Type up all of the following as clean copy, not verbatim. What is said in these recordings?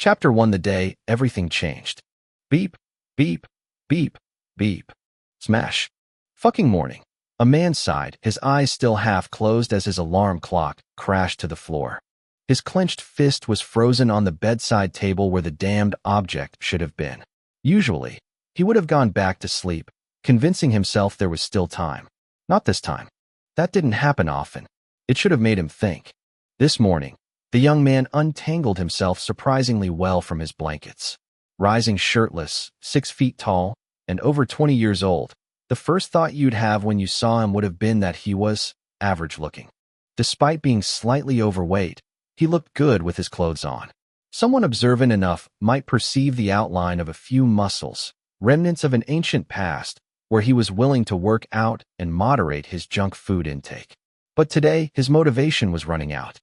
Chapter 1. The day everything changed. Beep, beep, beep, beep. Smash. Fucking morning. A man sighed, his eyes still half closed as his alarm clock crashed to the floor. His clenched fist was frozen on the bedside table where the damned object should have been. Usually, he would have gone back to sleep, convincing himself there was still time. Not this time. That didn't happen often. It should have made him think. This morning, the young man untangled himself surprisingly well from his blankets. Rising shirtless, 6 feet tall, and over 20 years old, the first thought you'd have when you saw him would have been that he was average-looking. Despite being slightly overweight, he looked good with his clothes on. Someone observant enough might perceive the outline of a few muscles, remnants of an ancient past, where he was willing to work out and moderate his junk food intake. But today, his motivation was running out.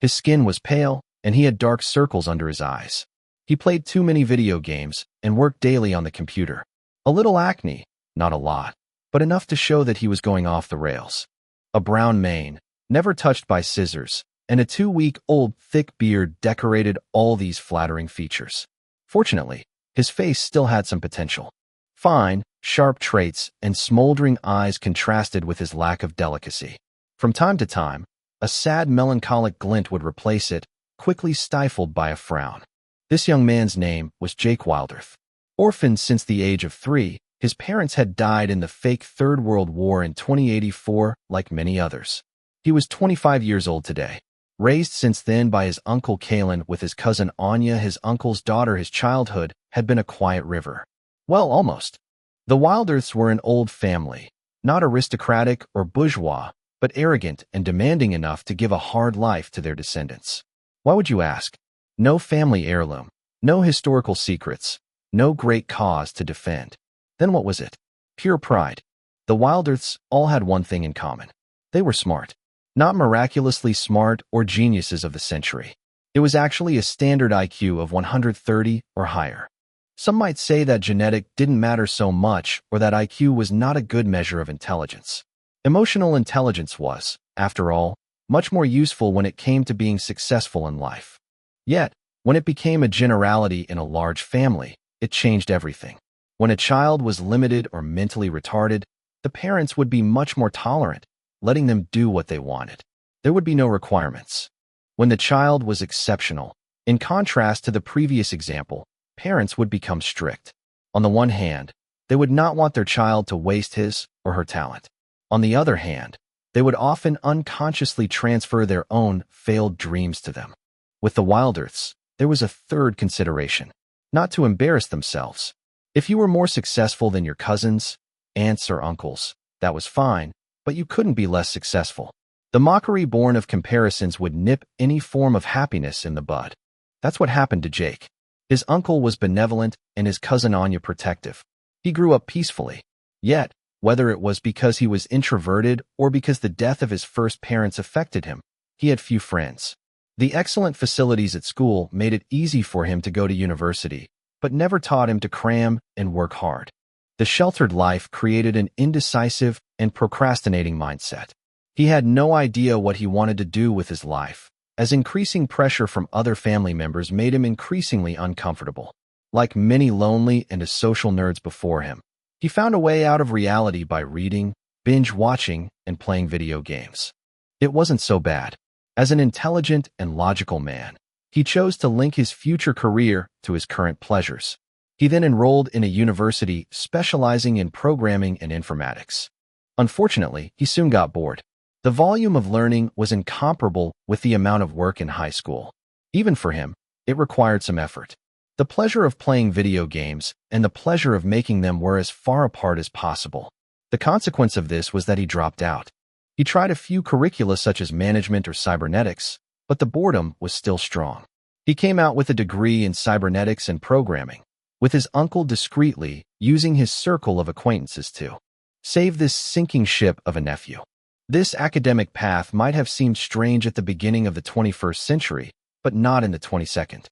His skin was pale, and he had dark circles under his eyes. He played too many video games and worked daily on the computer. A little acne, not a lot, but enough to show that he was going off the rails. A brown mane, never touched by scissors, and a 2-week-old thick beard decorated all these flattering features. Fortunately, his face still had some potential. Fine, sharp traits and smoldering eyes contrasted with his lack of delicacy. From time to time, a sad melancholic glint would replace it, quickly stifled by a frown. This young man's name was Jake Wilderth. Orphaned since the age of 3, his parents had died in the fake Third World War in 2084, like many others. He was 25 years old today. Raised since then by his uncle Kalen with his cousin Anya, his uncle's daughter, his childhood had been a quiet river. Well, almost. The Wilderths were an old family, not aristocratic or bourgeois, but arrogant and demanding enough to give a hard life to their descendants. Why would you ask? No family heirloom, no historical secrets, no great cause to defend. Then what was it? Pure pride. The Wilderths all had one thing in common. They were smart. Not miraculously smart or geniuses of the century. It was actually a standard IQ of 130 or higher. Some might say that genetic didn't matter so much or that IQ was not a good measure of intelligence. Emotional intelligence was, after all, much more useful when it came to being successful in life. Yet, when it became a generality in a large family, it changed everything. When a child was limited or mentally retarded, the parents would be much more tolerant, letting them do what they wanted. There would be no requirements. When the child was exceptional, in contrast to the previous example, parents would become strict. On the one hand, they would not want their child to waste his or her talent. On the other hand, they would often unconsciously transfer their own failed dreams to them. With the Wilderths, there was a third consideration: not to embarrass themselves. If you were more successful than your cousins, aunts, or uncles, that was fine, but you couldn't be less successful. The mockery born of comparisons would nip any form of happiness in the bud. That's what happened to Jake. His uncle was benevolent and his cousin Anya protective. He grew up peacefully. Yet, whether it was because he was introverted or because the death of his first parents affected him, he had few friends. The excellent facilities at school made it easy for him to go to university, but never taught him to cram and work hard. The sheltered life created an indecisive and procrastinating mindset. He had no idea what he wanted to do with his life, as increasing pressure from other family members made him increasingly uncomfortable. Like many lonely and social nerds before him, he found a way out of reality by reading, binge-watching, and playing video games. It wasn't so bad. As an intelligent and logical man, he chose to link his future career to his current pleasures. He then enrolled in a university specializing in programming and informatics. Unfortunately, he soon got bored. The volume of learning was incomparable with the amount of work in high school. Even for him, it required some effort. The pleasure of playing video games and the pleasure of making them were as far apart as possible. The consequence of this was that he dropped out. He tried a few curricula such as management or cybernetics, but the boredom was still strong. He came out with a degree in cybernetics and programming, with his uncle discreetly using his circle of acquaintances to save this sinking ship of a nephew. This academic path might have seemed strange at the beginning of the 21st century, but not in the 22nd.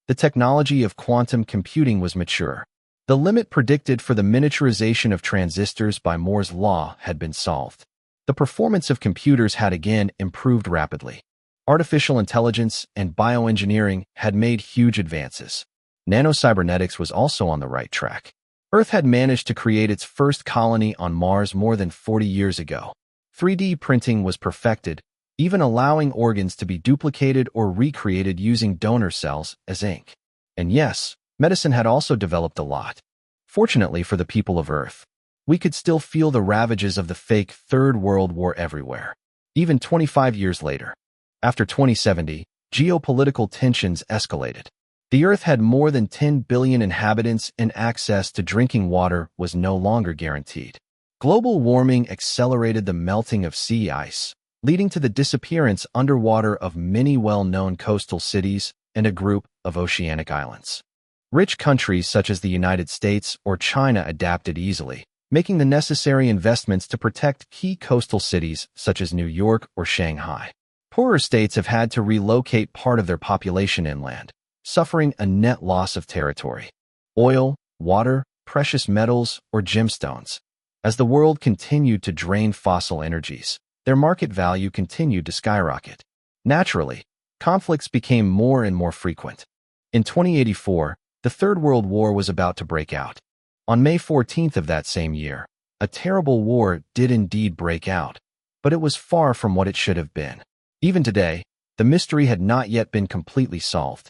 The technology of quantum computing was mature. The limit predicted for the miniaturization of transistors by Moore's law had been solved. The performance of computers had again improved rapidly. Artificial intelligence and bioengineering had made huge advances. Nanocybernetics was also on the right track. Earth had managed to create its first colony on Mars more than 40 years ago. 3D printing was perfected, even allowing organs to be duplicated or recreated using donor cells as ink. And yes, medicine had also developed a lot. Fortunately for the people of Earth, we could still feel the ravages of the fake Third World War everywhere, even 25 years later. After 2070, geopolitical tensions escalated. The Earth had more than 10 billion inhabitants and access to drinking water was no longer guaranteed. Global warming accelerated the melting of sea ice, leading to the disappearance underwater of many well-known coastal cities and a group of oceanic islands. Rich countries such as the United States or China adapted easily, making the necessary investments to protect key coastal cities such as New York or Shanghai. Poorer states have had to relocate part of their population inland, suffering a net loss of territory. Oil, water, precious metals, or gemstones. As the world continued to drain fossil energies, their market value continued to skyrocket. Naturally, conflicts became more and more frequent. In 2084, the Third World War was about to break out. On May 14th of that same year, a terrible war did indeed break out, but it was far from what it should have been. Even today, the mystery had not yet been completely solved.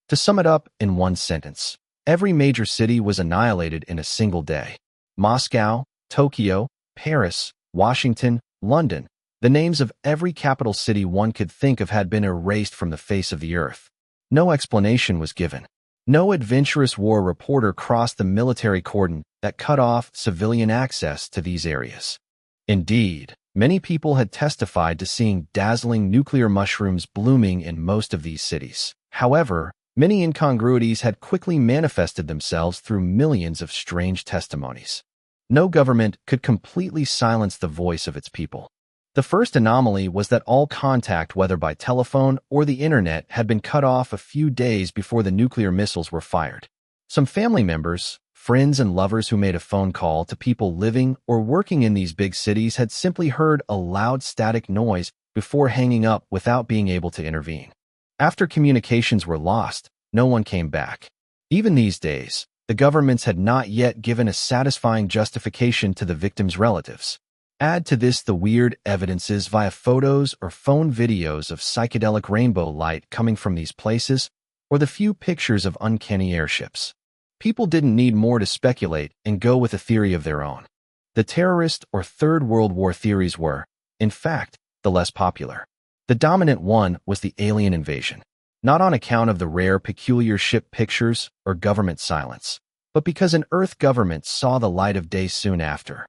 To sum it up in one sentence, every major city was annihilated in a single day. Moscow, Tokyo, Paris, Washington, London, the names of every capital city one could think of had been erased from the face of the earth. No explanation was given. No adventurous war reporter crossed the military cordon that cut off civilian access to these areas. Indeed, many people had testified to seeing dazzling nuclear mushrooms blooming in most of these cities. However, many incongruities had quickly manifested themselves through millions of strange testimonies. No government could completely silence the voice of its people. The first anomaly was that all contact, whether by telephone or the internet, had been cut off a few days before the nuclear missiles were fired. Some family members, friends and lovers who made a phone call to people living or working in these big cities had simply heard a loud static noise before hanging up without being able to intervene. After communications were lost, no one came back. Even these days, the governments had not yet given a satisfying justification to the victims' relatives. Add to this the weird evidences via photos or phone videos of psychedelic rainbow light coming from these places, or the few pictures of uncanny airships. People didn't need more to speculate and go with a theory of their own. The terrorist or Third World War theories were, in fact, the less popular. The dominant one was the alien invasion, not on account of the rare peculiar ship pictures or government silence, but because an Earth government saw the light of day soon after.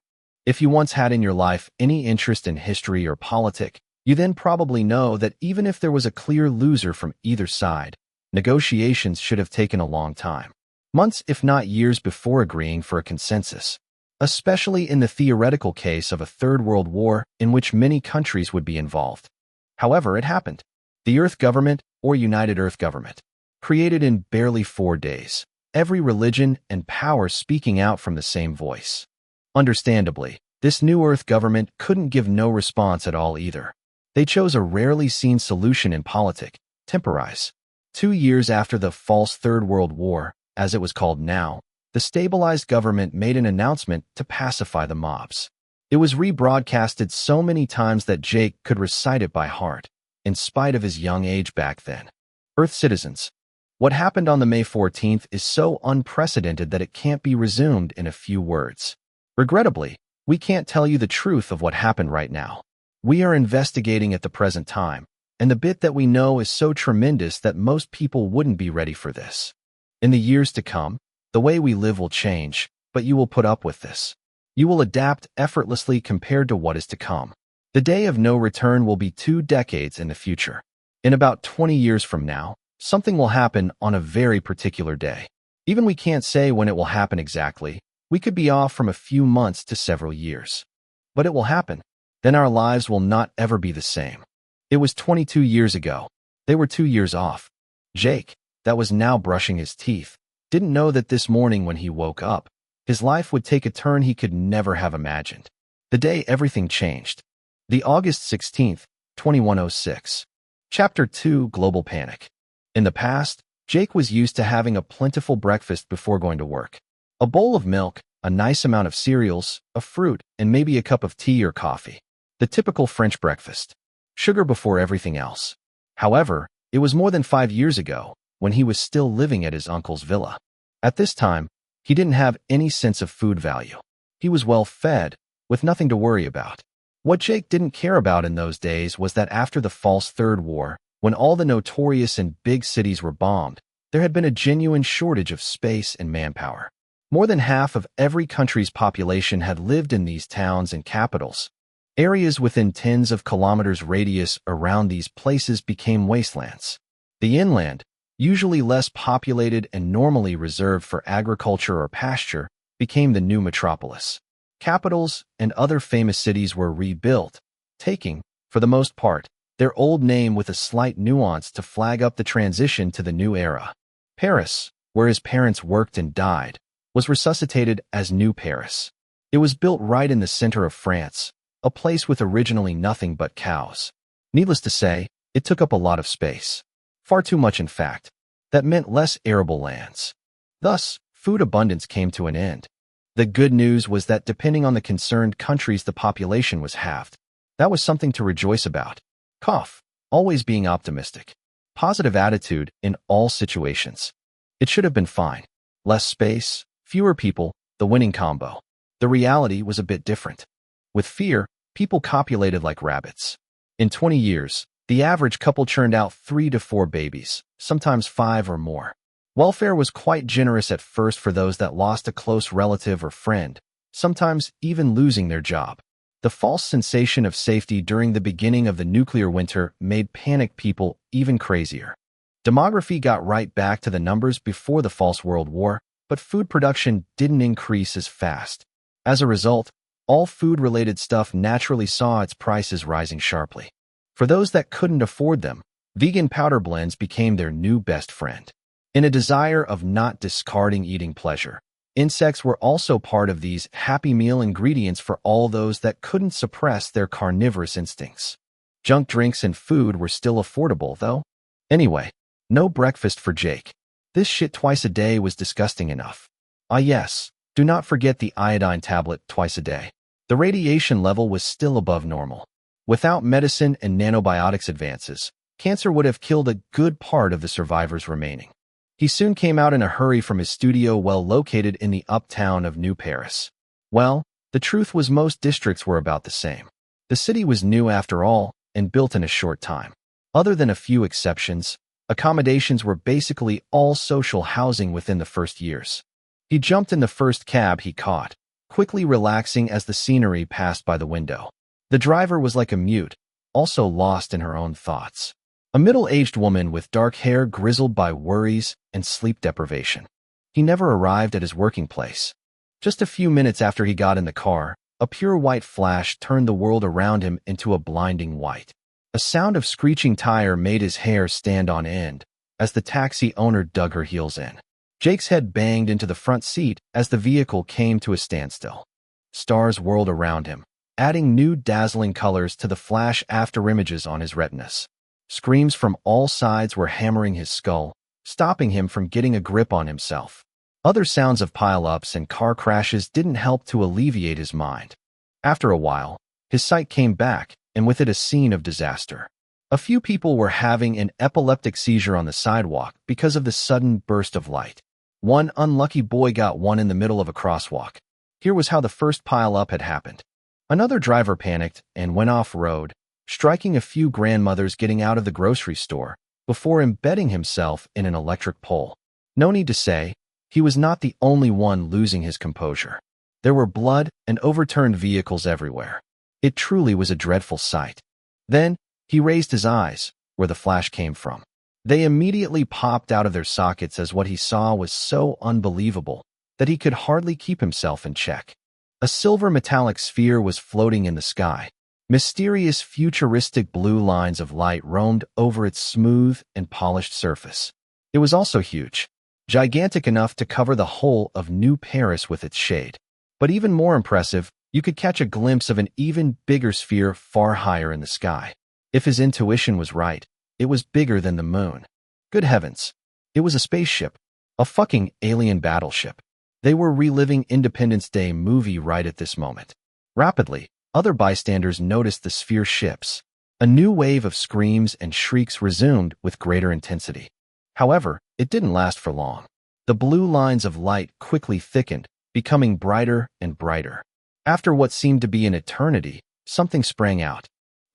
If you once had in your life any interest in history or politics, you then probably know that even if there was a clear loser from either side, negotiations should have taken a long time. Months if not years before agreeing for a consensus, especially in the theoretical case of a Third World War in which many countries would be involved. However, it happened. The Earth Government, or United Earth Government, created in barely 4 days, every religion and power speaking out from the same voice. Understandably, this new Earth government couldn't give no response at all either. They chose a rarely seen solution in politics: temporize. 2 years after the false Third World War, as it was called now, the stabilized government made an announcement to pacify the mobs. It was rebroadcasted so many times that Jake could recite it by heart, in spite of his young age back then. Earth citizens, what happened on the May 14th is so unprecedented that it can't be resumed in a few words. Regrettably, we can't tell you the truth of what happened right now. We are investigating at the present time, and the bit that we know is so tremendous that most people wouldn't be ready for this. In the years to come, the way we live will change, but you will put up with this. You will adapt effortlessly compared to what is to come. The day of no return will be 2 decades in the future. In about 20 years from now, something will happen on a very particular day. Even we can't say when it will happen exactly. We could be off from a few months to several years. But it will happen. Then our lives will not ever be the same. It was 22 years ago. They were 2 years off. Jake, that was now brushing his teeth, didn't know that this morning when he woke up, his life would take a turn he could never have imagined. The day everything changed. The August 16th, 2106. Chapter 2: Global Panic. In the past, Jake was used to having a plentiful breakfast before going to work. A bowl of milk, a nice amount of cereals, a fruit, and maybe a cup of tea or coffee. The typical French breakfast. Sugar before everything else. However, it was more than 5 years ago, when he was still living at his uncle's villa. At this time, he didn't have any sense of food value. He was well fed, with nothing to worry about. What Jake didn't care about in those days was that after the False Third War, when all the notorious and big cities were bombed, there had been a genuine shortage of space and manpower. More than half of every country's population had lived in these towns and capitals. Areas within tens of kilometers radius around these places became wastelands. The inland, usually less populated and normally reserved for agriculture or pasture, became the new metropolis. Capitals and other famous cities were rebuilt, taking, for the most part, their old name with a slight nuance to flag up the transition to the new era. Paris, where his parents worked and died, was resuscitated as New Paris. It was built right in the center of France, a place with originally nothing but cows. Needless to say, it took up a lot of space. Far too much, in fact. That meant less arable lands. Thus, food abundance came to an end. The good news was that depending on the concerned countries, the population was halved. That was something to rejoice about. Cough, always being optimistic. Positive attitude in all situations. It should have been fine. Less space, fewer people, the winning combo. The reality was a bit different. With fear, people copulated like rabbits. In 20 years, the average couple churned out 3 to 4 babies, sometimes 5 or more. Welfare was quite generous at first for those that lost a close relative or friend, sometimes even losing their job. The false sensation of safety during the beginning of the nuclear winter made panicked people even crazier. Demography got right back to the numbers before the false World War, but food production didn't increase as fast. As a result, all food-related stuff naturally saw its prices rising sharply. For those that couldn't afford them, vegan powder blends became their new best friend. In a desire of not discarding eating pleasure, insects were also part of these happy meal ingredients for all those that couldn't suppress their carnivorous instincts. Junk drinks and food were still affordable, though. Anyway, no breakfast for Jake. This shit twice a day was disgusting enough. Ah yes, do not forget the iodine tablet twice a day. The radiation level was still above normal. Without medicine and nanobiotics advances, cancer would have killed a good part of the survivors remaining. He soon came out in a hurry from his studio well located in the uptown of New Paris. Well, the truth was most districts were about the same. The city was new after all, and built in a short time. Other than a few exceptions, accommodations were basically all social housing within the first years. He jumped in the first cab he caught, quickly relaxing as the scenery passed by the window. The driver was like a mute, also lost in her own thoughts. A middle-aged woman with dark hair grizzled by worries and sleep deprivation. He never arrived at his working place. Just a few minutes after he got in the car, a pure white flash turned the world around him into a blinding white. A sound of screeching tire made his hair stand on end as the taxi owner dug her heels in. Jake's head banged into the front seat as the vehicle came to a standstill. Stars whirled around him, adding new dazzling colors to the flash afterimages on his retinas. Screams from all sides were hammering his skull, stopping him from getting a grip on himself. Other sounds of pile-ups and car crashes didn't help to alleviate his mind. After a while, his sight came back, and with it a scene of disaster. A few people were having an epileptic seizure on the sidewalk because of the sudden burst of light. One unlucky boy got one in the middle of a crosswalk. Here was how the first pile-up had happened. Another driver panicked and went off-road, striking a few grandmothers getting out of the grocery store before embedding himself in an electric pole. No need to say, he was not the only one losing his composure. There were blood and overturned vehicles everywhere. It truly was a dreadful sight. Then, he raised his eyes, where the flash came from. They immediately popped out of their sockets as what he saw was so unbelievable that he could hardly keep himself in check. A silver metallic sphere was floating in the sky. Mysterious futuristic blue lines of light roamed over its smooth and polished surface. It was also huge, gigantic enough to cover the whole of New Paris with its shade. But even more impressive, you could catch a glimpse of an even bigger sphere far higher in the sky. If his intuition was right, It was bigger than the moon. Good heavens. It was a spaceship. A fucking alien battleship. They were reliving Independence Day movie right at this moment. Rapidly, other bystanders noticed the sphere ships. A new wave of screams and shrieks resumed with greater intensity. However, it didn't last for long. The blue lines of light quickly thickened, becoming brighter and brighter. After what seemed to be an eternity, something sprang out.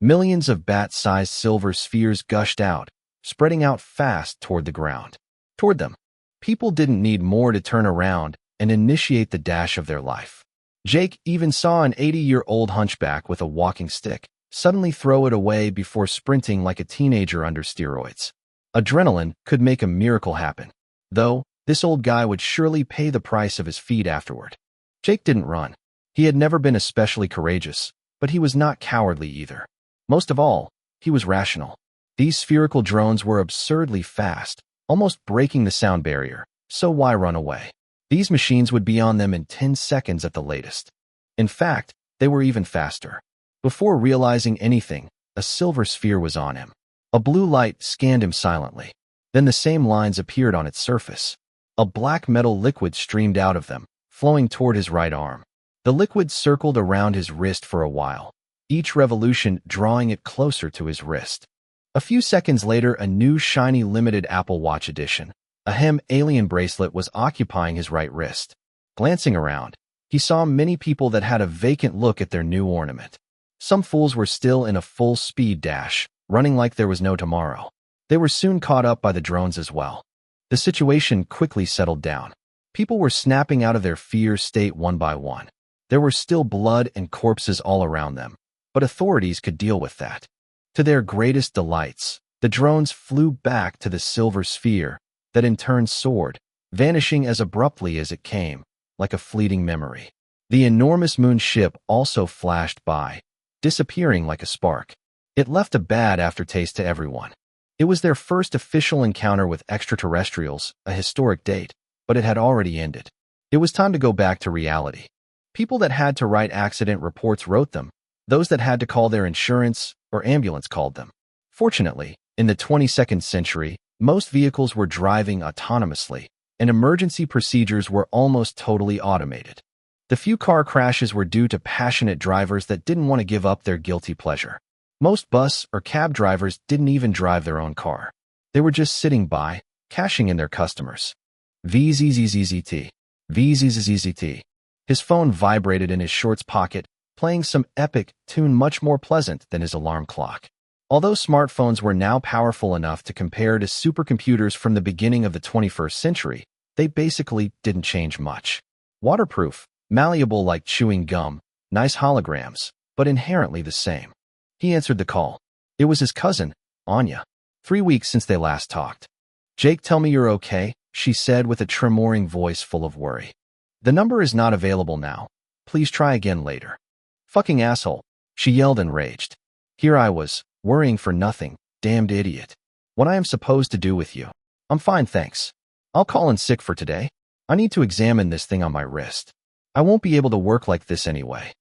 Millions of bat-sized silver spheres gushed out, spreading out fast toward the ground. Toward them. People didn't need more to turn around and initiate the dash of their life. Jake even saw an 80-year-old hunchback with a walking stick suddenly throw it away before sprinting like a teenager under steroids. Adrenaline could make a miracle happen, though this old guy would surely pay the price of his feet afterward. Jake didn't run. He had never been especially courageous, but he was not cowardly either. Most of all, he was rational. These spherical drones were absurdly fast, almost breaking the sound barrier, so why run away? These machines would be on them in 10 seconds at the latest. In fact, they were even faster. Before realizing anything, a silver sphere was on him. A blue light scanned him silently. Then the same lines appeared on its surface. A black metal liquid streamed out of them, flowing toward his right arm. The liquid circled around his wrist for a while, each revolution drawing it closer to his wrist. A few seconds later, a new shiny limited Apple Watch edition, a alien bracelet, was occupying his right wrist. Glancing around, he saw many people that had a vacant look at their new ornament. Some fools were still in a full-speed dash, running like there was no tomorrow. They were soon caught up by the drones as well. The situation quickly settled down. People were snapping out of their fear state one by one. There were still blood and corpses all around them, but authorities could deal with that. To their greatest delights, the drones flew back to the silver sphere, that in turn soared, vanishing as abruptly as it came, like a fleeting memory. The enormous moon ship also flashed by, disappearing like a spark. It left a bad aftertaste to everyone. It was their first official encounter with extraterrestrials, a historic date, but it had already ended. It was time to go back to reality. People that had to write accident reports wrote them. Those that had to call their insurance or ambulance called them. Fortunately, in the 22nd century, most vehicles were driving autonomously, and emergency procedures were almost totally automated. The few car crashes were due to passionate drivers that didn't want to give up their guilty pleasure. Most bus or cab drivers didn't even drive their own car. They were just sitting by, cashing in their customers. VZZZZT. VZZZZT. His phone vibrated in his shorts pocket, playing some epic tune much more pleasant than his alarm clock. Although smartphones were now powerful enough to compare to supercomputers from the beginning of the 21st century, they basically didn't change much. Waterproof, malleable like chewing gum, nice holograms, but inherently the same. He answered the call. It was his cousin, Anya. 3 weeks since they last talked. Jake, tell me you're okay, she said with a tremoring voice full of worry. The number is not available now. Please try again later. Fucking asshole, she yelled enraged. Here I was, worrying for nothing, damned idiot. What I am supposed to do with you? I'm fine, thanks. I'll call in sick for today. I need to examine this thing on my wrist. I won't be able to work like this anyway.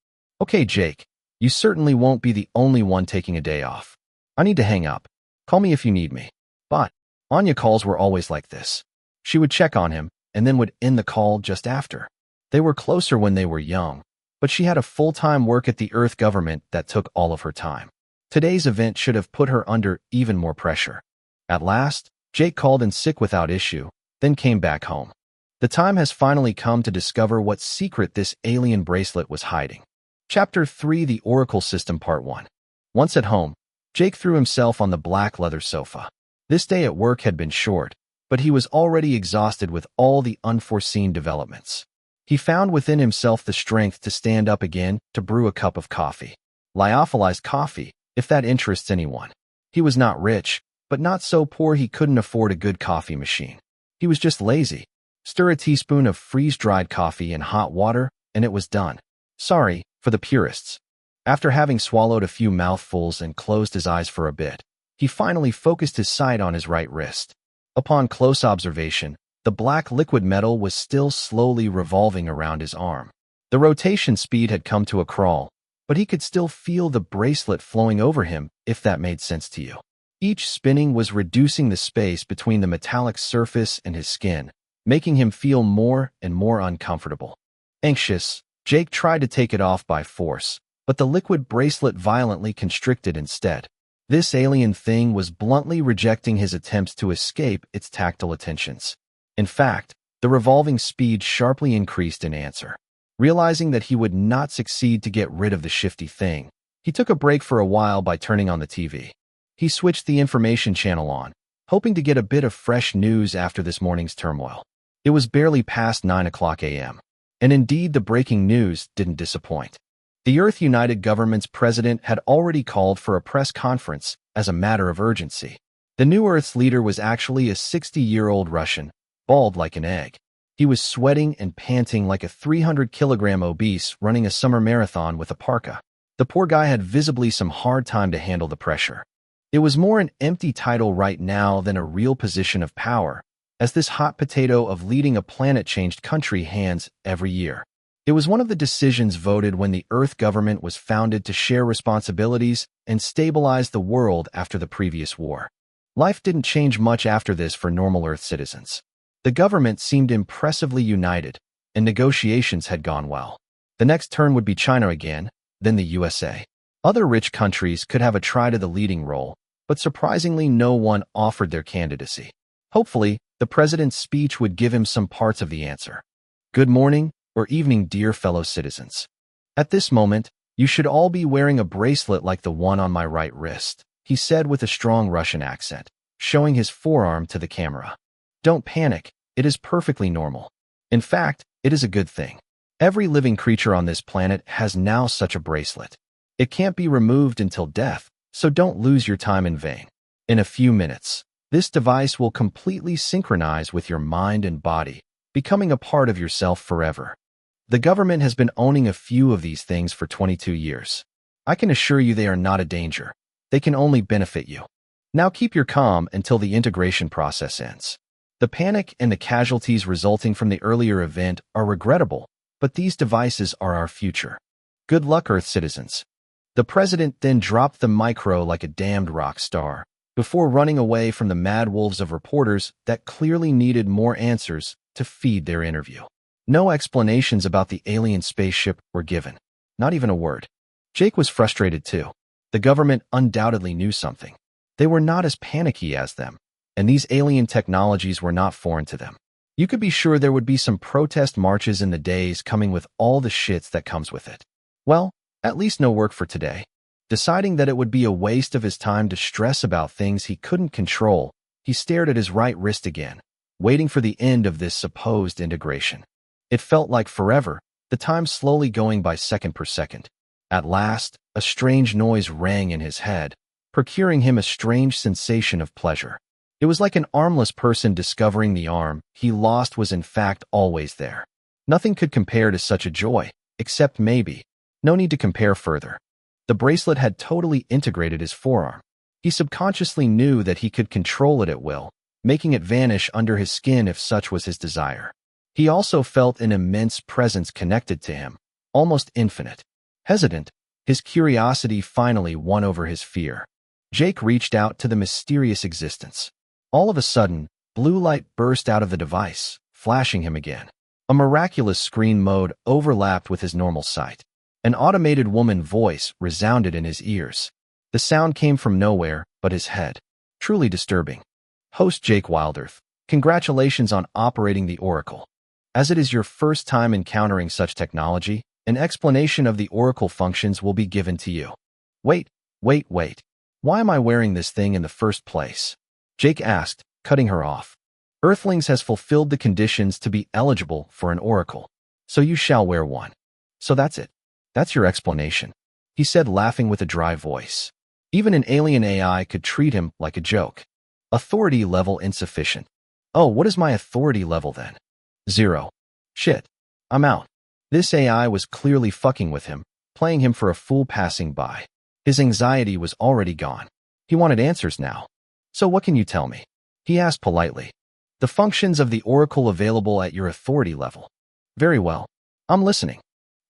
Okay, Jake, you certainly won't be the only one taking a day off. I need to hang up. Call me if you need me. But Anya calls were always like this. She would check on him and then would end the call just after. They were closer when they were young, but she had a full-time work at the Earth government that took all of her time. Today's event should have put her under even more pressure. At last, Jake called in sick without issue, then came back home. The time has finally come to discover what secret this alien bracelet was hiding. Chapter 3: The Oracle System Part 1. Once at home, Jake threw himself on the black leather sofa. This day at work had been short, but he was already exhausted with all the unforeseen developments. He found within himself the strength to stand up again to brew a cup of coffee. Lyophilized coffee, if that interests anyone. He was not rich, but not so poor he couldn't afford a good coffee machine. He was just lazy. Stir a teaspoon of freeze-dried coffee in hot water, and it was done. Sorry, for the purists. After having swallowed a few mouthfuls and closed his eyes for a bit, he finally focused his sight on his right wrist. Upon close observation, the black liquid metal was still slowly revolving around his arm. The rotation speed had come to a crawl, but he could still feel the bracelet flowing over him, if that made sense to you. Each spinning was reducing the space between the metallic surface and his skin, making him feel more and more uncomfortable. Anxious, Jake tried to take it off by force, but the liquid bracelet violently constricted instead. This alien thing was bluntly rejecting his attempts to escape its tactile attentions. In fact, the revolving speed sharply increased in answer. Realizing that he would not succeed to get rid of the shifty thing, he took a break for a while by turning on the TV. He switched the information channel on, hoping to get a bit of fresh news after this morning's turmoil. It was barely past 9 o'clock a.m., and indeed the breaking news didn't disappoint. The Earth United Government's president had already called for a press conference as a matter of urgency. The new Earth's leader was actually a 60-year-old Russian, bald like an egg. He was sweating and panting like a 300-kilogram obese running a summer marathon with a parka. The poor guy had visibly some hard time to handle the pressure. It was more an empty title right now than a real position of power, as this hot potato of leading a planet-changed country hands every year. It was one of the decisions voted when the Earth government was founded to share responsibilities and stabilize the world after the previous war. Life didn't change much after this for normal Earth citizens. The government seemed impressively united, and negotiations had gone well. The next turn would be China again, then the USA. Other rich countries could have a try to the leading role, but surprisingly no one offered their candidacy. Hopefully, the president's speech would give him some parts of the answer. Good morning, or evening, dear fellow citizens. At this moment, you should all be wearing a bracelet like the one on my right wrist, he said with a strong Russian accent, showing his forearm to the camera. Don't panic, it is perfectly normal. In fact, it is a good thing. Every living creature on this planet has now such a bracelet. It can't be removed until death, so don't lose your time in vain. In a few minutes, this device will completely synchronize with your mind and body, becoming a part of yourself forever. The government has been owning a few of these things for 22 years. I can assure you they are not a danger. They can only benefit you. Now keep your calm until the integration process ends. The panic and the casualties resulting from the earlier event are regrettable, but these devices are our future. Good luck, Earth citizens. The president then dropped the micro like a damned rock star, before running away from the mad wolves of reporters that clearly needed more answers to feed their interview. No explanations about the alien spaceship were given. Not even a word. Jake was frustrated too. The government undoubtedly knew something. They were not as panicky as them, and these alien technologies were not foreign to them. You could be sure there would be some protest marches in the days coming with all the shits that comes with it. Well, at least no work for today. Deciding that it would be a waste of his time to stress about things he couldn't control, he stared at his right wrist again, waiting for the end of this supposed integration. It felt like forever, the time slowly going by second per second. At last, a strange noise rang in his head, procuring him a strange sensation of pleasure. It was like an armless person discovering the arm he lost was in fact always there. Nothing could compare to such a joy, except maybe. No need to compare further. The bracelet had totally integrated his forearm. He subconsciously knew that he could control it at will, making it vanish under his skin if such was his desire. He also felt an immense presence connected to him, almost infinite. Hesitant, his curiosity finally won over his fear. Jake reached out to the mysterious existence. All of a sudden, blue light burst out of the device, flashing him again. A miraculous screen mode overlapped with his normal sight. An automated woman voice resounded in his ears. The sound came from nowhere but his head. Truly disturbing. Host Jake Wilderth, congratulations on operating the Oracle. As it is your first time encountering such technology, an explanation of the Oracle functions will be given to you. Wait. Why am I wearing this thing in the first place? Jake asked, cutting her off. Earthlings has fulfilled the conditions to be eligible for an Oracle, so you shall wear one. So that's it. That's your explanation, he said, laughing with a dry voice. Even an alien AI could treat him like a joke. Authority level insufficient. Oh, what is my authority level then? 0. Shit. I'm out. This AI was clearly fucking with him, playing him for a fool passing by. His anxiety was already gone. He wanted answers now. So what can you tell me? He asked politely. The functions of the Oracle available at your authority level. Very well. I'm listening.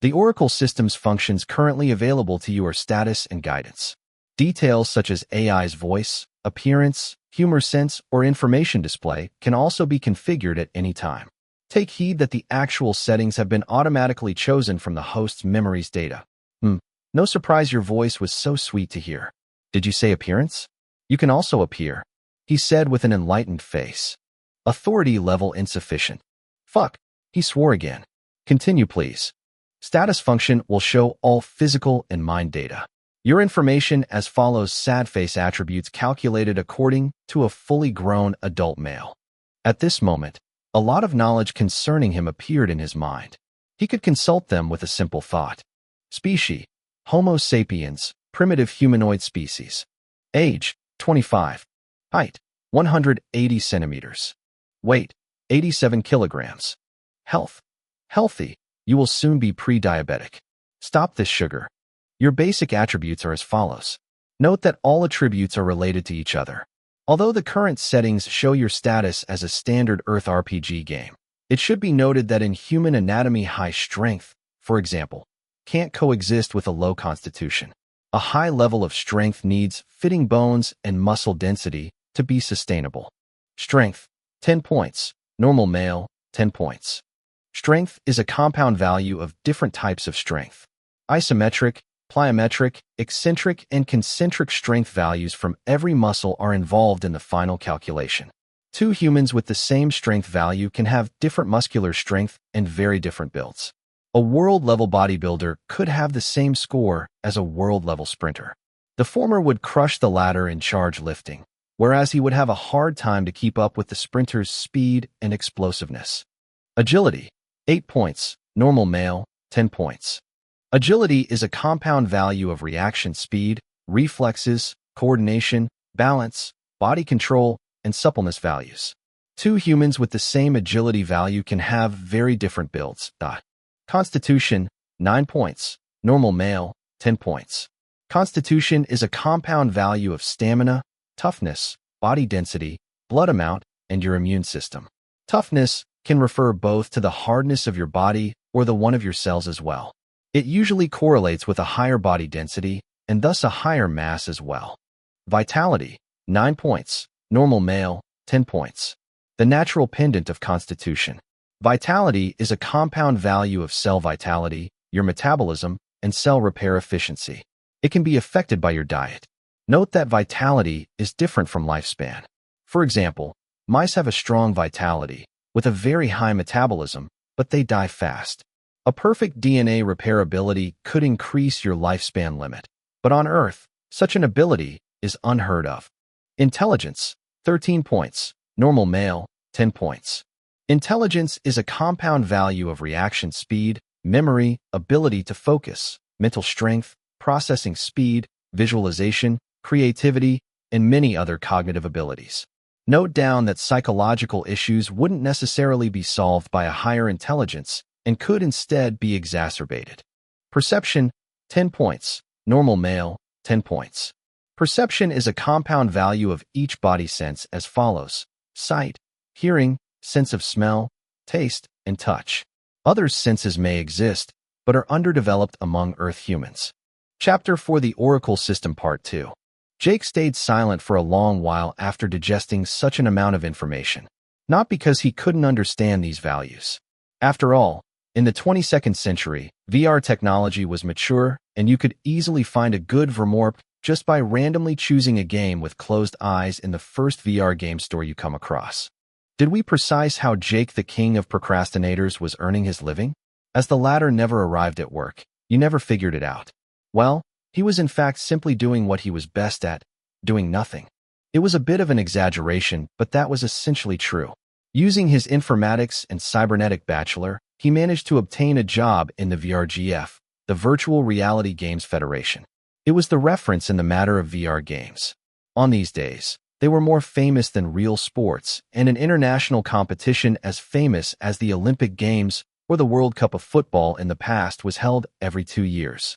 The Oracle system's functions currently available to you are status and guidance. Details such as AI's voice, appearance, humor sense, or information display can also be configured at any time. Take heed that the actual settings have been automatically chosen from the host's memories data. No surprise your voice was so sweet to hear. Did you say appearance? You can also appear, he said with an enlightened face. Authority level insufficient. Fuck, he swore again. Continue please. Status function will show all physical and mind data. Your information as follows: sad face attributes calculated according to a fully grown adult male. At this moment, a lot of knowledge concerning him appeared in his mind. He could consult them with a simple thought. Species: Homo sapiens, primitive humanoid species. Age: 25. Height: 180 centimeters. Weight: 87 kilograms. Health: healthy. You will soon be pre-diabetic. Stop this sugar. Your basic attributes are as follows. Note that all attributes are related to each other. Although the current settings show your status as a standard Earth RPG game, it should be noted that in human anatomy, high strength, for example, can't coexist with a low constitution. A high level of strength needs fitting bones and muscle density to be sustainable. Strength: 10 points. Normal male: 10 points. Strength is a compound value of different types of strength. Isometric, plyometric, eccentric, and concentric strength values from every muscle are involved in the final calculation. Two humans with the same strength value can have different muscular strength and very different builds. A world-level bodybuilder could have the same score as a world-level sprinter. The former would crush the latter in charge lifting, whereas he would have a hard time to keep up with the sprinter's speed and explosiveness. Agility: 8 points. Normal male: 10 points. Agility is a compound value of reaction speed, reflexes, coordination, balance, body control, and suppleness values. Two humans with the same agility value can have very different builds. Constitution: 9 points. Normal male: 10 points. Constitution is a compound value of stamina, toughness, body density, blood amount, and your immune system. Toughness can refer both to the hardness of your body or the one of your cells as well. It usually correlates with a higher body density and thus a higher mass as well. Vitality: 9 points. Normal male: 10 points. The natural pendant of constitution. Vitality is a compound value of cell vitality, your metabolism, and cell repair efficiency. It can be affected by your diet. Note that vitality is different from lifespan. For example, mice have a strong vitality with a very high metabolism, but they die fast. A perfect DNA repair ability could increase your lifespan limit, but on Earth, such an ability is unheard of. Intelligence: 13 points. Normal male: 10 points. Intelligence is a compound value of reaction speed, memory, ability to focus, mental strength, processing speed, visualization, creativity, and many other cognitive abilities. Note down that psychological issues wouldn't necessarily be solved by a higher intelligence and could instead be exacerbated. Perception: 10 points. Normal male: 10 points. Perception is a compound value of each body sense as follows: sight, hearing, sense of smell, taste, and touch. Other senses may exist, but are underdeveloped among Earth humans. Chapter 4: The Oracle System Part 2. Jake stayed silent for a long while after digesting such an amount of information, not because he couldn't understand these values. After all, in the 22nd century, VR technology was mature, and you could easily find a good Vermorp just by randomly choosing a game with closed eyes in the first VR game store you come across. Did we precise how Jake, the king of procrastinators, was earning his living? As the latter never arrived at work, you never figured it out. Well, he was in fact simply doing what he was best at, doing nothing. It was a bit of an exaggeration, but that was essentially true. Using his informatics and cybernetic bachelor, he managed to obtain a job in the VRGF, the Virtual Reality Games Federation. It was the reference in the matter of VR games. On these days, they were more famous than real sports, and an international competition as famous as the Olympic Games or the World Cup of football in the past was held every 2 years.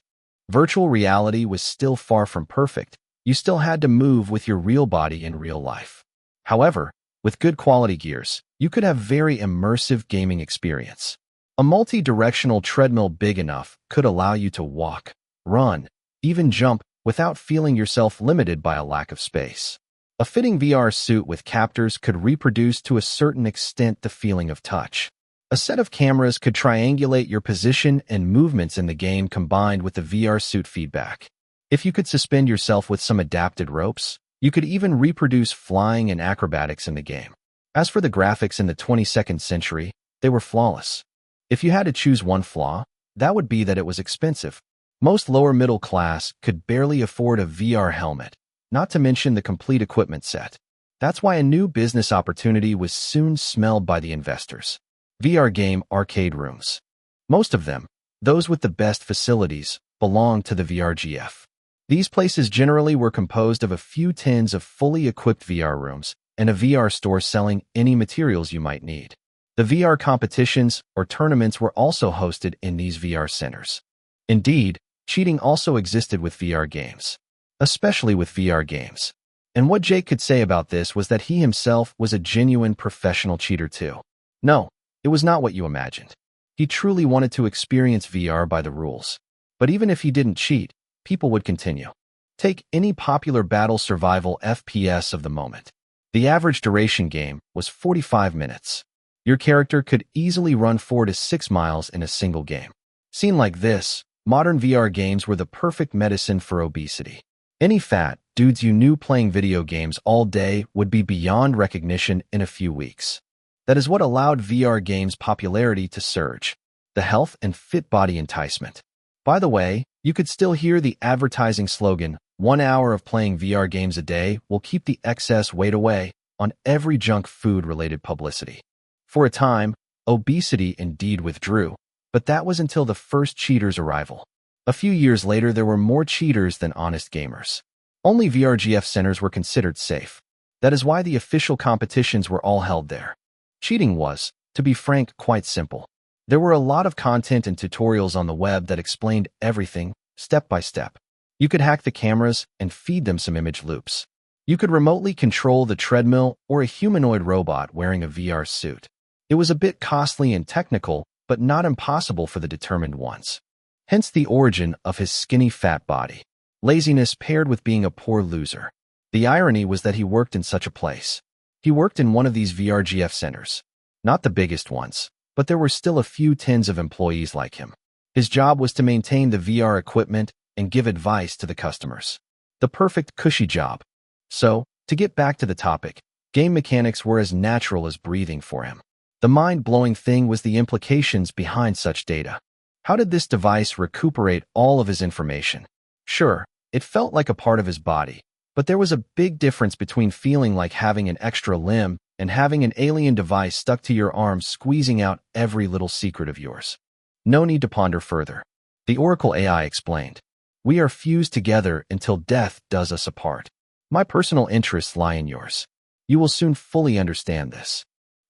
Virtual reality was still far from perfect. You still had to move with your real body in real life. However, with good quality gears, you could have very immersive gaming experience. A multi-directional treadmill big enough could allow you to walk, run, even jump without feeling yourself limited by a lack of space. A fitting VR suit with captors could reproduce to a certain extent the feeling of touch. A set of cameras could triangulate your position and movements in the game combined with the VR suit feedback. If you could suspend yourself with some adapted ropes, you could even reproduce flying and acrobatics in the game. As for the graphics in the 22nd century, they were flawless. If you had to choose one flaw, that would be that it was expensive. Most lower middle class could barely afford a VR helmet, not to mention the complete equipment set. That's why a new business opportunity was soon smelled by the investors. VR game arcade rooms. Most of them, those with the best facilities, belonged to the VRGF. These places generally were composed of a few tens of fully equipped VR rooms and a VR store selling any materials you might need. The VR competitions or tournaments were also hosted in these VR centers. Indeed, cheating also existed with VR games, especially with VR games. And what Jake could say about this was that he himself was a genuine professional cheater too. No, it was not what you imagined. He truly wanted to experience VR by the rules. But even if he didn't cheat, people would continue. Take any popular battle survival FPS of the moment. The average duration game was 45 minutes. Your character could easily run 4 to 6 miles in a single game. Seen like this, modern VR games were the perfect medicine for obesity. Any fat dudes you knew playing video games all day would be beyond recognition in a few weeks. That is what allowed VR games' popularity to surge. The health and fit body enticement. By the way, you could still hear the advertising slogan, 1 hour of playing VR games a day will keep the excess weight away, on every junk food-related publicity. For a time, obesity indeed withdrew, but that was until the first cheaters' arrival. A few years later, there were more cheaters than honest gamers. Only VRGF centers were considered safe. That is why the official competitions were all held there. Cheating was, to be frank, quite simple. There were a lot of content and tutorials on the web that explained everything, step by step. You could hack the cameras and feed them some image loops. You could remotely control the treadmill or a humanoid robot wearing a VR suit. It was a bit costly and technical, but not impossible for the determined ones. Hence the origin of his skinny fat body. Laziness paired with being a poor loser. The irony was that he worked in such a place. He worked in one of these VRGF centers. Not the biggest ones, but there were still a few tens of employees like him. His job was to maintain the VR equipment and give advice to the customers. The perfect cushy job. So, to get back to the topic, game mechanics were as natural as breathing for him. The mind-blowing thing was the implications behind such data. How did this device recuperate all of his information? Sure, it felt like a part of his body, but there was a big difference between feeling like having an extra limb and having an alien device stuck to your arm squeezing out every little secret of yours. No need to ponder further. The Oracle AI explained, "We are fused together until death does us apart. My personal interests lie in yours. You will soon fully understand this.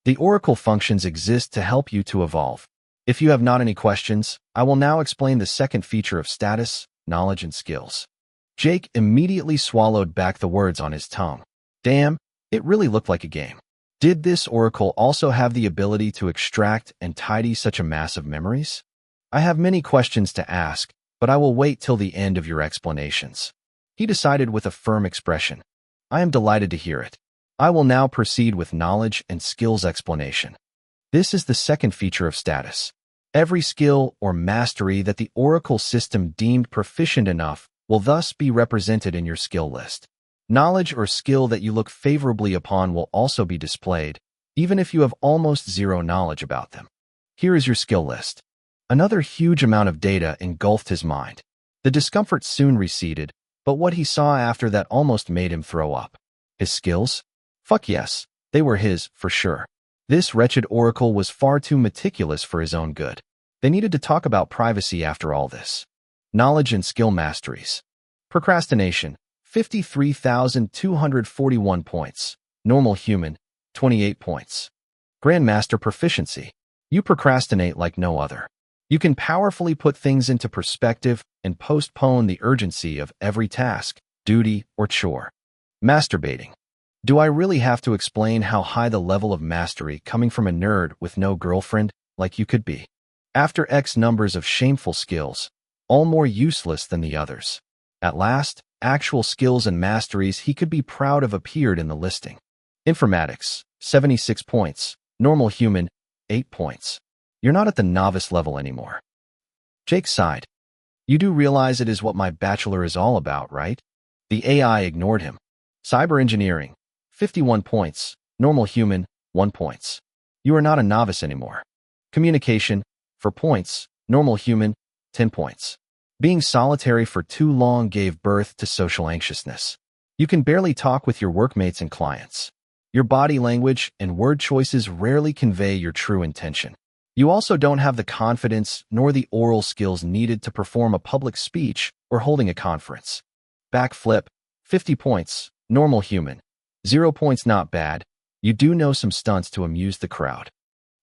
The Oracle functions exist to help you to evolve. If you have not any questions, I will now explain the second feature of status, knowledge, and skills." Jake immediately swallowed back the words on his tongue. Damn, it really looked like a game. Did this Oracle also have the ability to extract and tidy such a mass of memories? I have many questions to ask, but I will wait till the end of your explanations. He decided with a firm expression. I am delighted to hear it. I will now proceed with knowledge and skills explanation. This is the second feature of status. Every skill or mastery that the Oracle system deemed proficient enough will thus be represented in your skill list. Knowledge or skill that you look favorably upon will also be displayed, even if you have almost zero knowledge about them. Here is your skill list. Another huge amount of data engulfed his mind. The discomfort soon receded, but what he saw after that almost made him throw up. His skills? Fuck yes, they were his, for sure. This wretched Oracle was far too meticulous for his own good. They needed to talk about privacy after all this. Knowledge and skill masteries. Procrastination, 53,241 points. Normal human, 28 points. Grandmaster proficiency. You procrastinate like no other. You can powerfully put things into perspective and postpone the urgency of every task, duty, or chore. Masturbating. Do I really have to explain how high the level of mastery coming from a nerd with no girlfriend like you could be? After X numbers of shameful skills, all more useless than the others. At last, actual skills and masteries he could be proud of appeared in the listing. Informatics, 76 points. Normal human, 8 points. You're not at the novice level anymore. Jake sighed. You do realize it is what my bachelor is all about, right? The AI ignored him. Cyber engineering, 51 points. Normal human, 1 points. You are not a novice anymore. Communication, 4 points. Normal human, 10 points. Being solitary for too long gave birth to social anxiousness. You can barely talk with your workmates and clients. Your body language and word choices rarely convey your true intention. You also don't have the confidence nor the oral skills needed to perform a public speech or holding a conference. Backflip, 50 points. Normal human, 0 points. Not bad. You do know some stunts to amuse the crowd.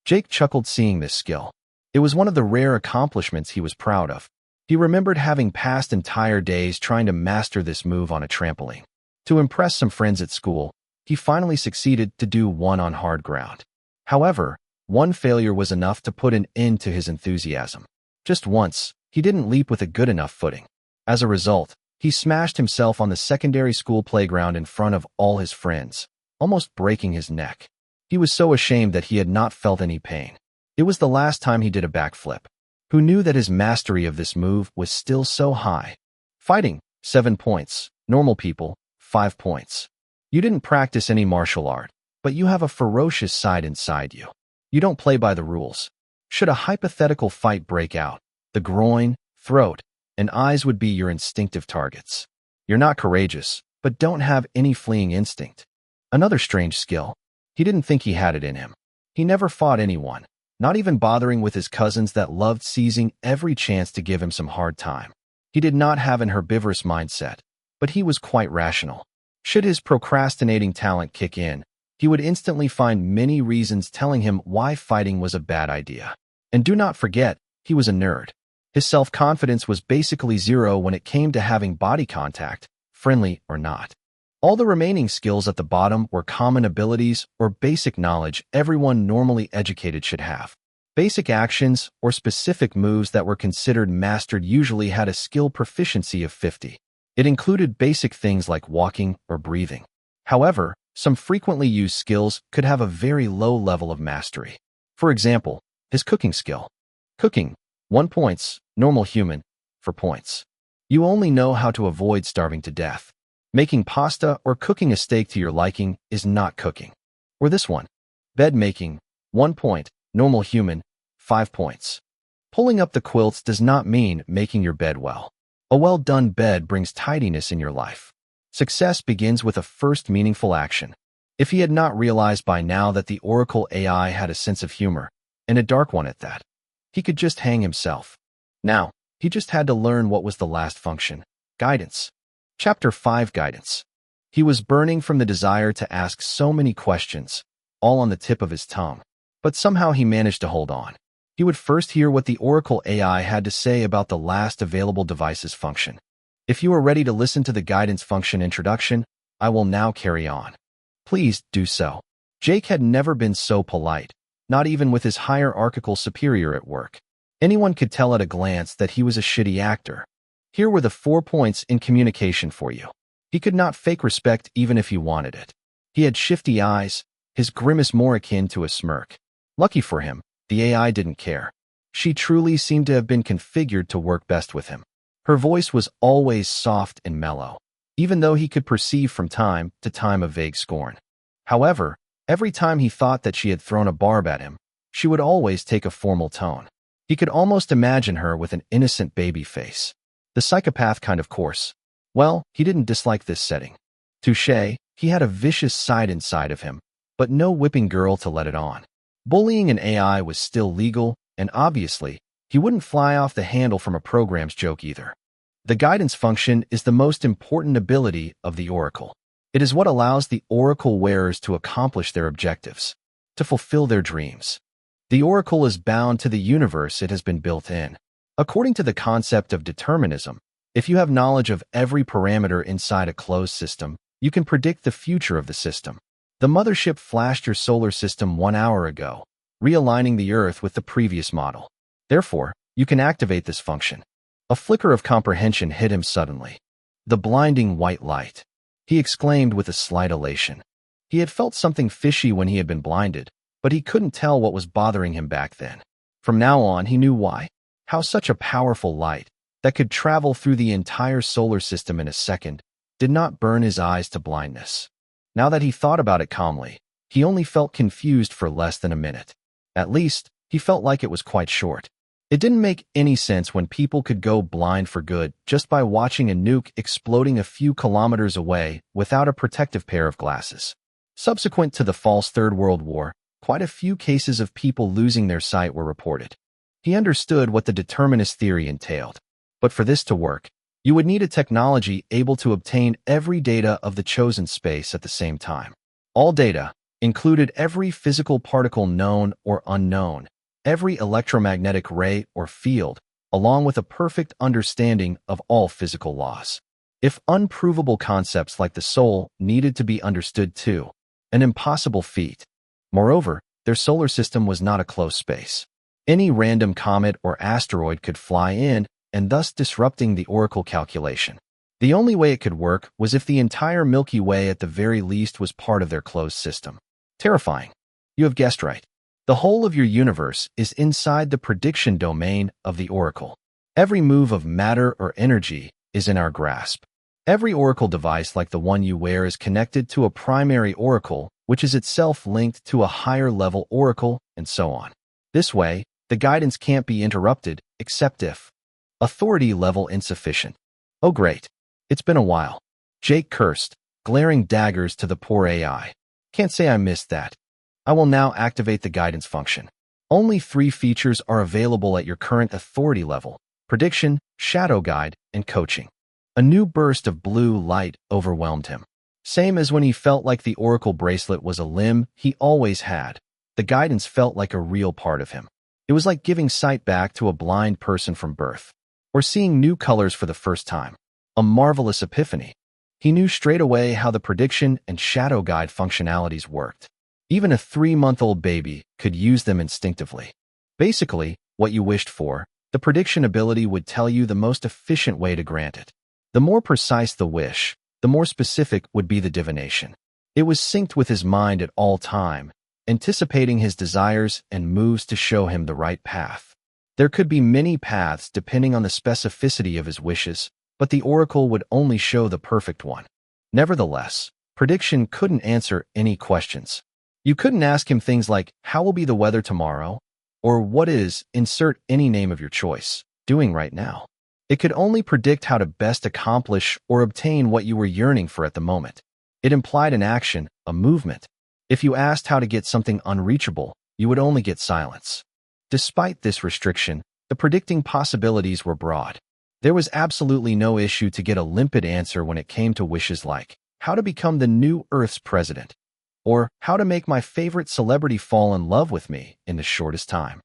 Jake chuckled seeing this skill. It was one of the rare accomplishments he was proud of. He remembered having passed entire days trying to master this move on a trampoline. To impress some friends at school, he finally succeeded to do one on hard ground. However, one failure was enough to put an end to his enthusiasm. Just once, he didn't leap with a good enough footing. As a result, he smashed himself on the secondary school playground in front of all his friends, almost breaking his neck. He was so ashamed that he had not felt any pain. It was the last time he did a backflip. Who knew that his mastery of this move was still so high? Fighting, 7 points. Normal people, 5 points. You didn't practice any martial art, but you have a ferocious side inside you. You don't play by the rules. Should a hypothetical fight break out, the groin, throat, and eyes would be your instinctive targets. You're not courageous, but don't have any fleeing instinct. Another strange skill. He didn't think he had it in him. He never fought anyone, not even bothering with his cousins that loved seizing every chance to give him some hard time. He did not have an herbivorous mindset, but he was quite rational. Should his procrastinating talent kick in, he would instantly find many reasons telling him why fighting was a bad idea. And do not forget, he was a nerd. His self-confidence was basically zero when it came to having body contact, friendly or not. All the remaining skills at the bottom were common abilities or basic knowledge everyone normally educated should have. Basic actions or specific moves that were considered mastered usually had a skill proficiency of 50. It included basic things like walking or breathing. However, some frequently used skills could have a very low level of mastery. For example, his cooking skill. Cooking, 1 points. Normal human, 4 points. You only know how to avoid starving to death. Making pasta or cooking a steak to your liking is not cooking. Or this one. Bed making, 1 point. Normal human, 5 points. Pulling up the quilts does not mean making your bed well. A well-done bed brings tidiness in your life. Success begins with a first meaningful action. If he had not realized by now that the Oracle AI had a sense of humor, and a dark one at that, he could just hang himself. Now, he just had to learn what was the last function. Guidance. Chapter 5 Guidance. He was burning from the desire to ask so many questions, all on the tip of his tongue. But somehow he managed to hold on. He would first hear what the Oracle AI had to say about the last available device's function. If you are ready to listen to the guidance function introduction, I will now carry on. Please do so. Jake had never been so polite, not even with his hierarchical superior at work. Anyone could tell at a glance that he was a shitty actor. Here were the 4 points in communication for you. He could not fake respect even if he wanted it. He had shifty eyes, his grimace more akin to a smirk. Lucky for him, the AI didn't care. She truly seemed to have been configured to work best with him. Her voice was always soft and mellow, even though he could perceive from time to time a vague scorn. However, every time he thought that she had thrown a barb at him, she would always take a formal tone. He could almost imagine her with an innocent baby face. The psychopath kind of course. Well, he didn't dislike this setting. Touché, he had a vicious side inside of him, but no whipping girl to let it on. Bullying an AI was still legal, and obviously, he wouldn't fly off the handle from a program's joke either. The guidance function is the most important ability of the Oracle. It is what allows the Oracle wearers to accomplish their objectives, to fulfill their dreams. The Oracle is bound to the universe it has been built in. According to the concept of determinism, if you have knowledge of every parameter inside a closed system, you can predict the future of the system. The mothership flashed your solar system 1 hour ago, realigning the Earth with the previous model. Therefore, you can activate this function. A flicker of comprehension hit him suddenly. The blinding white light. He exclaimed with a slight elation. He had felt something fishy when he had been blinded, but he couldn't tell what was bothering him back then. From now on, he knew why. How such a powerful light, that could travel through the entire solar system in a second, did not burn his eyes to blindness. Now that he thought about it calmly, he only felt confused for less than a minute. At least, he felt like it was quite short. It didn't make any sense when people could go blind for good just by watching a nuke exploding a few kilometers away without a protective pair of glasses. Subsequent to the false Third World War, quite a few cases of people losing their sight were reported. He understood what the determinist theory entailed. But for this to work, you would need a technology able to obtain every data of the chosen space at the same time. All data included every physical particle known or unknown, every electromagnetic ray or field, along with a perfect understanding of all physical laws. If unprovable concepts like the soul needed to be understood too, an impossible feat. Moreover, their solar system was not a closed space. Any random comet or asteroid could fly in, and thus disrupting the oracle calculation. The only way it could work was if the entire Milky Way at the very least was part of their closed system. Terrifying. You have guessed right. The whole of your universe is inside the prediction domain of the oracle. Every move of matter or energy is in our grasp. Every oracle device like the one you wear is connected to a primary oracle, which is itself linked to a higher-level oracle, and so on. This way, the guidance can't be interrupted, except if authority level insufficient. Oh great. It's been a while. Jake cursed, glaring daggers to the poor AI. Can't say I missed that. I will now activate the guidance function. Only 3 features are available at your current authority level: prediction, shadow guide, and coaching. A new burst of blue light overwhelmed him. Same as when he felt like the oracle bracelet was a limb he always had. The guidance felt like a real part of him. It was like giving sight back to a blind person from birth, or seeing new colors for the first time. A marvelous epiphany. He knew straight away how the prediction and shadow guide functionalities worked. Even a 3-month-old baby could use them instinctively. Basically, what you wished for, the prediction ability would tell you the most efficient way to grant it. The more precise the wish, the more specific would be the divination. It was synced with his mind at all time, anticipating his desires and moves to show him the right path. There could be many paths depending on the specificity of his wishes, but the oracle would only show the perfect one. Nevertheless, prediction couldn't answer any questions. You couldn't ask him things like, how will be the weather tomorrow? Or what is, insert any name of your choice, doing right now? It could only predict how to best accomplish or obtain what you were yearning for at the moment. It implied an action, a movement. If you asked how to get something unreachable, you would only get silence. Despite this restriction, the predicting possibilities were broad. There was absolutely no issue to get a limpid answer when it came to wishes like, how to become the new Earth's president, or how to make my favorite celebrity fall in love with me in the shortest time.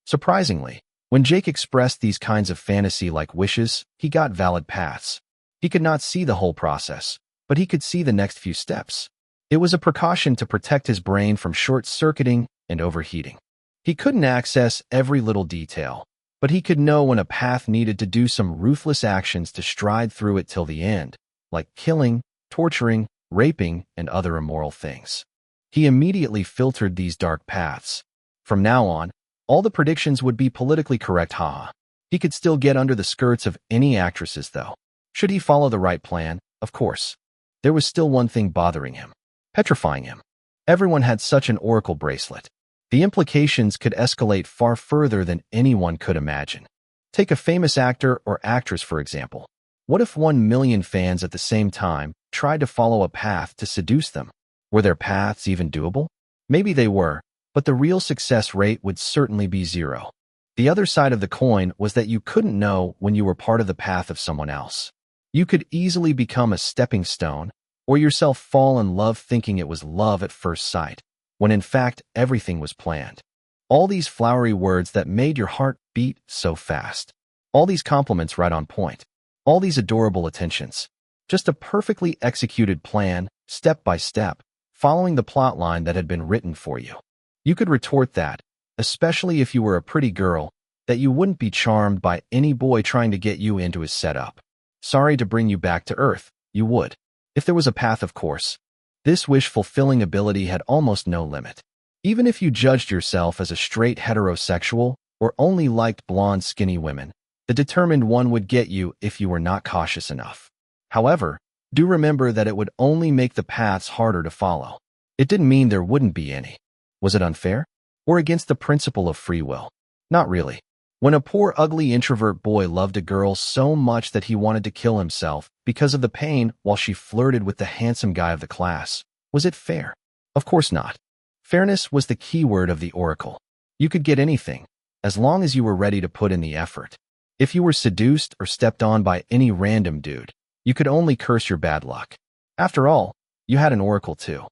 Surprisingly, when Jake expressed these kinds of fantasy-like wishes, he got valid paths. He could not see the whole process, but he could see the next few steps. It was a precaution to protect his brain from short-circuiting and overheating. He couldn't access every little detail, but he could know when a path needed to do some ruthless actions to stride through it till the end, like killing, torturing, raping, and other immoral things. He immediately filtered these dark paths. From now on, all the predictions would be politically correct, haha. He could still get under the skirts of any actresses, though. Should he follow the right plan? Of course. There was still one thing bothering him, petrifying him. Everyone had such an oracle bracelet. The implications could escalate far further than anyone could imagine. Take a famous actor or actress, for example. What if 1 million fans at the same time tried to follow a path to seduce them? Were their paths even doable? Maybe they were, but the real success rate would certainly be 0. The other side of the coin was that you couldn't know when you were part of the path of someone else. You could easily become a stepping stone, or yourself fall in love thinking it was love at first sight, when in fact everything was planned. All these flowery words that made your heart beat so fast. All these compliments right on point. All these adorable attentions. Just a perfectly executed plan, step by step, following the plot line that had been written for you. You could retort that, especially if you were a pretty girl, that you wouldn't be charmed by any boy trying to get you into his setup. Sorry to bring you back to Earth, you would. If there was a path, of course. This wish-fulfilling ability had almost no limit. Even if you judged yourself as a straight heterosexual or only liked blonde skinny women, the determined one would get you if you were not cautious enough. However, do remember that it would only make the paths harder to follow. It didn't mean there wouldn't be any. Was it unfair? Or against the principle of free will? Not really. When a poor ugly introvert boy loved a girl so much that he wanted to kill himself because of the pain while she flirted with the handsome guy of the class, was it fair? Of course not. Fairness was the key word of the Oracle. You could get anything, as long as you were ready to put in the effort. If you were seduced or stepped on by any random dude, you could only curse your bad luck. After all, you had an Oracle too.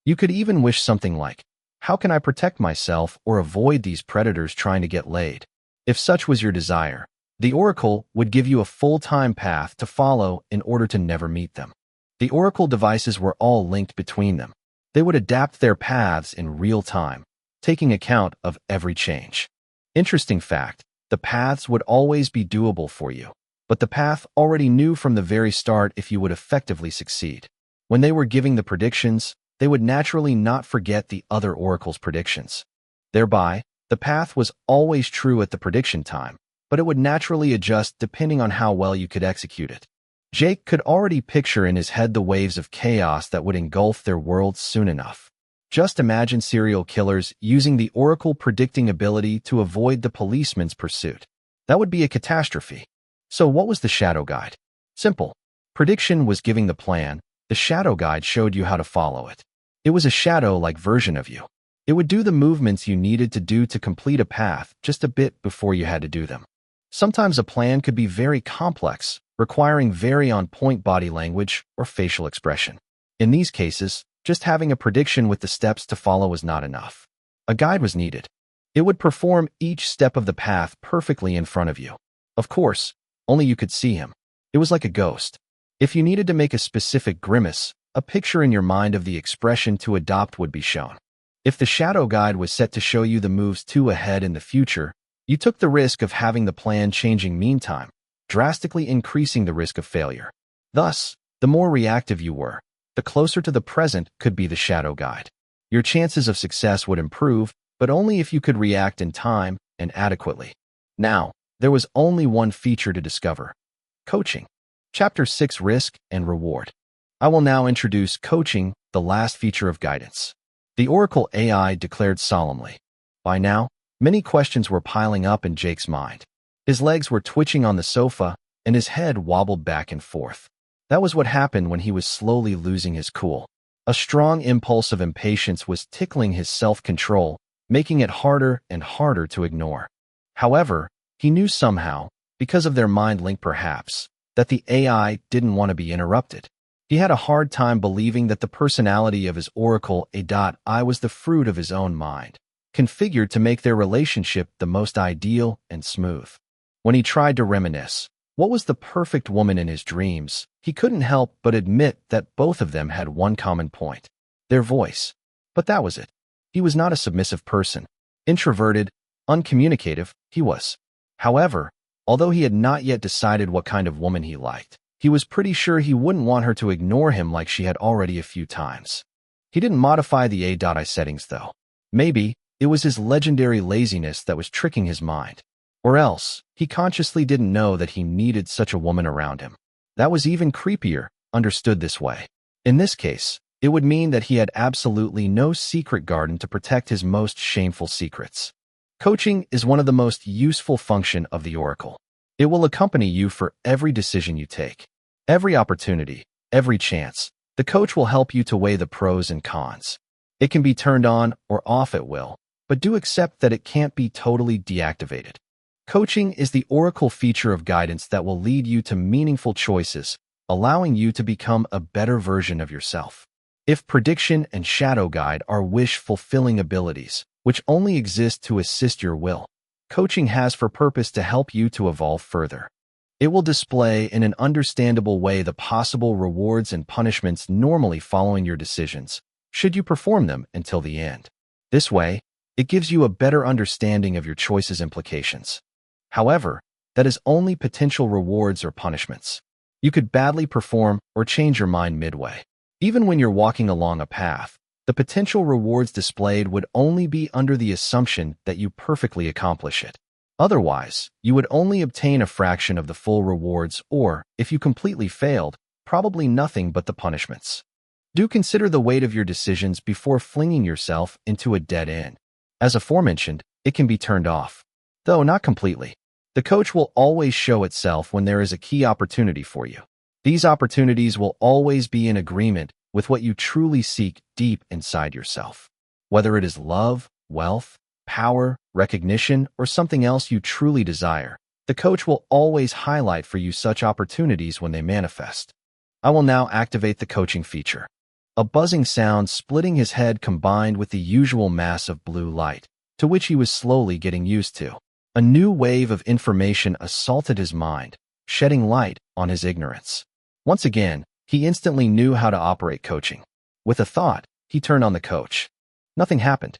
You could even wish something like, how can I protect myself or avoid these predators trying to get laid? If such was your desire, the Oracle would give you a full-time path to follow in order to never meet them. The Oracle devices were all linked between them. They would adapt their paths in real time, taking account of every change. Interesting fact, the paths would always be doable for you, but the path already knew from the very start if you would effectively succeed. When they were giving the predictions, they would naturally not forget the other Oracle's predictions. Thereby, the path was always true at the prediction time, but it would naturally adjust depending on how well you could execute it. Jake could already picture in his head the waves of chaos that would engulf their worlds soon enough. Just imagine serial killers using the Oracle predicting ability to avoid the policeman's pursuit. That would be a catastrophe. So what was the Shadow Guide? Simple. Prediction was giving the plan. The Shadow Guide showed you how to follow it. It was a shadow-like version of you. It would do the movements you needed to do to complete a path just a bit before you had to do them. Sometimes a plan could be very complex, requiring very on-point body language or facial expression. In these cases, just having a prediction with the steps to follow was not enough. A guide was needed. It would perform each step of the path perfectly in front of you. Of course, only you could see him. It was like a ghost. If you needed to make a specific grimace, a picture in your mind of the expression to adopt would be shown. If the Shadow Guide was set to show you the moves to ahead in the future, you took the risk of having the plan changing meantime, drastically increasing the risk of failure. Thus, the more reactive you were, the closer to the present could be the Shadow Guide. Your chances of success would improve, but only if you could react in time and adequately. Now, there was only one feature to discover: coaching. Chapter 6: Risk and Reward. I will now introduce coaching, the last feature of guidance. The Oracle AI declared solemnly. By now, many questions were piling up in Jake's mind. His legs were twitching on the sofa, and his head wobbled back and forth. That was what happened when he was slowly losing his cool. A strong impulse of impatience was tickling his self-control, making it harder and harder to ignore. However, he knew somehow, because of their mind link perhaps, that the AI didn't want to be interrupted. He had a hard time believing that the personality of his Oracle AI was the fruit of his own mind, configured to make their relationship the most ideal and smooth. When he tried to reminisce, what was the perfect woman in his dreams, he couldn't help but admit that both of them had one common point: their voice. But that was it. He was not a submissive person. Introverted, uncommunicative, he was. However, although he had not yet decided what kind of woman he liked, he was pretty sure he wouldn't want her to ignore him like she had already a few times. He didn't modify the AI settings, though. Maybe it was his legendary laziness that was tricking his mind. Or else, he consciously didn't know that he needed such a woman around him. That was even creepier, understood this way. In this case, it would mean that he had absolutely no secret garden to protect his most shameful secrets. Coaching is one of the most useful functions of the Oracle. It will accompany you for every decision you take. Every opportunity, every chance, the coach will help you to weigh the pros and cons. It can be turned on or off at will, but do accept that it can't be totally deactivated. Coaching is the Oracle feature of guidance that will lead you to meaningful choices, allowing you to become a better version of yourself. If prediction and shadow guide are wish-fulfilling abilities, which only exist to assist your will, coaching has for purpose to help you to evolve further. It will display in an understandable way the possible rewards and punishments normally following your decisions, should you perform them until the end. This way, it gives you a better understanding of your choices' implications. However, that is only potential rewards or punishments. You could badly perform or change your mind midway. Even when you're walking along a path, the potential rewards displayed would only be under the assumption that you perfectly accomplish it. Otherwise, you would only obtain a fraction of the full rewards or, if you completely failed, probably nothing but the punishments. Do consider the weight of your decisions before flinging yourself into a dead end. As aforementioned, it can be turned off, though not completely. The coach will always show itself when there is a key opportunity for you. These opportunities will always be in agreement with what you truly seek deep inside yourself. Whether it is love, wealth, power, recognition, or something else you truly desire, the coach will always highlight for you such opportunities when they manifest. I will now activate the coaching feature. A buzzing sound splitting his head combined with the usual mass of blue light, to which he was slowly getting used to. A new wave of information assaulted his mind, shedding light on his ignorance. Once again, he instantly knew how to operate coaching. With a thought, he turned on the coach. Nothing happened.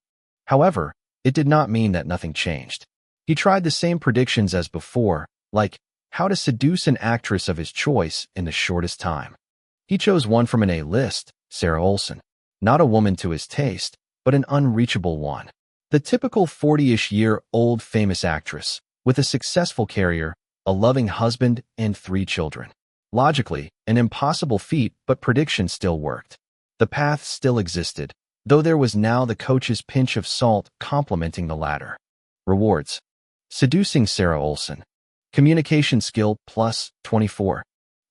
However, it did not mean that nothing changed. He tried the same predictions as before, like how to seduce an actress of his choice in the shortest time. He chose one from an A-list, Sarah Olson. Not a woman to his taste, but an unreachable one. The typical 40-ish-year-old famous actress, with a successful career, a loving husband, and 3 children. Logically, an impossible feat, but prediction still worked. The path still existed, though there was now the coach's pinch of salt complementing the latter. Rewards. Seducing Sarah Olson. Communication skill plus 24.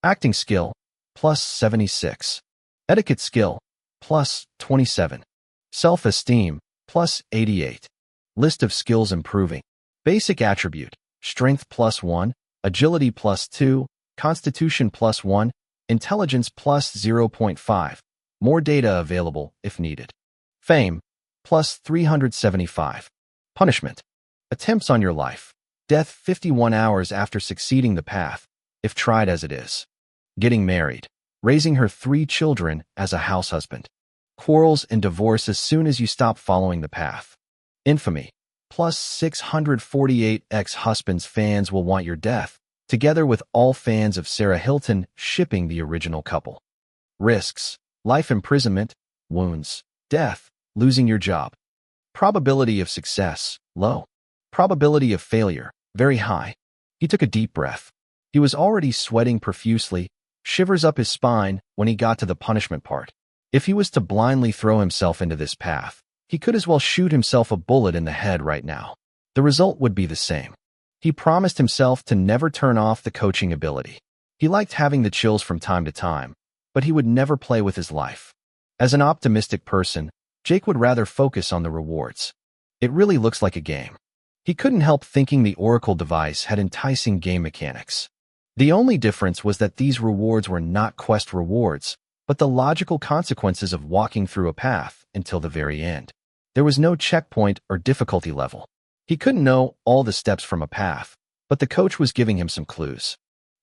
Acting skill plus 76. Etiquette skill plus 27. Self-esteem plus 88. List of skills improving. Basic attribute, strength plus 1, agility plus 2, constitution plus 1, intelligence plus 0.5. More data available if needed. Fame plus 375. Punishment. Attempts on your life. Death 51 hours after succeeding the path, if tried as it is. Getting married. Raising her 3 children as a house husband. Quarrels and divorce as soon as you stop following the path. Infamy. Plus 648 ex-husbands fans will want your death, together with all fans of Sarah Hilton shipping the original couple. Risks. Life imprisonment, wounds, death, losing your job. Probability of success, low. Probability of failure, very high. He took a deep breath. He was already sweating profusely, shivers up his spine when he got to the punishment part. If he was to blindly throw himself into this path, he could as well shoot himself a bullet in the head right now. The result would be the same. He promised himself to never turn off the coaching ability. He liked having the chills from time to time, but he would never play with his life. As an optimistic person, Jake would rather focus on the rewards. It really looks like a game. He couldn't help thinking the Oracle device had enticing game mechanics. The only difference was that these rewards were not quest rewards, but the logical consequences of walking through a path until the very end. There was no checkpoint or difficulty level. He couldn't know all the steps from a path, but the coach was giving him some clues.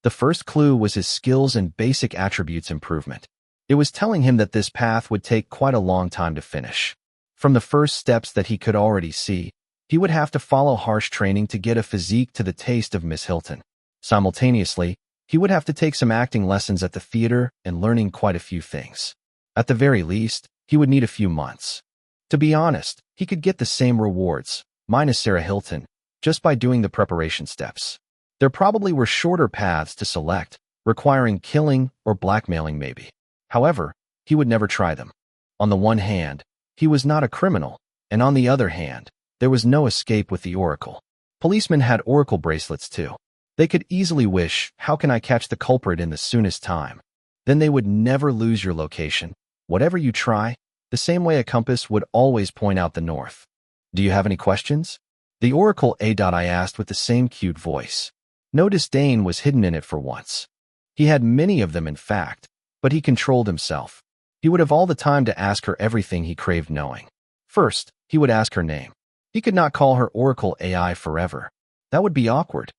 The first clue was his skills and basic attributes improvement. It was telling him that this path would take quite a long time to finish. From the first steps that he could already see, he would have to follow harsh training to get a physique to the taste of Miss Hilton. Simultaneously, he would have to take some acting lessons at the theater and learning quite a few things. At the very least, he would need a few months. To be honest, he could get the same rewards, minus Sarah Hilton, just by doing the preparation steps. There probably were shorter paths to select, requiring killing or blackmailing maybe. However, he would never try them. On the one hand, he was not a criminal, and on the other hand, there was no escape with the Oracle. Policemen had Oracle bracelets too. They could easily wish, how can I catch the culprit in the soonest time? Then they would never lose your location. Whatever you try, the same way a compass would always point out the north. Do you have any questions? The Oracle I asked with the same cute voice. No disdain was hidden in it for once. He had many of them in fact, but he controlled himself. He would have all the time to ask her everything he craved knowing. First, he would ask her name. He could not call her Oracle AI forever. That would be awkward.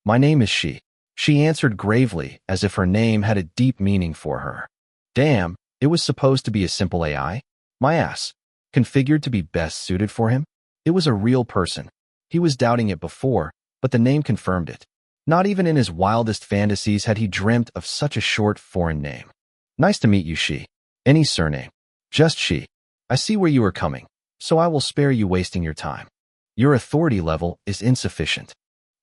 My name is She. She answered gravely, as if her name had a deep meaning for her. Damn, it was supposed to be a simple AI? My ass. Configured to be best suited for him? It was a real person. He was doubting it before, but the name confirmed it. Not even in his wildest fantasies had he dreamt of such a short foreign name. Nice to meet you, she. Any surname. Just she. I see where you are coming, so I will spare you wasting your time. Your authority level is insufficient.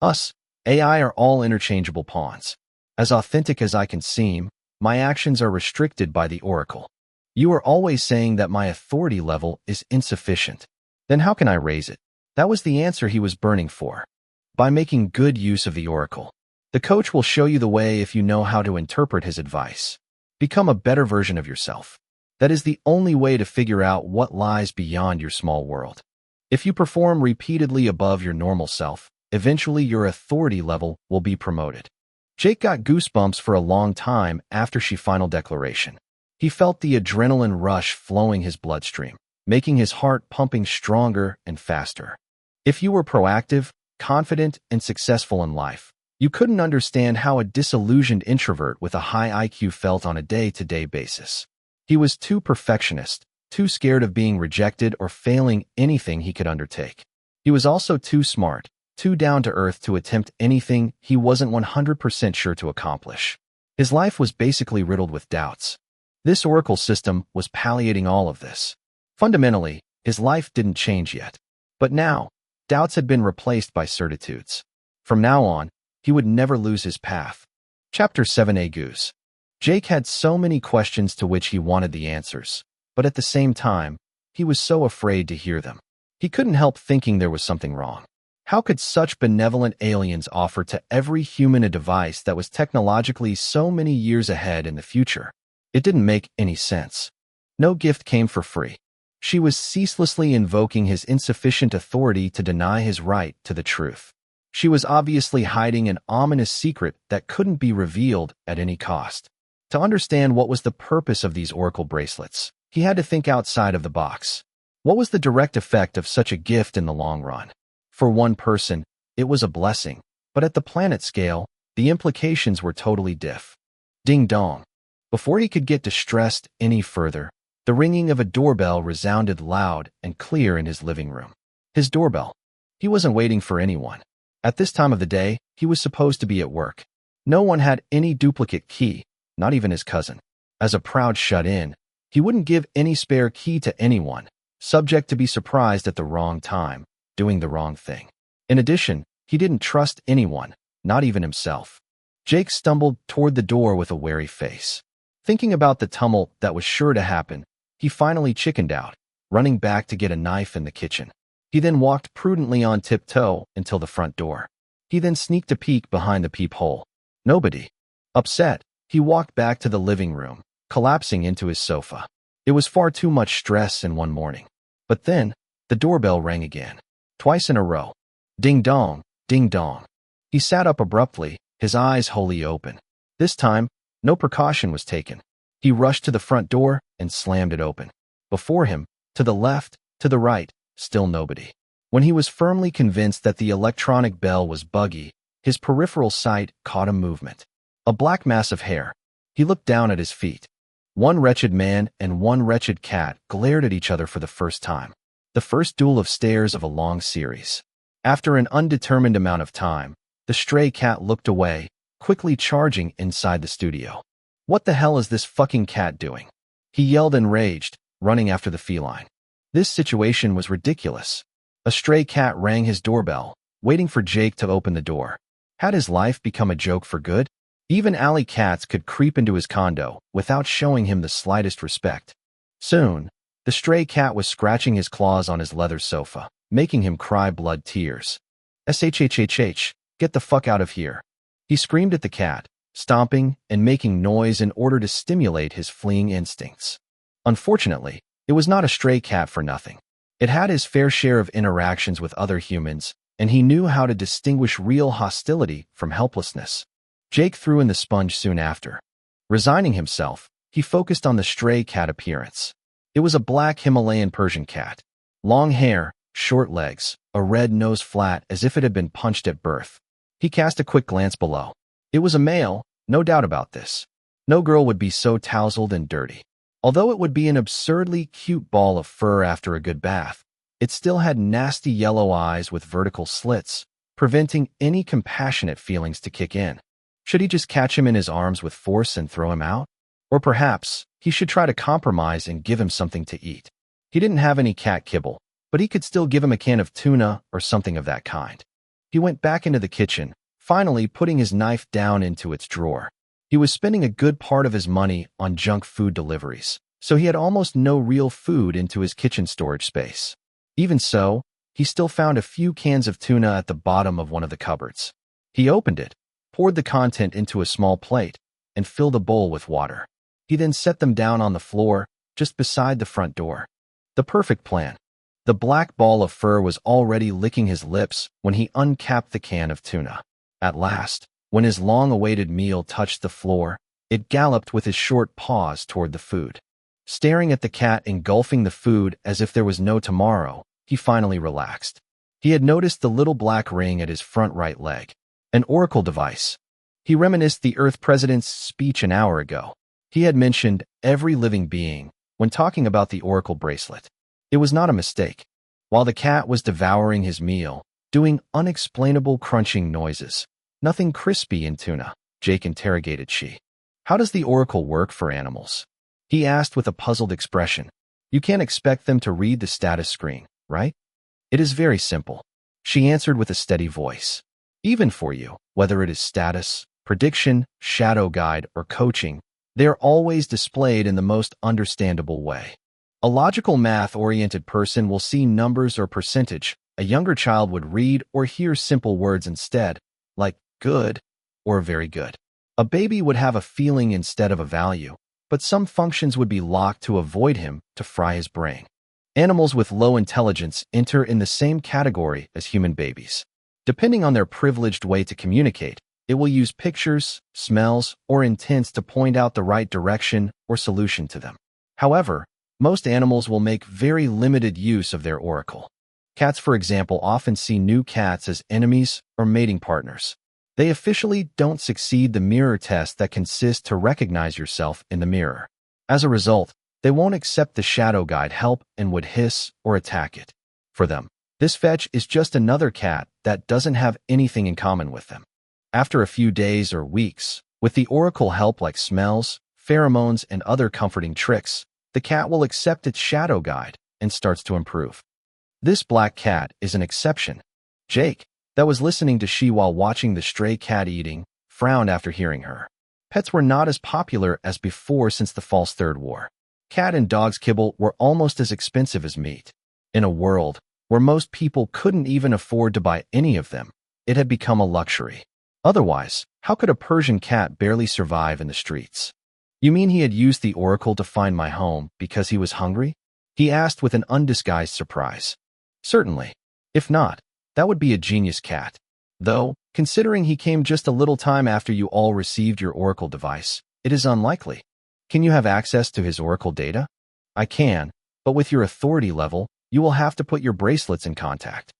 Us, AI, are all interchangeable pawns. As authentic as I can seem, my actions are restricted by the Oracle. You are always saying that my authority level is insufficient. Then how can I raise it? That was the answer he was burning for. By making good use of the Oracle. The coach will show you the way if you know how to interpret his advice. Become a better version of yourself. That is the only way to figure out what lies beyond your small world. If you perform repeatedly above your normal self, eventually your authority level will be promoted. Jake got goosebumps for a long time after she final declaration. He felt the adrenaline rush flowing his bloodstream, making his heart pumping stronger and faster. If you were proactive, confident, and successful in life, you couldn't understand how a disillusioned introvert with a high IQ felt on a day-to-day basis. He was too perfectionist, too scared of being rejected or failing anything he could undertake. He was also too smart, too down-to-earth to attempt anything he wasn't 100% sure to accomplish. His life was basically riddled with doubts. This Oracle system was palliating all of this. Fundamentally, his life didn't change yet. But now, doubts had been replaced by certitudes. From now on, he would never lose his path. Chapter 7. Goose. Jake had so many questions to which he wanted the answers, but at the same time, he was so afraid to hear them. He couldn't help thinking there was something wrong. How could such benevolent aliens offer to every human a device that was technologically so many years ahead in the future? It didn't make any sense. No gift came for free. She was ceaselessly invoking his insufficient authority to deny his right to the truth. She was obviously hiding an ominous secret that couldn't be revealed at any cost. To understand what was the purpose of these Oracle bracelets, he had to think outside of the box. What was the direct effect of such a gift in the long run? For one person, it was a blessing, but at the planet scale, the implications were totally diff. Ding dong. Before he could get distressed any further, the ringing of a doorbell resounded loud and clear in his living room. His doorbell. He wasn't waiting for anyone. At this time of the day, he was supposed to be at work. No one had any duplicate key, not even his cousin. As a proud shut-in, he wouldn't give any spare key to anyone, subject to be surprised at the wrong time, doing the wrong thing. In addition, he didn't trust anyone, not even himself. Jake stumbled toward the door with a wary face. Thinking about the tumult that was sure to happen, he finally chickened out, running back to get a knife in the kitchen. He then walked prudently on tiptoe until the front door. He then sneaked a peek behind the peephole. Nobody. Upset, he walked back to the living room, collapsing into his sofa. It was far too much stress in one morning. But then, the doorbell rang again. Twice in a row. Ding dong, ding dong. He sat up abruptly, his eyes wholly open. This time, no precaution was taken. He rushed to the front door and slammed it open. Before him, to the left, to the right, still nobody. When he was firmly convinced that the electronic bell was buggy, his peripheral sight caught a movement. A black mass of hair. He looked down at his feet. One wretched man and one wretched cat glared at each other for the first time. The first duel of stares of a long series. After an undetermined amount of time, the stray cat looked away, quickly charging inside the studio. What the hell is this fucking cat doing? He yelled enraged, running after the feline. This situation was ridiculous. A stray cat rang his doorbell, waiting for Jake to open the door. Had his life become a joke for good? Even alley cats could creep into his condo without showing him the slightest respect. Soon, the stray cat was scratching his claws on his leather sofa, making him cry blood tears. SHHHH, get the fuck out of here. He screamed at the cat, stomping and making noise in order to stimulate his fleeing instincts. Unfortunately, it was not a stray cat for nothing. It had his fair share of interactions with other humans, and he knew how to distinguish real hostility from helplessness. Jake threw in the sponge soon after. Resigning himself, he focused on the stray cat appearance. It was a black Himalayan Persian cat. Long hair, short legs, a red nose flat as if it had been punched at birth. He cast a quick glance below. It was a male, no doubt about this. No girl would be so tousled and dirty. Although it would be an absurdly cute ball of fur after a good bath, it still had nasty yellow eyes with vertical slits, preventing any compassionate feelings to kick in. Should he just catch him in his arms with force and throw him out? Or perhaps he should try to compromise and give him something to eat. He didn't have any cat kibble, but he could still give him a can of tuna or something of that kind. He went back into the kitchen, finally putting his knife down into its drawer. He was spending a good part of his money on junk food deliveries, so he had almost no real food into his kitchen storage space. Even so, he still found a few cans of tuna at the bottom of one of the cupboards. He opened it, poured the content into a small plate, and filled a bowl with water. He then set them down on the floor, just beside the front door. The perfect plan. The black ball of fur was already licking his lips when he uncapped the can of tuna. At last, when his long-awaited meal touched the floor, it galloped with his short paws toward the food. Staring at the cat engulfing the food as if there was no tomorrow, he finally relaxed. He had noticed the little black ring at his front right leg. An oracle device. He reminisced the Earth President's speech an hour ago. He had mentioned every living being when talking about the oracle bracelet. It was not a mistake. While the cat was devouring his meal, doing unexplainable crunching noises. Nothing crispy in tuna, Jake interrogated she. How does the oracle work for animals? He asked with a puzzled expression. You can't expect them to read the status screen, right? It is very simple. She answered with a steady voice. Even for you, whether it is status, prediction, shadow guide, or coaching, they are always displayed in the most understandable way. A logical math-oriented person will see numbers or percentage. A younger child would read or hear simple words instead, like good or very good. A baby would have a feeling instead of a value, but some functions would be locked to avoid him to fry his brain. Animals with low intelligence enter in the same category as human babies. Depending on their privileged way to communicate, it will use pictures, smells, or intents to point out the right direction or solution to them. However, most animals will make very limited use of their oracle. Cats, for example, often see new cats as enemies or mating partners. They officially don't succeed the mirror test that consists to recognize yourself in the mirror. As a result, they won't accept the shadow guide help and would hiss or attack it. For them, this fetch is just another cat that doesn't have anything in common with them. After a few days or weeks, with the oracle help like smells, pheromones, and other comforting tricks, the cat will accept its shadow guide and starts to improve. This black cat is an exception. Jake, that was listening to she while watching the stray cat eating, frowned after hearing her. Pets were not as popular as before since the False Third War. Cat and dog's kibble were almost as expensive as meat. In a world where most people couldn't even afford to buy any of them, it had become a luxury. Otherwise, how could a Persian cat barely survive in the streets? You mean he had used the oracle to find my home because he was hungry? He asked with an undisguised surprise. Certainly. If not, that would be a genius cat. Though, considering he came just a little time after you all received your oracle device, it is unlikely. Can you have access to his oracle data? I can, but with your authority level, you will have to put your bracelets in contact.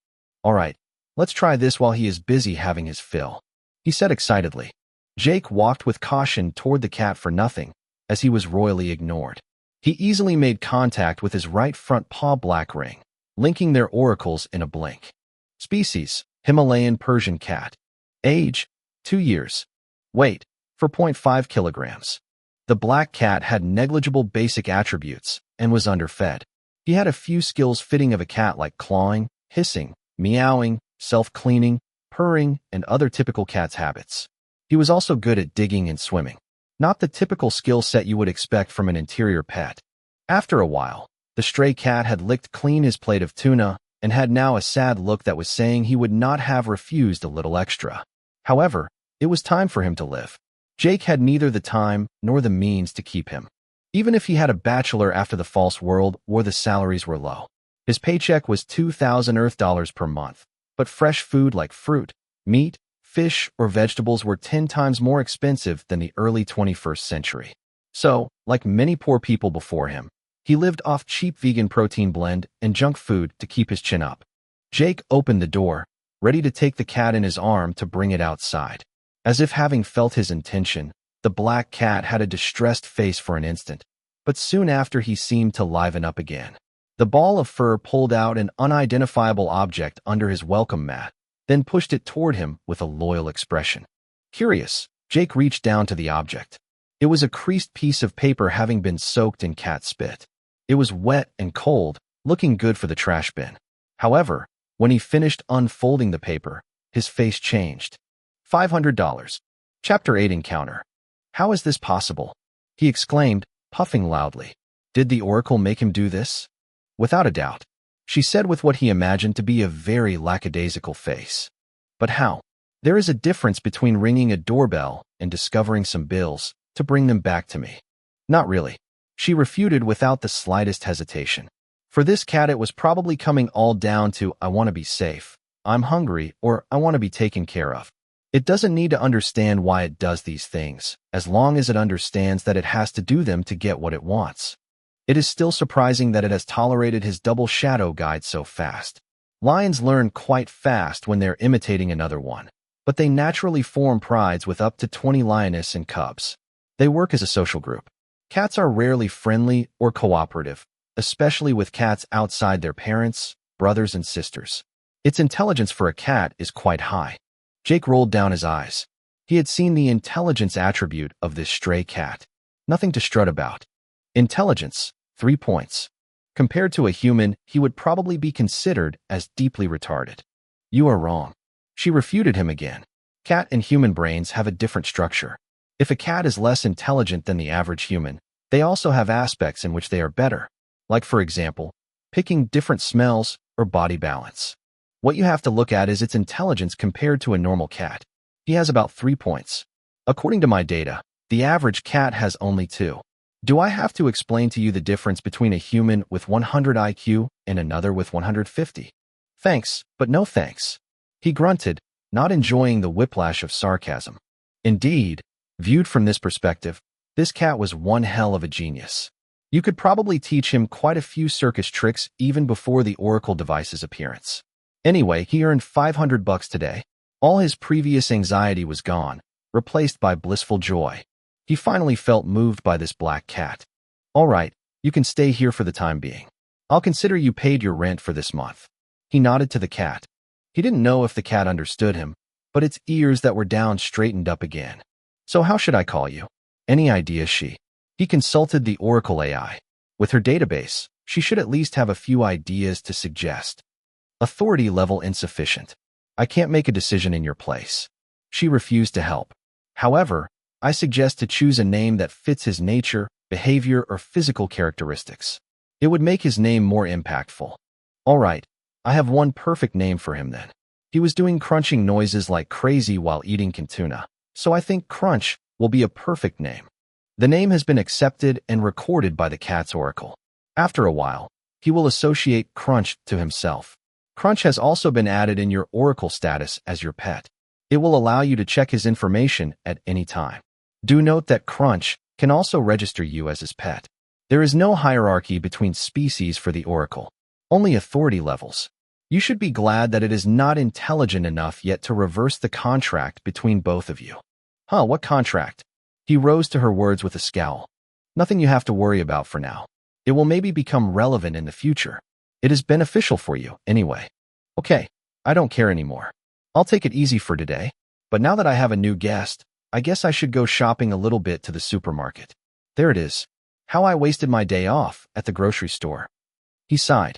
All right, let's try this while he is busy having his fill, he said excitedly. Jake walked with caution toward the cat for nothing, as he was royally ignored. He easily made contact with his right front paw black ring, linking their oracles in a blink. Species, Himalayan Persian cat. Age, 2 years. Weight, 4.5 kilograms. The black cat had negligible basic attributes and was underfed. He had a few skills fitting of a cat like clawing, hissing, meowing, self-cleaning, purring, and other typical cat's habits. He was also good at digging and swimming. Not the typical skill set you would expect from an interior pet. After a while, the stray cat had licked clean his plate of tuna and had now a sad look that was saying he would not have refused a little extra. However, it was time for him to live. Jake had neither the time nor the means to keep him. Even if he had a bachelor after the false world or the salaries were low. His paycheck was 2,000 Earth dollars per month, but fresh food like fruit, meat, fish, or vegetables were 10 times more expensive than the early 21st century. So, like many poor people before him, he lived off cheap vegan protein blend and junk food to keep his chin up. Jake opened the door, ready to take the cat in his arm to bring it outside. As if having felt his intention, the black cat had a distressed face for an instant, but soon after he seemed to liven up again. The ball of fur pulled out an unidentifiable object under his welcome mat, then pushed it toward him with a loyal expression. Curious, Jake reached down to the object. It was a creased piece of paper having been soaked in cat spit. It was wet and cold, looking good for the trash bin. However, when he finished unfolding the paper, his face changed. $500. Chapter 8 Encounter. How is this possible? He exclaimed, puffing loudly. Did the oracle make him do this? Without a doubt, she said with what he imagined to be a very lackadaisical face. But how? There is a difference between ringing a doorbell and discovering some bills to bring them back to me. Not really. She refuted without the slightest hesitation. For this cat, it was probably coming all down to, I want to be safe, I'm hungry, or I want to be taken care of. It doesn't need to understand why it does these things, as long as it understands that it has to do them to get what it wants. It is still surprising that it has tolerated his double shadow guide so fast. Lions learn quite fast when they're imitating another one, but they naturally form prides with up to 20 lioness and cubs. They work as a social group. Cats are rarely friendly or cooperative, especially with cats outside their parents, brothers, and sisters. Its intelligence for a cat is quite high. Jake rolled down his eyes. He had seen the intelligence attribute of this stray cat. Nothing to strut about. Intelligence, 3 points. Compared to a human, he would probably be considered as deeply retarded. You are wrong. She refuted him again. Cat and human brains have a different structure. If a cat is less intelligent than the average human, they also have aspects in which they are better, like, for example, picking different smells or body balance. What you have to look at is its intelligence compared to a normal cat. He has about 3 points. According to my data, the average cat has only 2. Do I have to explain to you the difference between a human with 100 IQ and another with 150? Thanks, but no thanks. He grunted, not enjoying the whiplash of sarcasm. Indeed, viewed from this perspective, this cat was one hell of a genius. You could probably teach him quite a few circus tricks even before the Oracle device's appearance. Anyway, he earned $500 today. All his previous anxiety was gone, replaced by blissful joy. He finally felt moved by this black cat. All right, you can stay here for the time being. I'll consider you paid your rent for this month. He nodded to the cat. He didn't know if the cat understood him, but its ears that were down straightened up again. So how should I call you? Any idea, she? He consulted the Oracle AI. With her database, she should at least have a few ideas to suggest. Authority level insufficient. I can't make a decision in your place. She refused to help. However, I suggest to choose a name that fits his nature, behavior, or physical characteristics. It would make his name more impactful. All right, I have one perfect name for him then. He was doing crunching noises like crazy while eating tuna, so I think Crunch will be a perfect name. The name has been accepted and recorded by the cat's oracle. After a while, he will associate Crunch to himself. Crunch has also been added in your oracle status as your pet. It will allow you to check his information at any time. Do note that Crunch can also register you as his pet. There is no hierarchy between species for the oracle, only authority levels. You should be glad that it is not intelligent enough yet to reverse the contract between both of you. Huh, what contract? He rose to her words with a scowl. Nothing you have to worry about for now. It will maybe become relevant in the future. It is beneficial for you, anyway. Okay, I don't care anymore. I'll take it easy for today, but now that I have a new guest, I guess I should go shopping a little bit to the supermarket. There it is. How I wasted my day off at the grocery store. He sighed.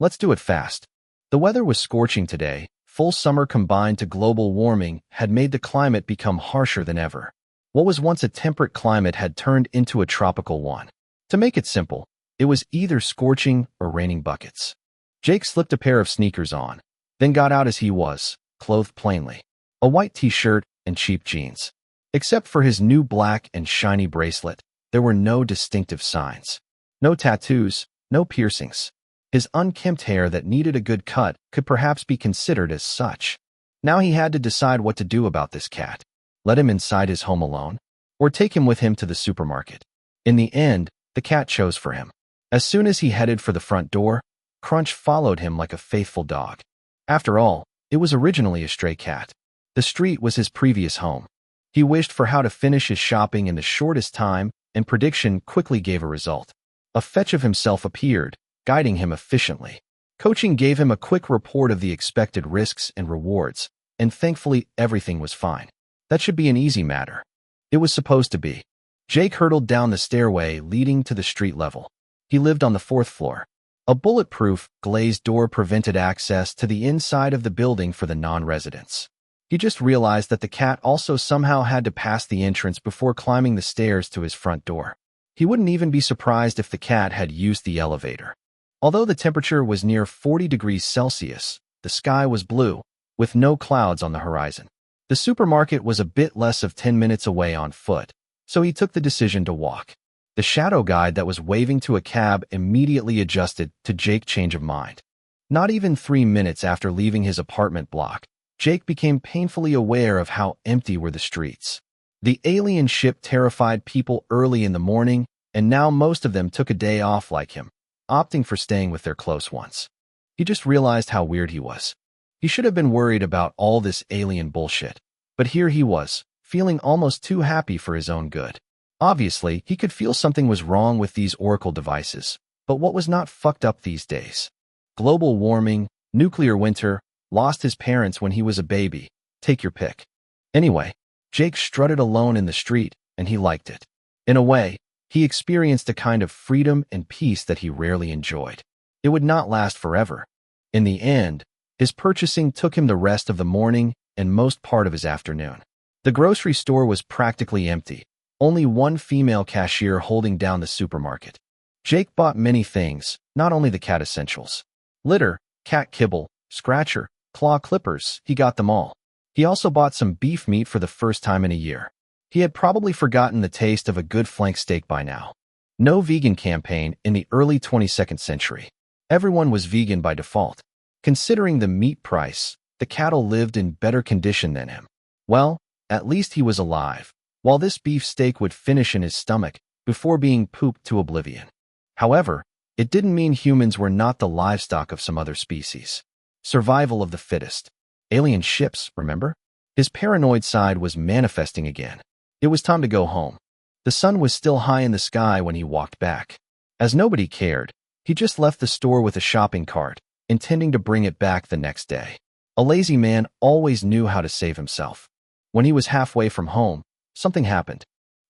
Let's do it fast. The weather was scorching today. Full summer combined to global warming had made the climate become harsher than ever. What was once a temperate climate had turned into a tropical one. To make it simple, it was either scorching or raining buckets. Jake slipped a pair of sneakers on, then got out as he was, clothed plainly. A white t-shirt and cheap jeans. Except for his new black and shiny bracelet, there were no distinctive signs. No tattoos, no piercings. His unkempt hair that needed a good cut could perhaps be considered as such. Now he had to decide what to do about this cat. Let him inside his home alone, or take him with him to the supermarket. In the end, the cat chose for him. As soon as he headed for the front door, Crunch followed him like a faithful dog. After all, it was originally a stray cat. The street was his previous home. He wished for how to finish his shopping in the shortest time, and prediction quickly gave a result. A fetch of himself appeared, guiding him efficiently. Coaching gave him a quick report of the expected risks and rewards, and thankfully everything was fine. That should be an easy matter. It was supposed to be. Jake hurtled down the stairway leading to the street level. He lived on the 4th floor. A bulletproof, glazed door prevented access to the inside of the building for the non-residents. He just realized that the cat also somehow had to pass the entrance before climbing the stairs to his front door. He wouldn't even be surprised if the cat had used the elevator. Although the temperature was near 40 degrees Celsius, the sky was blue, with no clouds on the horizon. The supermarket was a bit less of 10 minutes away on foot, so he took the decision to walk. The shadow guide that was waving to a cab immediately adjusted to Jake's change of mind. Not even 3 minutes after leaving his apartment block, Jake became painfully aware of how empty were the streets. The alien ship terrified people early in the morning, and now most of them took a day off like him, opting for staying with their close ones. He just realized how weird he was. He should have been worried about all this alien bullshit, but here he was, feeling almost too happy for his own good. Obviously, he could feel something was wrong with these Oracle devices, but what was not fucked up these days? Global warming, nuclear winter, lost his parents when he was a baby, take your pick. Anyway, Jake strutted alone in the street, and he liked it. In a way, he experienced a kind of freedom and peace that he rarely enjoyed. It would not last forever. In the end, his purchasing took him the rest of the morning and most part of his afternoon. The grocery store was practically empty, only one female cashier holding down the supermarket. Jake bought many things, not only the cat essentials. Litter, cat kibble, scratcher, claw clippers, he got them all. He also bought some beef meat for the first time in a year. He had probably forgotten the taste of a good flank steak by now. No vegan campaign in the early 22nd century. Everyone was vegan by default. Considering the meat price, the cattle lived in better condition than him. Well, at least he was alive, while this beef steak would finish in his stomach before being pooped to oblivion. However, it didn't mean humans were not the livestock of some other species. Survival of the fittest. Alien ships, remember? His paranoid side was manifesting again. It was time to go home. The sun was still high in the sky when he walked back. As nobody cared, he just left the store with a shopping cart, intending to bring it back the next day. A lazy man always knew how to save himself. When he was halfway from home, something happened.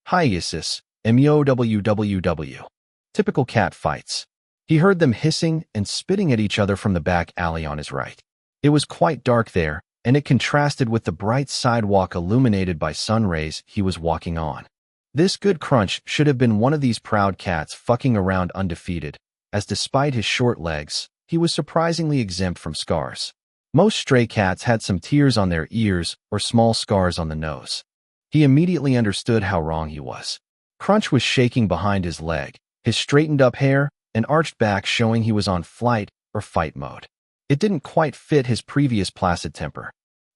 Hiatus, MOWWW. Typical cat fights. He heard them hissing and spitting at each other from the back alley on his right. It was quite dark there, and it contrasted with the bright sidewalk illuminated by sun rays he was walking on. This good Crunch should have been one of these proud cats fucking around undefeated, as despite his short legs, he was surprisingly exempt from scars. Most stray cats had some tears on their ears or small scars on the nose. He immediately understood how wrong he was. Crunch was shaking behind his leg, his straightened-up hair and arched back showing he was on flight or fight mode. It didn't quite fit his previous placid temper.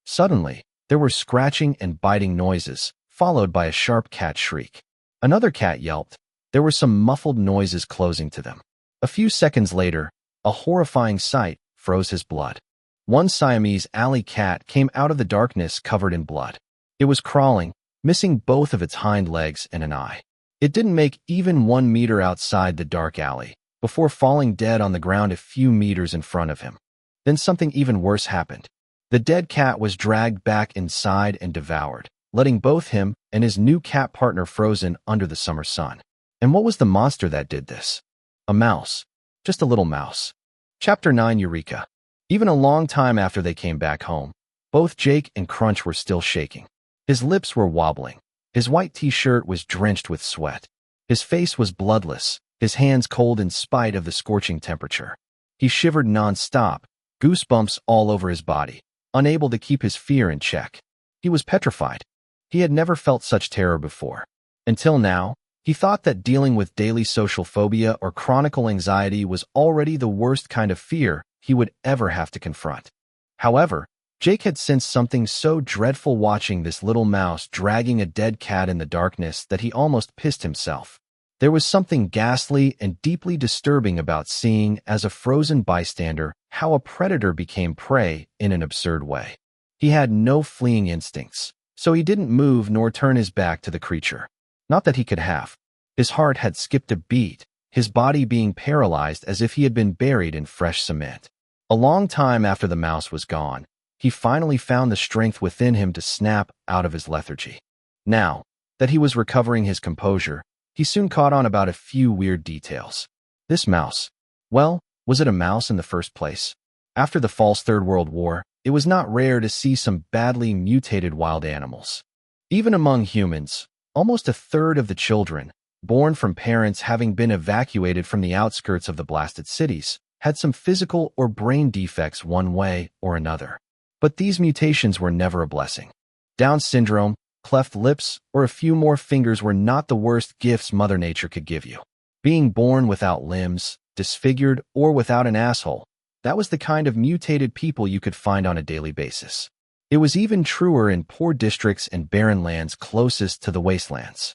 Suddenly, there were scratching and biting noises, followed by a sharp cat shriek. Another cat yelped. There were some muffled noises closing to them. A few seconds later, a horrifying sight froze his blood. One Siamese alley cat came out of the darkness covered in blood. It was crawling, missing both of its hind legs and an eye. It didn't make even 1 meter outside the dark alley, before falling dead on the ground a few meters in front of him. Then something even worse happened. The dead cat was dragged back inside and devoured, letting both him and his new cat partner frozen under the summer sun. And what was the monster that did this? A mouse. Just a little mouse. Chapter 9 Eureka. Even a long time after they came back home, both Jake and Crunch were still shaking. His lips were wobbling. His white t-shirt was drenched with sweat. His face was bloodless, his hands cold in spite of the scorching temperature. He shivered non-stop, goosebumps all over his body, unable to keep his fear in check. He was petrified. He had never felt such terror before. Until now, he thought that dealing with daily social phobia or chronic anxiety was already the worst kind of fear he would ever have to confront. However, Jake had sensed something so dreadful watching this little mouse dragging a dead cat in the darkness that he almost pissed himself. There was something ghastly and deeply disturbing about seeing, as a frozen bystander, how a predator became prey in an absurd way. He had no fleeing instincts, so he didn't move nor turn his back to the creature. Not that he could have. His heart had skipped a beat, his body being paralyzed as if he had been buried in fresh cement. A long time after the mouse was gone, he finally found the strength within him to snap out of his lethargy. Now that he was recovering his composure, he soon caught on about a few weird details. This mouse. Well, was it a mouse in the first place? After the false Third World War, it was not rare to see some badly mutated wild animals. Even among humans, almost a third of the children, born from parents having been evacuated from the outskirts of the blasted cities, had some physical or brain defects one way or another. But these mutations were never a blessing. Down syndrome, cleft lips, or a few more fingers were not the worst gifts Mother Nature could give you. Being born without limbs, disfigured, or without an asshole, that was the kind of mutated people you could find on a daily basis. It was even truer in poor districts and barren lands closest to the wastelands.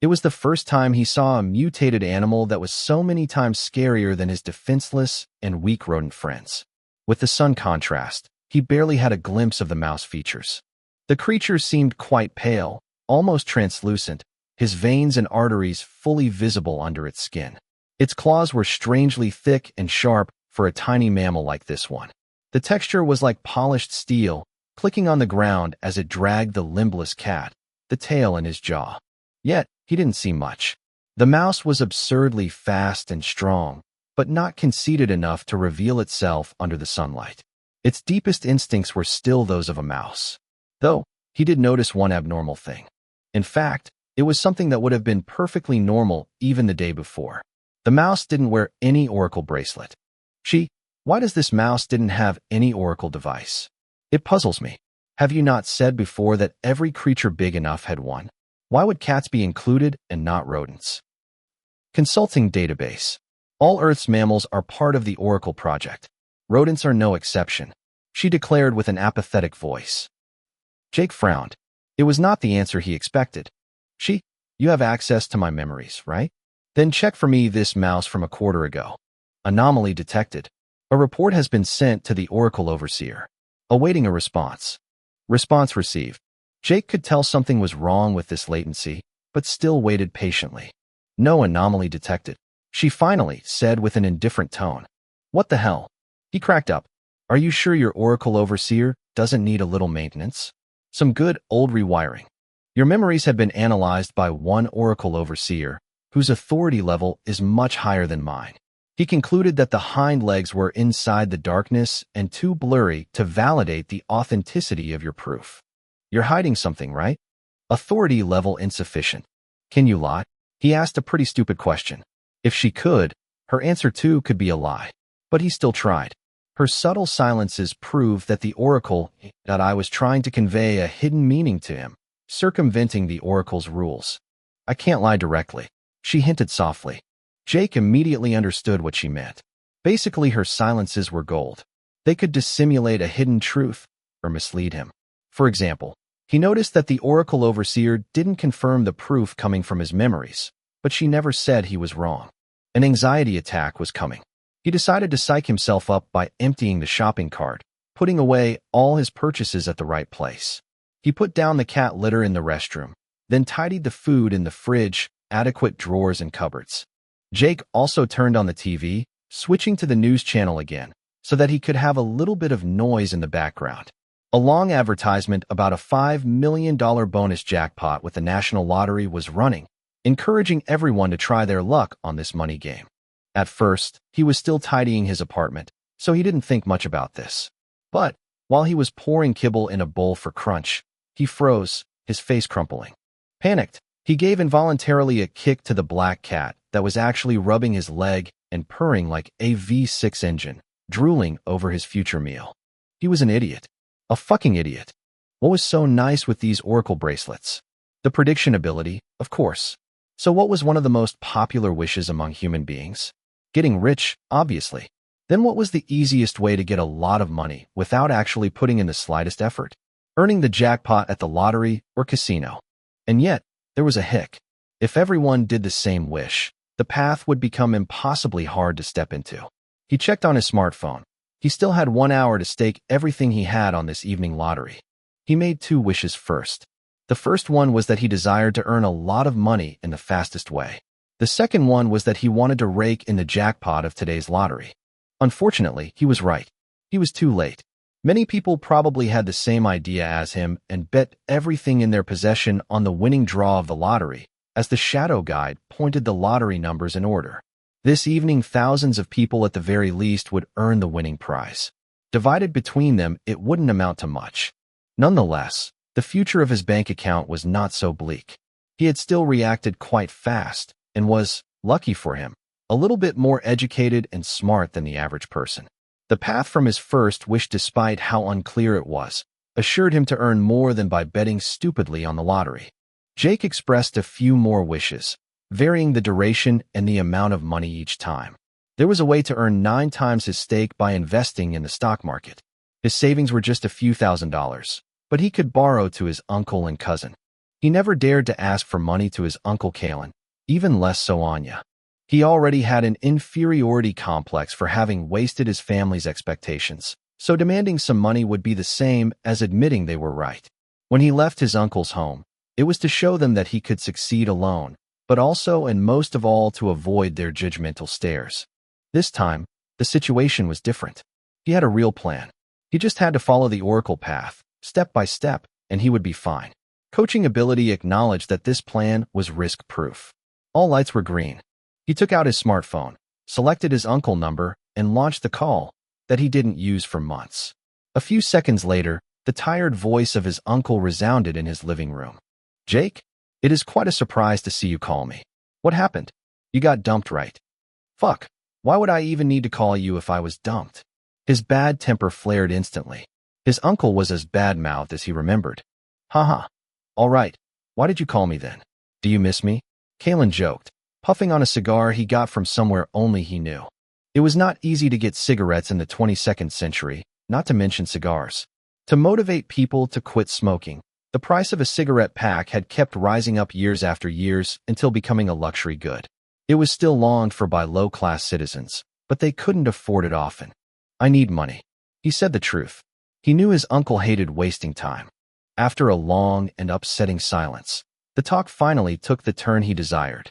It was the first time he saw a mutated animal that was so many times scarier than his defenseless and weak rodent friends. With the sun contrast, he barely had a glimpse of the mouse features. The creature seemed quite pale, almost translucent, his veins and arteries fully visible under its skin. Its claws were strangely thick and sharp for a tiny mammal like this one. The texture was like polished steel, clicking on the ground as it dragged the limbless cat, the tail in his jaw. Yet, he didn't see much. The mouse was absurdly fast and strong, but not conceited enough to reveal itself under the sunlight. Its deepest instincts were still those of a mouse. Though, he did notice one abnormal thing. In fact, it was something that would have been perfectly normal even the day before. The mouse didn't wear any oracle bracelet. Why does this mouse didn't have any oracle device? It puzzles me. Have you not said before that every creature big enough had one? Why would cats be included and not rodents? Consulting database. All Earth's mammals are part of the Oracle Project. Rodents are no exception, she declared with an apathetic voice. Jake frowned. It was not the answer he expected. You have access to my memories, right? Then check for me this mouse from a quarter ago. Anomaly detected. A report has been sent to the Oracle Overseer. Awaiting a response. Response received. Jake could tell something was wrong with this latency, but still waited patiently. No anomaly detected, she finally said with an indifferent tone. What the hell? He cracked up. Are you sure your Oracle Overseer doesn't need a little maintenance? Some good old rewiring. Your memories have been analyzed by one Oracle Overseer, whose authority level is much higher than mine. He concluded that the hind legs were inside the darkness and too blurry to validate the authenticity of your proof. You're hiding something, right? Authority level insufficient. Can you lie? He asked a pretty stupid question. If she could, her answer too could be a lie. But he still tried. Her subtle silences proved that the oracle that I was trying to convey a hidden meaning to him, circumventing the oracle's rules. I can't lie directly, she hinted softly. Jake immediately understood what she meant. Basically, her silences were gold. They could dissimulate a hidden truth or mislead him. For example, he noticed that the Oracle Overseer didn't confirm the proof coming from his memories, but she never said he was wrong. An anxiety attack was coming. He decided to psych himself up by emptying the shopping cart, putting away all his purchases at the right place. He put down the cat litter in the restroom, then tidied the food in the fridge, adequate drawers and cupboards. Jake also turned on the TV, switching to the news channel again, so that he could have a little bit of noise in the background. A long advertisement about a $5 million bonus jackpot with the National Lottery was running, encouraging everyone to try their luck on this money game. At first, he was still tidying his apartment, so he didn't think much about this. But, while he was pouring kibble in a bowl for Crunch, he froze, his face crumpling. Panicked, he gave involuntarily a kick to the black cat that was actually rubbing his leg and purring like a V6 engine, drooling over his future meal. He was an idiot. A fucking idiot. What was so nice with these oracle bracelets? The prediction ability, of course. So what was one of the most popular wishes among human beings? Getting rich, obviously. Then what was the easiest way to get a lot of money without actually putting in the slightest effort? Earning the jackpot at the lottery or casino. And yet, there was a hic. If everyone did the same wish, the path would become impossibly hard to step into. He checked on his smartphone. He still had 1 hour to stake everything he had on this evening lottery. He made 2 wishes first. The first one was that he desired to earn a lot of money in the fastest way. The second one was that he wanted to rake in the jackpot of today's lottery. Unfortunately, he was right. He was too late. Many people probably had the same idea as him and bet everything in their possession on the winning draw of the lottery, as the shadow guide pointed the lottery numbers in order. This evening, thousands of people at the very least would earn the winning prize. Divided between them, it wouldn't amount to much. Nonetheless, the future of his bank account was not so bleak. He had still reacted quite fast and was, lucky for him, a little bit more educated and smart than the average person. The path from his first wish, despite how unclear it was, assured him to earn more than by betting stupidly on the lottery. Jake expressed a few more wishes, varying the duration and the amount of money each time. There was a way to earn 9 times his stake by investing in the stock market. His savings were just a few $1,000s, but he could borrow to his uncle and cousin. He never dared to ask for money to his Uncle Kalen, even less so Anya. He already had an inferiority complex for having wasted his family's expectations, so demanding some money would be the same as admitting they were right. When he left his uncle's home, it was to show them that he could succeed alone, but also and most of all to avoid their judgmental stares. This time, the situation was different. He had a real plan. He just had to follow the Oracle path, step by step, and he would be fine. Coaching ability acknowledged that this plan was risk-proof. All lights were green. He took out his smartphone, selected his uncle number, and launched the call that he didn't use for months. A few seconds later, the tired voice of his uncle resounded in his living room. "Jake, it is quite a surprise to see you call me. What happened? You got dumped, right?" "Fuck, why would I even need to call you if I was dumped?" His bad temper flared instantly. His uncle was as bad-mouthed as he remembered. "Haha. All right, why did you call me then? Do you miss me?" Kalen joked, puffing on a cigar he got from somewhere only he knew. It was not easy to get cigarettes in the 22nd century, not to mention cigars. To motivate people to quit smoking, the price of a cigarette pack had kept rising up years after years until becoming a luxury good. It was still longed for by low-class citizens, but they couldn't afford it often. "I need money." He said the truth. He knew his uncle hated wasting time. After a long and upsetting silence, the talk finally took the turn he desired.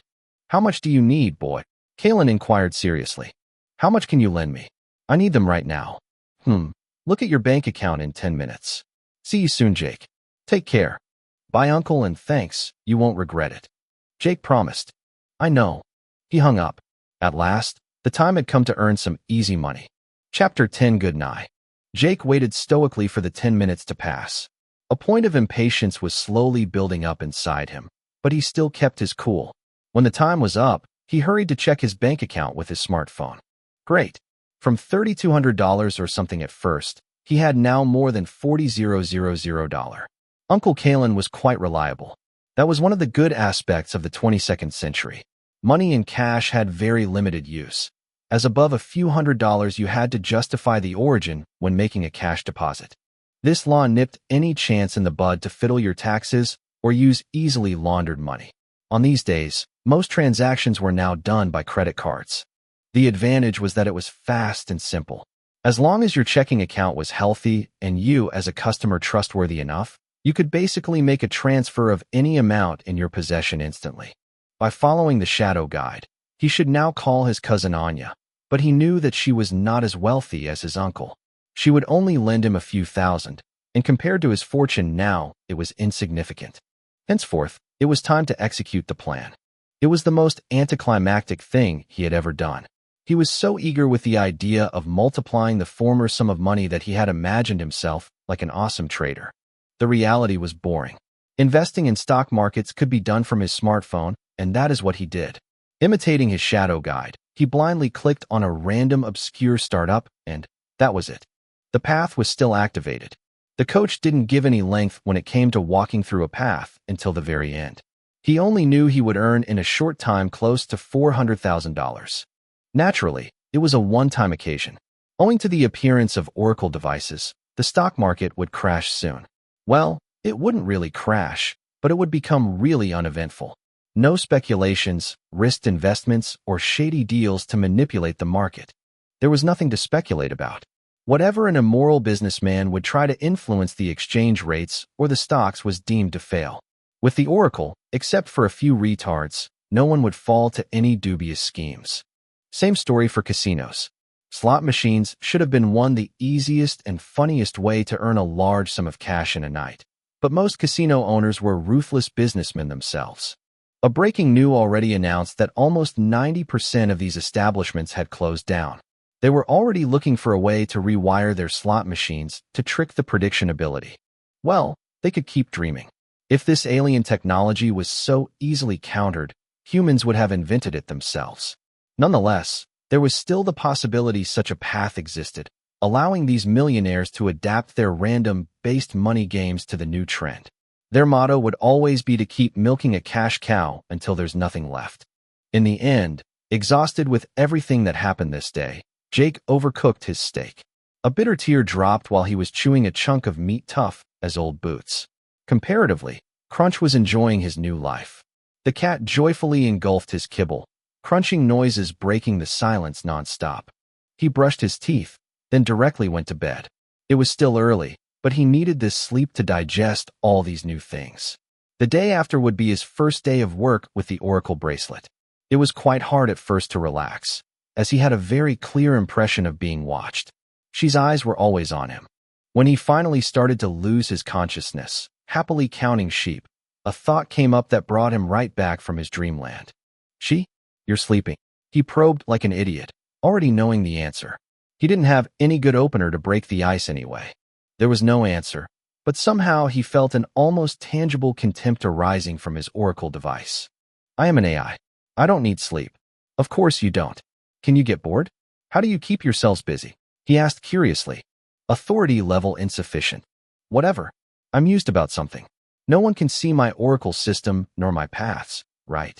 "How much do you need, boy?" Kalen inquired seriously. "How much can you lend me? I need them right now." Look at your bank account in 10 minutes. See you soon, Jake. Take care. Bye, uncle, and thanks. You won't regret it." Jake promised. "I know." He hung up. At last, the time had come to earn some easy money. Chapter 10. Good night. Jake waited stoically for the 10 minutes to pass. A point of impatience was slowly building up inside him, but he still kept his cool. When the time was up, he hurried to check his bank account with his smartphone. Great. From $3,200 or something at first, he had now more than $40,000. Uncle Kalen was quite reliable. That was one of the good aspects of the 22nd century. Money in cash had very limited use. As above a few $100s, you had to justify the origin when making a cash deposit. This law nipped any chance in the bud to fiddle your taxes or use easily laundered money. On these days, most transactions were now done by credit cards. The advantage was that it was fast and simple. As long as your checking account was healthy and you, as a customer, trustworthy enough, you could basically make a transfer of any amount in your possession instantly. By following the shadow guide, he should now call his cousin Anya, but he knew that she was not as wealthy as his uncle. She would only lend him a few thousand, and compared to his fortune now, it was insignificant. Henceforth, it was time to execute the plan. It was the most anticlimactic thing he had ever done. He was so eager with the idea of multiplying the former sum of money that he had imagined himself like an awesome trader. The reality was boring. Investing in stock markets could be done from his smartphone, and that is what he did. Imitating his shadow guide, he blindly clicked on a random obscure startup, and that was it. The path was still activated. The coach didn't give any length when it came to walking through a path until the very end. He only knew he would earn in a short time close to $400,000. Naturally, it was a one-time occasion. Owing to the appearance of Oracle devices, the stock market would crash soon. Well, it wouldn't really crash, but it would become really uneventful. No speculations, risked investments, or shady deals to manipulate the market. There was nothing to speculate about. Whatever an immoral businessman would try to influence the exchange rates or the stocks was deemed to fail. With the Oracle, except for a few retards, no one would fall to any dubious schemes. Same story for casinos. Slot machines should have been the easiest and funniest way to earn a large sum of cash in a night. But most casino owners were ruthless businessmen themselves. A breaking news already announced that almost 90% of these establishments had closed down. They were already looking for a way to rewire their slot machines to trick the prediction ability. Well, they could keep dreaming. If this alien technology was so easily countered, humans would have invented it themselves. Nonetheless, there was still the possibility such a path existed, allowing these millionaires to adapt their random-based money games to the new trend. Their motto would always be to keep milking a cash cow until there's nothing left. In the end, exhausted with everything that happened this day, Jake overcooked his steak. A bitter tear dropped while he was chewing a chunk of meat tough as old boots. Comparatively, Crunch was enjoying his new life. The cat joyfully engulfed his kibble, crunching noises breaking the silence nonstop. He brushed his teeth, then directly went to bed. It was still early, but he needed this sleep to digest all these new things. The day after would be his first day of work with the Oracle bracelet. It was quite hard at first to relax, as he had a very clear impression of being watched. She's eyes were always on him. When he finally started to lose his consciousness, happily counting sheep, a thought came up that brought him right back from his dreamland. She? You're sleeping. He probed like an idiot, already knowing the answer. He didn't have any good opener to break the ice anyway. There was no answer, but somehow he felt an almost tangible contempt arising from his Oracle device. I am an AI. I don't need sleep. Of course you don't. Can you get bored? How do you keep yourselves busy? He asked curiously. Authority level insufficient. Whatever. I'm used about something. No one can see my Oracle system nor my paths, right?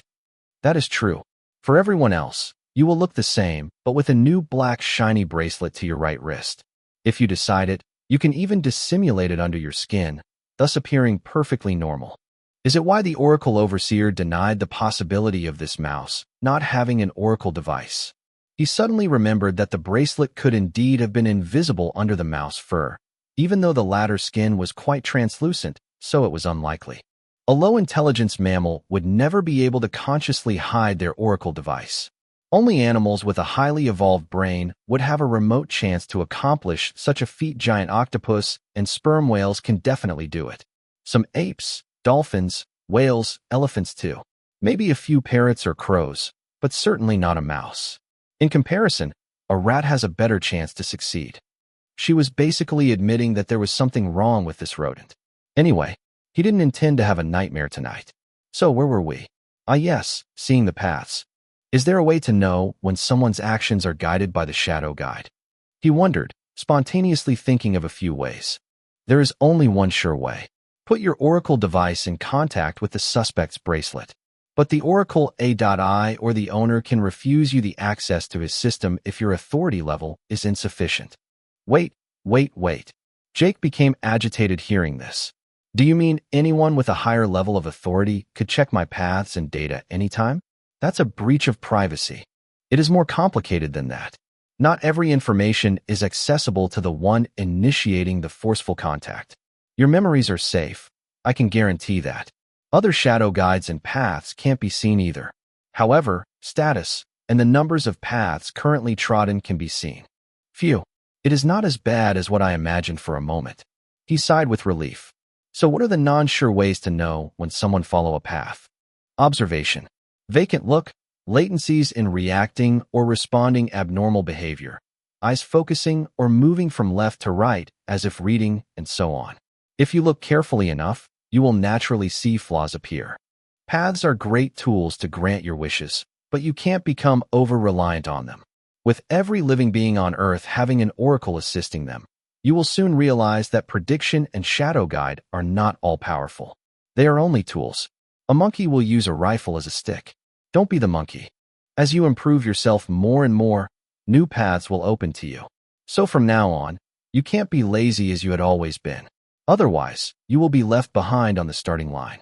That is true. For everyone else, you will look the same, but with a new black shiny bracelet to your right wrist. If you decide it, you can even dissimulate it under your skin, thus appearing perfectly normal. Is it why the Oracle Overseer denied the possibility of this mouse not having an Oracle device? He suddenly remembered that the bracelet could indeed have been invisible under the mouse fur, even though the latter's skin was quite translucent, so it was unlikely. A low-intelligence mammal would never be able to consciously hide their Oracle device. Only animals with a highly evolved brain would have a remote chance to accomplish such a feat. Giant octopus and sperm whales can definitely do it. Some apes, dolphins, whales, elephants too. Maybe a few parrots or crows, but certainly not a mouse. In comparison, a rat has a better chance to succeed. She was basically admitting that there was something wrong with this rodent. Anyway, he didn't intend to have a nightmare tonight. So where were we? Ah yes, seeing the paths. Is there a way to know when someone's actions are guided by the shadow guide? He wondered, spontaneously thinking of a few ways. There is only one sure way. Put your Oracle device in contact with the suspect's bracelet. But the Oracle AI or the owner can refuse you the access to his system if your authority level is insufficient. Wait. Jake became agitated hearing this. Do you mean anyone with a higher level of authority could check my paths and data anytime? That's a breach of privacy. It is more complicated than that. Not every information is accessible to the one initiating the forceful contact. Your memories are safe. I can guarantee that. Other shadow guides and paths can't be seen either. However, status and the numbers of paths currently trodden can be seen. Phew, it is not as bad as what I imagined for a moment. He sighed with relief. So what are the non-sure ways to know when someone follows a path? Observation. Vacant look, latencies in reacting or responding abnormal behavior, eyes focusing or moving from left to right as if reading, and so on. If you look carefully enough, you will naturally see flaws appear. Paths are great tools to grant your wishes, but you can't become over-reliant on them. With every living being on Earth having an oracle assisting them, you will soon realize that prediction and shadow guide are not all-powerful. They are only tools. A monkey will use a rifle as a stick. Don't be the monkey. As you improve yourself more and more, new paths will open to you. So from now on, you can't be lazy as you had always been. Otherwise, you will be left behind on the starting line.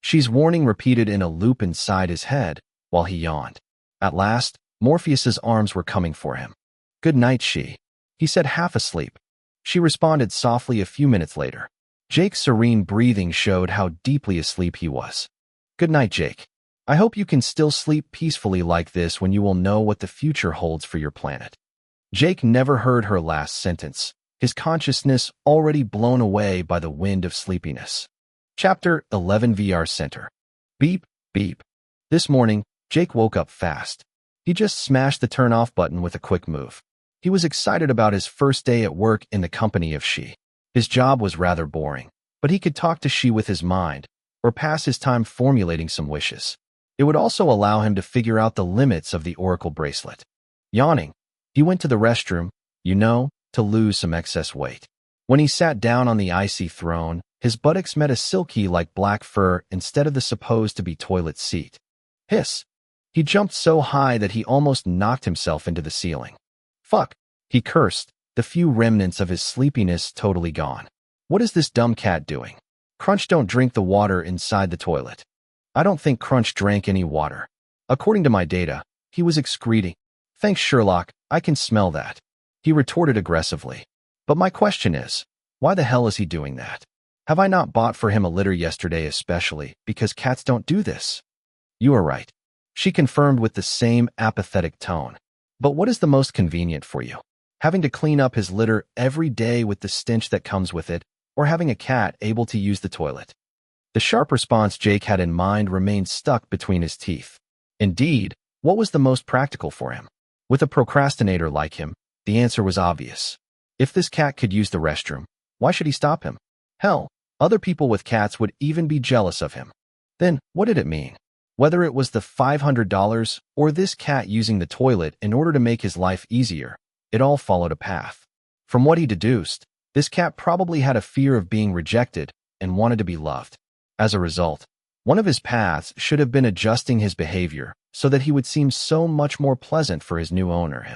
She's warning repeated in a loop inside his head while he yawned. At last, Morpheus's arms were coming for him. Good night, she. He said half asleep. She responded softly a few minutes later. Jake's serene breathing showed how deeply asleep he was. Good night, Jake. I hope you can still sleep peacefully like this when you will know what the future holds for your planet. Jake never heard her last sentence, his consciousness already blown away by the wind of sleepiness. Chapter 11 VR Center. Beep, beep. This morning, Jake woke up fast. He just smashed the turn-off button with a quick move. He was excited about his first day at work in the company of She. His job was rather boring, but he could talk to She with his mind, or pass his time formulating some wishes. It would also allow him to figure out the limits of the Oracle bracelet. Yawning, he went to the restroom, to lose some excess weight. When he sat down on the icy throne, his buttocks met a silky like black fur instead of the supposed to be toilet seat. Hiss. He jumped so high that he almost knocked himself into the ceiling. Fuck, he cursed, the few remnants of his sleepiness totally gone. What is this dumb cat doing? Crunch don't drink the water inside the toilet. I don't think Crunch drank any water. According to my data, he was excreting. Thanks, Sherlock, I can smell that. He retorted aggressively. But my question is, why the hell is he doing that? Have I not bought for him a litter yesterday especially because cats don't do this? You are right. She confirmed with the same apathetic tone. But what is the most convenient for you? Having to clean up his litter every day with the stench that comes with it, or having a cat able to use the toilet? The sharp response Jake had in mind remained stuck between his teeth. Indeed, what was the most practical for him? With a procrastinator like him, the answer was obvious. If this cat could use the restroom, why should he stop him? Hell, other people with cats would even be jealous of him. Then, what did it mean? Whether it was the $500 or this cat using the toilet in order to make his life easier, it all followed a path. From what he deduced, this cat probably had a fear of being rejected and wanted to be loved. As a result, one of his paths should have been adjusting his behavior so that he would seem so much more pleasant for his new owner.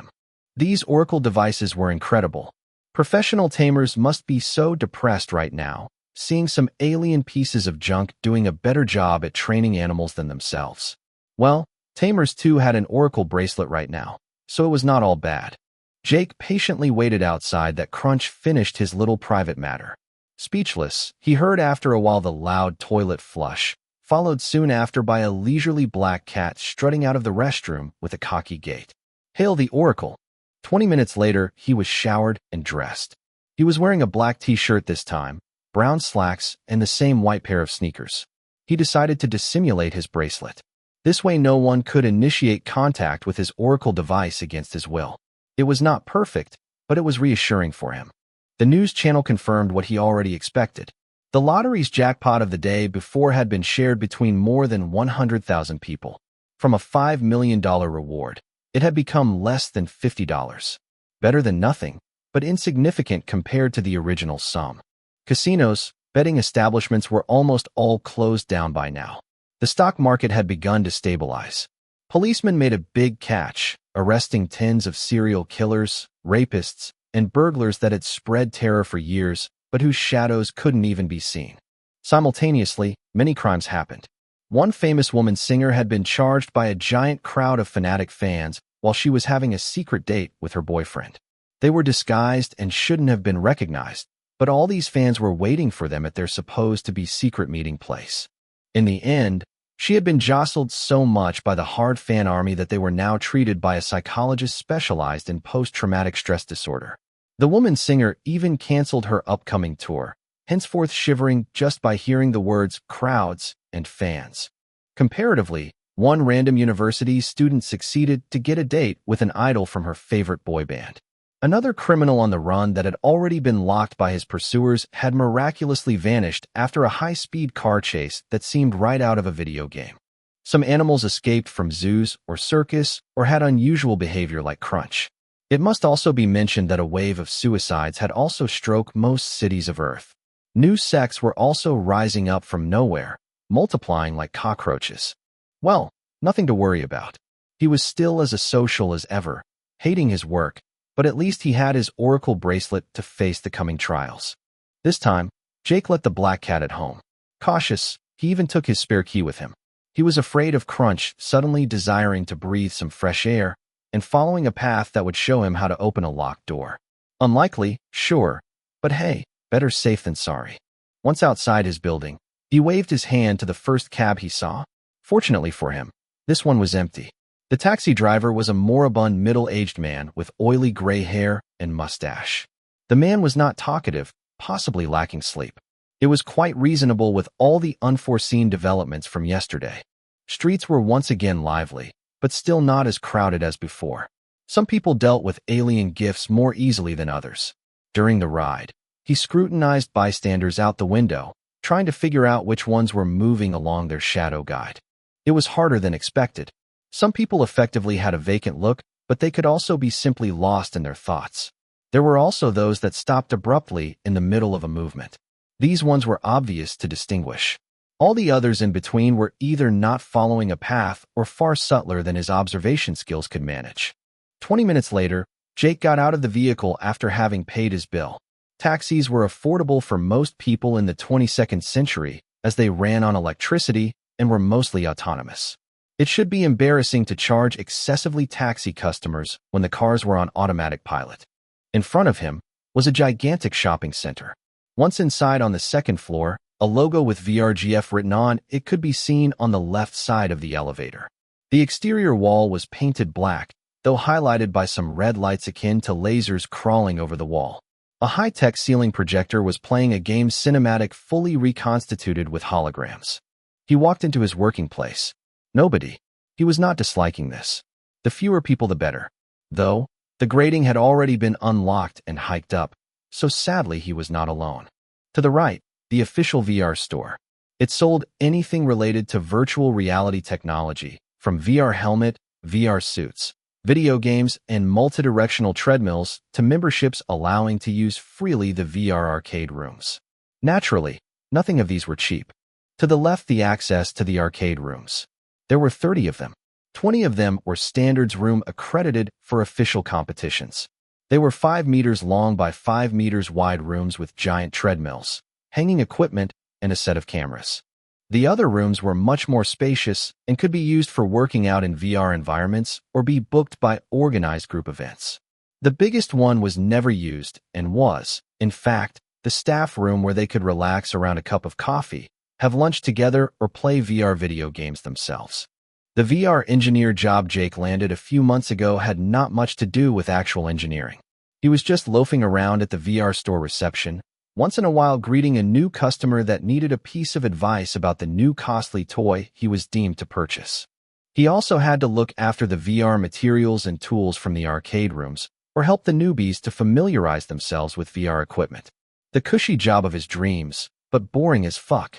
These Oracle devices were incredible. Professional tamers must be so depressed right now, seeing some alien pieces of junk doing a better job at training animals than themselves. Well, tamers too had an Oracle bracelet right now, so it was not all bad. Jake patiently waited outside that Crunch finished his little private matter. Speechless, he heard after a while the loud toilet flush, followed soon after by a leisurely black cat strutting out of the restroom with a cocky gait. Hail the Oracle! 20 minutes later, he was showered and dressed. He was wearing a black t-shirt this time, brown slacks, and the same white pair of sneakers. He decided to dissimulate his bracelet. This way no one could initiate contact with his Oracle device against his will. It was not perfect, but it was reassuring for him. The news channel confirmed what he already expected. The lottery's jackpot of the day before had been shared between more than 100,000 people. From a $5 million reward, it had become less than $50. Better than nothing, but insignificant compared to the original sum. Casinos, betting establishments were almost all closed down by now. The stock market had begun to stabilize. Policemen made a big catch, arresting tens of serial killers, rapists, and burglars that had spread terror for years, but whose shadows couldn't even be seen. Simultaneously, many crimes happened. One famous woman singer had been charged by a giant crowd of fanatic fans while she was having a secret date with her boyfriend. They were disguised and shouldn't have been recognized, but all these fans were waiting for them at their supposed-to-be secret meeting place. In the end, she had been jostled so much by the hard fan army that they were now treated by a psychologist specialized in post-traumatic stress disorder. The woman singer even canceled her upcoming tour, henceforth shivering just by hearing the words crowds and fans. Comparatively, one random university student succeeded to get a date with an idol from her favorite boy band. Another criminal on the run that had already been locked by his pursuers had miraculously vanished after a high-speed car chase that seemed right out of a video game. Some animals escaped from zoos or circus or had unusual behavior like Crunch. It must also be mentioned that a wave of suicides had also stroked most cities of Earth. New sects were also rising up from nowhere, multiplying like cockroaches. Well, nothing to worry about. He was still as asocial as ever, hating his work, but at least he had his Oracle bracelet to face the coming trials. This time, Jake let the black cat at home. Cautious, he even took his spare key with him. He was afraid of Crunch suddenly desiring to breathe some fresh air and following a path that would show him how to open a locked door. Unlikely, sure, but hey, better safe than sorry. Once outside his building, he waved his hand to the first cab he saw. Fortunately for him, this one was empty. The taxi driver was a moribund middle-aged man with oily gray hair and mustache. The man was not talkative, possibly lacking sleep. It was quite reasonable with all the unforeseen developments from yesterday. Streets were once again lively, but still not as crowded as before. Some people dealt with alien gifts more easily than others. During the ride, he scrutinized bystanders out the window, trying to figure out which ones were moving along their shadow guide. It was harder than expected. Some people effectively had a vacant look, but they could also be simply lost in their thoughts. There were also those that stopped abruptly in the middle of a movement. These ones were obvious to distinguish. All the others in between were either not following a path or far subtler than his observation skills could manage. 20 minutes later, Jake got out of the vehicle after having paid his bill. Taxis were affordable for most people in the 22nd century as they ran on electricity and were mostly autonomous. It should be embarrassing to charge excessively taxi customers when the cars were on automatic pilot. In front of him was a gigantic shopping center. Once inside on the second floor, a logo with VRGF written on it could be seen on the left side of the elevator. The exterior wall was painted black, though highlighted by some red lights akin to lasers crawling over the wall. A high-tech ceiling projector was playing a game cinematic fully reconstituted with holograms. He walked into his working place. Nobody. He was not disliking this. The fewer people the better. Though, the grating had already been unlocked and hiked up, so sadly he was not alone. To the right, the official VR store. It sold anything related to virtual reality technology, from VR helmet, VR suits, video games, and multidirectional treadmills to memberships allowing to use freely the VR arcade rooms. Naturally, nothing of these were cheap. To the left, the access to the arcade rooms. There were 30 of them. 20 of them were standards room accredited for official competitions. They were 5 meters long by 5 meters wide rooms with giant treadmills, hanging equipment, and a set of cameras. The other rooms were much more spacious and could be used for working out in VR environments or be booked by organized group events. The biggest one was never used and was, in fact, the staff room where they could relax around a cup of coffee, have lunch together, or play VR video games themselves. The VR engineer job Jake landed a few months ago had not much to do with actual engineering. He was just loafing around at the VR store reception, once in a while greeting a new customer that needed a piece of advice about the new costly toy he was deemed to purchase. He also had to look after the VR materials and tools from the arcade rooms, or help the newbies to familiarize themselves with VR equipment. The cushy job of his dreams, but boring as fuck.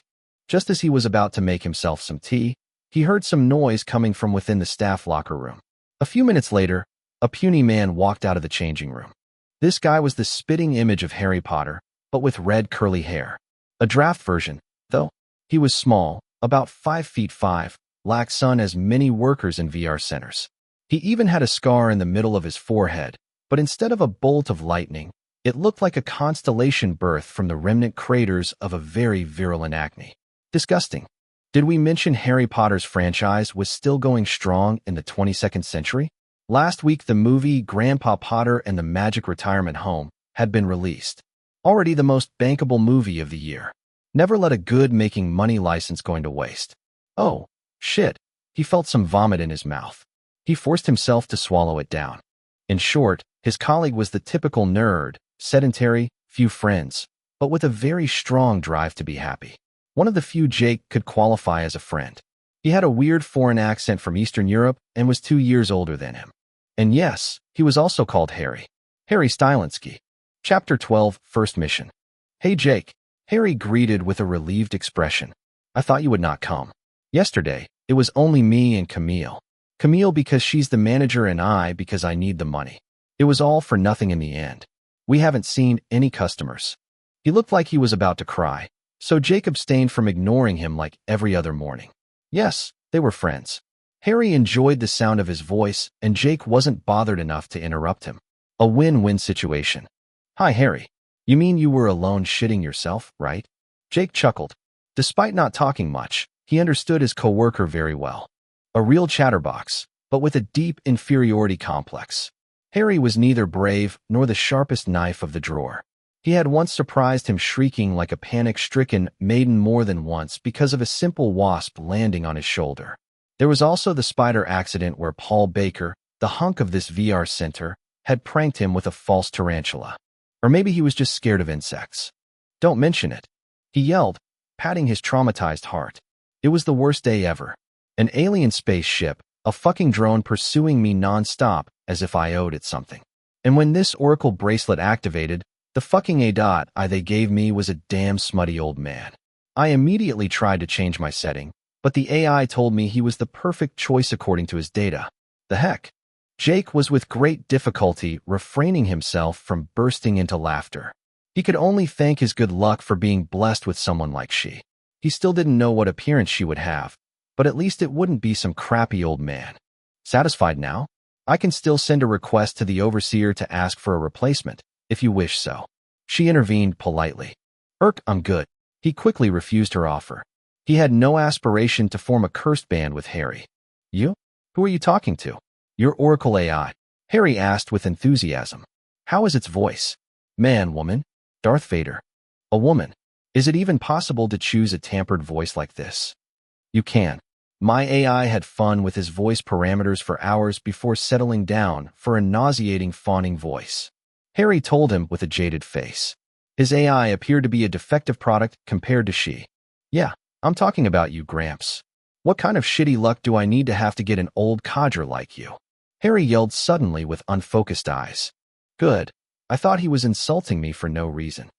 Just as he was about to make himself some tea, he heard some noise coming from within the staff locker room. A few minutes later, a puny man walked out of the changing room. This guy was the spitting image of Harry Potter, but with red curly hair. A draft version, though. He was small, about 5'5", lacked sun as many workers in VR centers. He even had a scar in the middle of his forehead, but instead of a bolt of lightning, it looked like a constellation birthed from the remnant craters of a very virulent acne. Disgusting. Did we mention Harry Potter's franchise was still going strong in the 22nd century? Last week, the movie Grandpa Potter and the Magic Retirement Home had been released. Already the most bankable movie of the year. Never let a good making money license going to waste. Oh, shit. He felt some vomit in his mouth. He forced himself to swallow it down. In short, his colleague was the typical nerd, sedentary, few friends, but with a very strong drive to be happy. One of the few Jake could qualify as a friend. He had a weird foreign accent from Eastern Europe and was 2 years older than him. And yes, he was also called Harry. Harry Stylinsky. Chapter 12, First Mission. Hey Jake, Harry greeted with a relieved expression. I thought you would not come. Yesterday, it was only me and Camille. Camille because she's the manager and I because I need the money. It was all for nothing in the end. We haven't seen any customers. He looked like he was about to cry, so Jake abstained from ignoring him like every other morning. Yes, they were friends. Harry enjoyed the sound of his voice, and Jake wasn't bothered enough to interrupt him. A win-win situation. Hi, Harry. You mean you were alone shitting yourself, right? Jake chuckled. Despite not talking much, he understood his coworker very well. A real chatterbox, but with a deep inferiority complex. Harry was neither brave nor the sharpest knife of the drawer. He had once surprised him shrieking like a panic-stricken maiden more than once because of a simple wasp landing on his shoulder. There was also the spider accident where Paul Baker, the hunk of this VR center, had pranked him with a false tarantula. Or maybe he was just scared of insects. "Don't mention it," he yelled, patting his traumatized heart. It was the worst day ever. An alien spaceship, a fucking drone pursuing me non-stop as if I owed it something. And when this Oracle bracelet activated, the fucking AI they gave me was a damn smutty old man. I immediately tried to change my setting, but the AI told me he was the perfect choice according to his data. The heck? Jake was with great difficulty refraining himself from bursting into laughter. He could only thank his good luck for being blessed with someone like she. He still didn't know what appearance she would have, but at least it wouldn't be some crappy old man. Satisfied now? I can still send a request to the overseer to ask for a replacement, if you wish so. She intervened politely. I'm good. He quickly refused her offer. He had no aspiration to form a cursed band with Harry. You? Who are you talking to? Your Oracle AI, Harry asked with enthusiasm. How is its voice? Man, woman? Darth Vader. A woman. Is it even possible to choose a tampered voice like this? You can. My AI had fun with his voice parameters for hours before settling down for a nauseating fawning voice. Harry told him with a jaded face. His AI appeared to be a defective product compared to she. Yeah, I'm talking about you, Gramps. What kind of shitty luck do I need to have to get an old codger like you? Harry yelled suddenly with unfocused eyes. Good. I thought he was insulting me for no reason.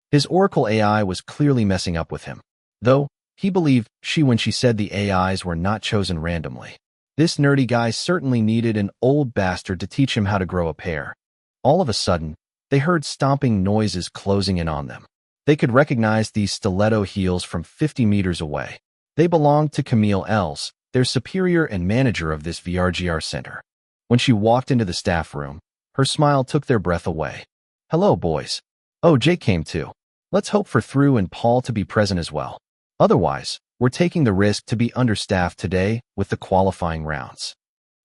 His Oracle AI was clearly messing up with him, though he believed she when she said the AIs were not chosen randomly. This nerdy guy certainly needed an old bastard to teach him how to grow a pair. All of a sudden, they heard stomping noises closing in on them. They could recognize these stiletto heels from 50 meters away. They belonged to Camille Els, their superior and manager of this VRGR center. When she walked into the staff room, her smile took their breath away. Hello, boys. Oh, Jake came too. Let's hope for Thru and Paul to be present as well. Otherwise, we're taking the risk to be understaffed today with the qualifying rounds.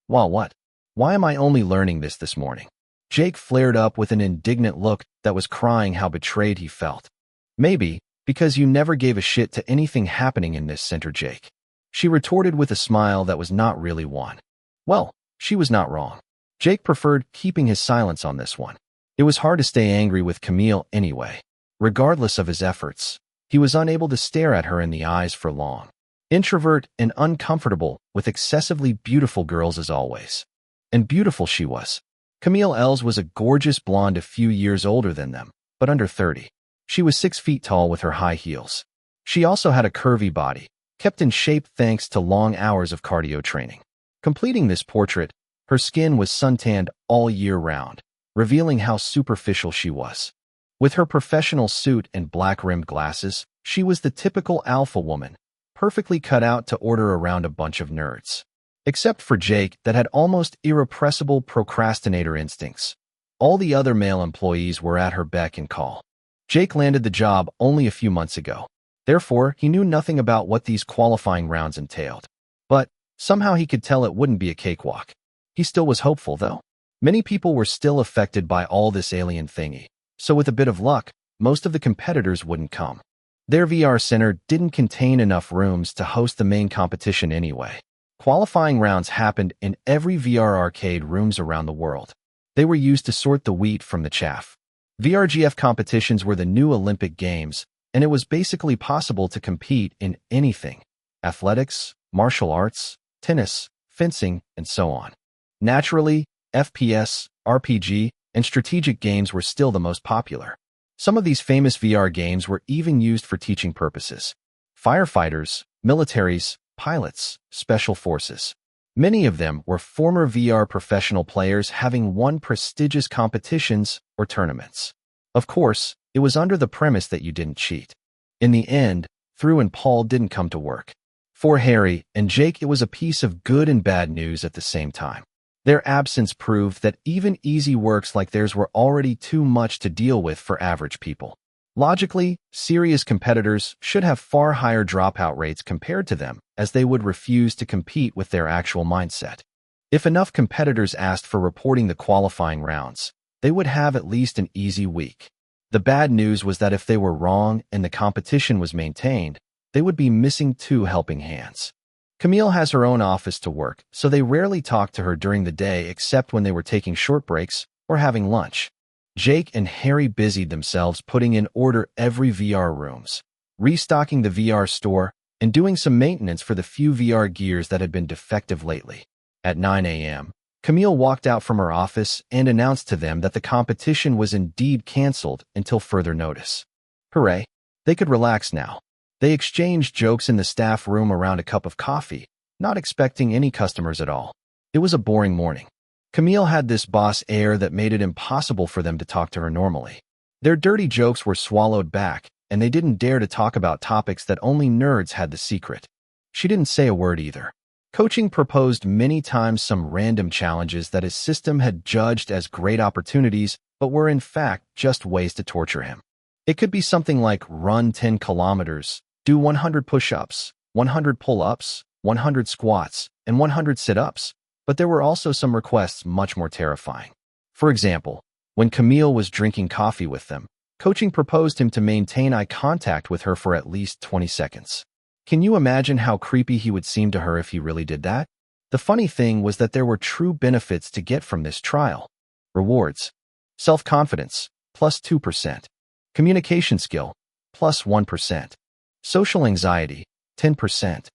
Well, what? Why am I only learning this morning? Jake flared up with an indignant look that was crying how betrayed he felt. Maybe, because you never gave a shit to anything happening in this center, Jake. She retorted with a smile that was not really one. Well, she was not wrong. Jake preferred keeping his silence on this one. It was hard to stay angry with Camille anyway. Regardless of his efforts, he was unable to stare at her in the eyes for long. Introvert and uncomfortable with excessively beautiful girls as always. And beautiful she was. Camille Els was a gorgeous blonde a few years older than them, but under 30. She was 6 feet tall with her high heels. She also had a curvy body, kept in shape thanks to long hours of cardio training. Completing this portrait, her skin was suntanned all year round, revealing how superficial she was. With her professional suit and black-rimmed glasses, she was the typical alpha woman, perfectly cut out to order around a bunch of nerds. Except for Jake that had almost irrepressible procrastinator instincts. All the other male employees were at her beck and call. Jake landed the job only a few months ago. Therefore, he knew nothing about what these qualifying rounds entailed. But somehow he could tell it wouldn't be a cakewalk. He still was hopeful, though. Many people were still affected by all this alien thingy. So with a bit of luck, most of the competitors wouldn't come. Their VR center didn't contain enough rooms to host the main competition anyway. Qualifying rounds happened in every VR arcade rooms around the world. They were used to sort the wheat from the chaff. VRGF competitions were the new Olympic Games, and it was basically possible to compete in anything: athletics, martial arts, tennis, fencing, and so on. Naturally, FPS, RPG, and strategic games were still the most popular. Some of these famous VR games were even used for teaching purposes. Firefighters, militaries, pilots, special forces. Many of them were former VR professional players having won prestigious competitions or tournaments. Of course, it was under the premise that you didn't cheat. In the end, Thru and Paul didn't come to work. For Harry and Jake, it was a piece of good and bad news at the same time. Their absence proved that even easy works like theirs were already too much to deal with for average people. Logically, serious competitors should have far higher dropout rates compared to them, as they would refuse to compete with their actual mindset. If enough competitors asked for reporting the qualifying rounds, they would have at least an easy week. The bad news was that if they were wrong and the competition was maintained, they would be missing 2 helping hands. Camille has her own office to work, so they rarely talk to her during the day except when they were taking short breaks or having lunch. Jake and Harry busied themselves putting in order every VR rooms, restocking the VR store, and doing some maintenance for the few VR gears that had been defective lately. At 9 a.m., Camille walked out from her office and announced to them that the competition was indeed canceled until further notice. Hooray! They could relax now. They exchanged jokes in the staff room around a cup of coffee, not expecting any customers at all. It was a boring morning. Camille had this boss air that made it impossible for them to talk to her normally. Their dirty jokes were swallowed back, and they didn't dare to talk about topics that only nerds had the secret. She didn't say a word either. Coaching proposed many times some random challenges that his system had judged as great opportunities, but were in fact just ways to torture him. It could be something like run 10 kilometers, do 100 push-ups, 100 pull-ups, 100 squats, and 100 sit-ups, but there were also some requests much more terrifying. For example, when Camille was drinking coffee with them, coaching proposed him to maintain eye contact with her for at least 20 seconds. Can you imagine how creepy he would seem to her if he really did that? The funny thing was that there were true benefits to get from this trial. Rewards: self-confidence, plus 2%. Communication skill, plus 1%. Social anxiety, 10%.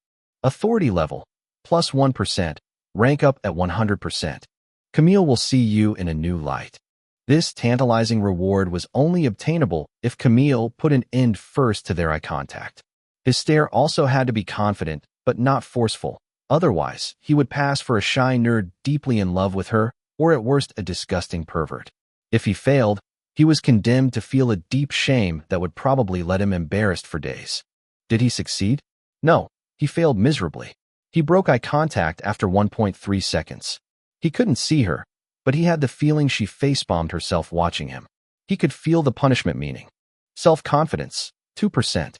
Authority level, plus 1%. Rank up at 100%. Camille will see you in a new light. This tantalizing reward was only obtainable if Camille put an end first to their eye contact. His stare also had to be confident, but not forceful. Otherwise, he would pass for a shy nerd deeply in love with her, or at worst a disgusting pervert. If he failed, he was condemned to feel a deep shame that would probably let him embarrassed for days. Did he succeed? No, he failed miserably. He broke eye contact after 1.3 seconds. He couldn't see her, but he had the feeling she face-bombed herself watching him. He could feel the punishment meaning. Self-confidence, 2%.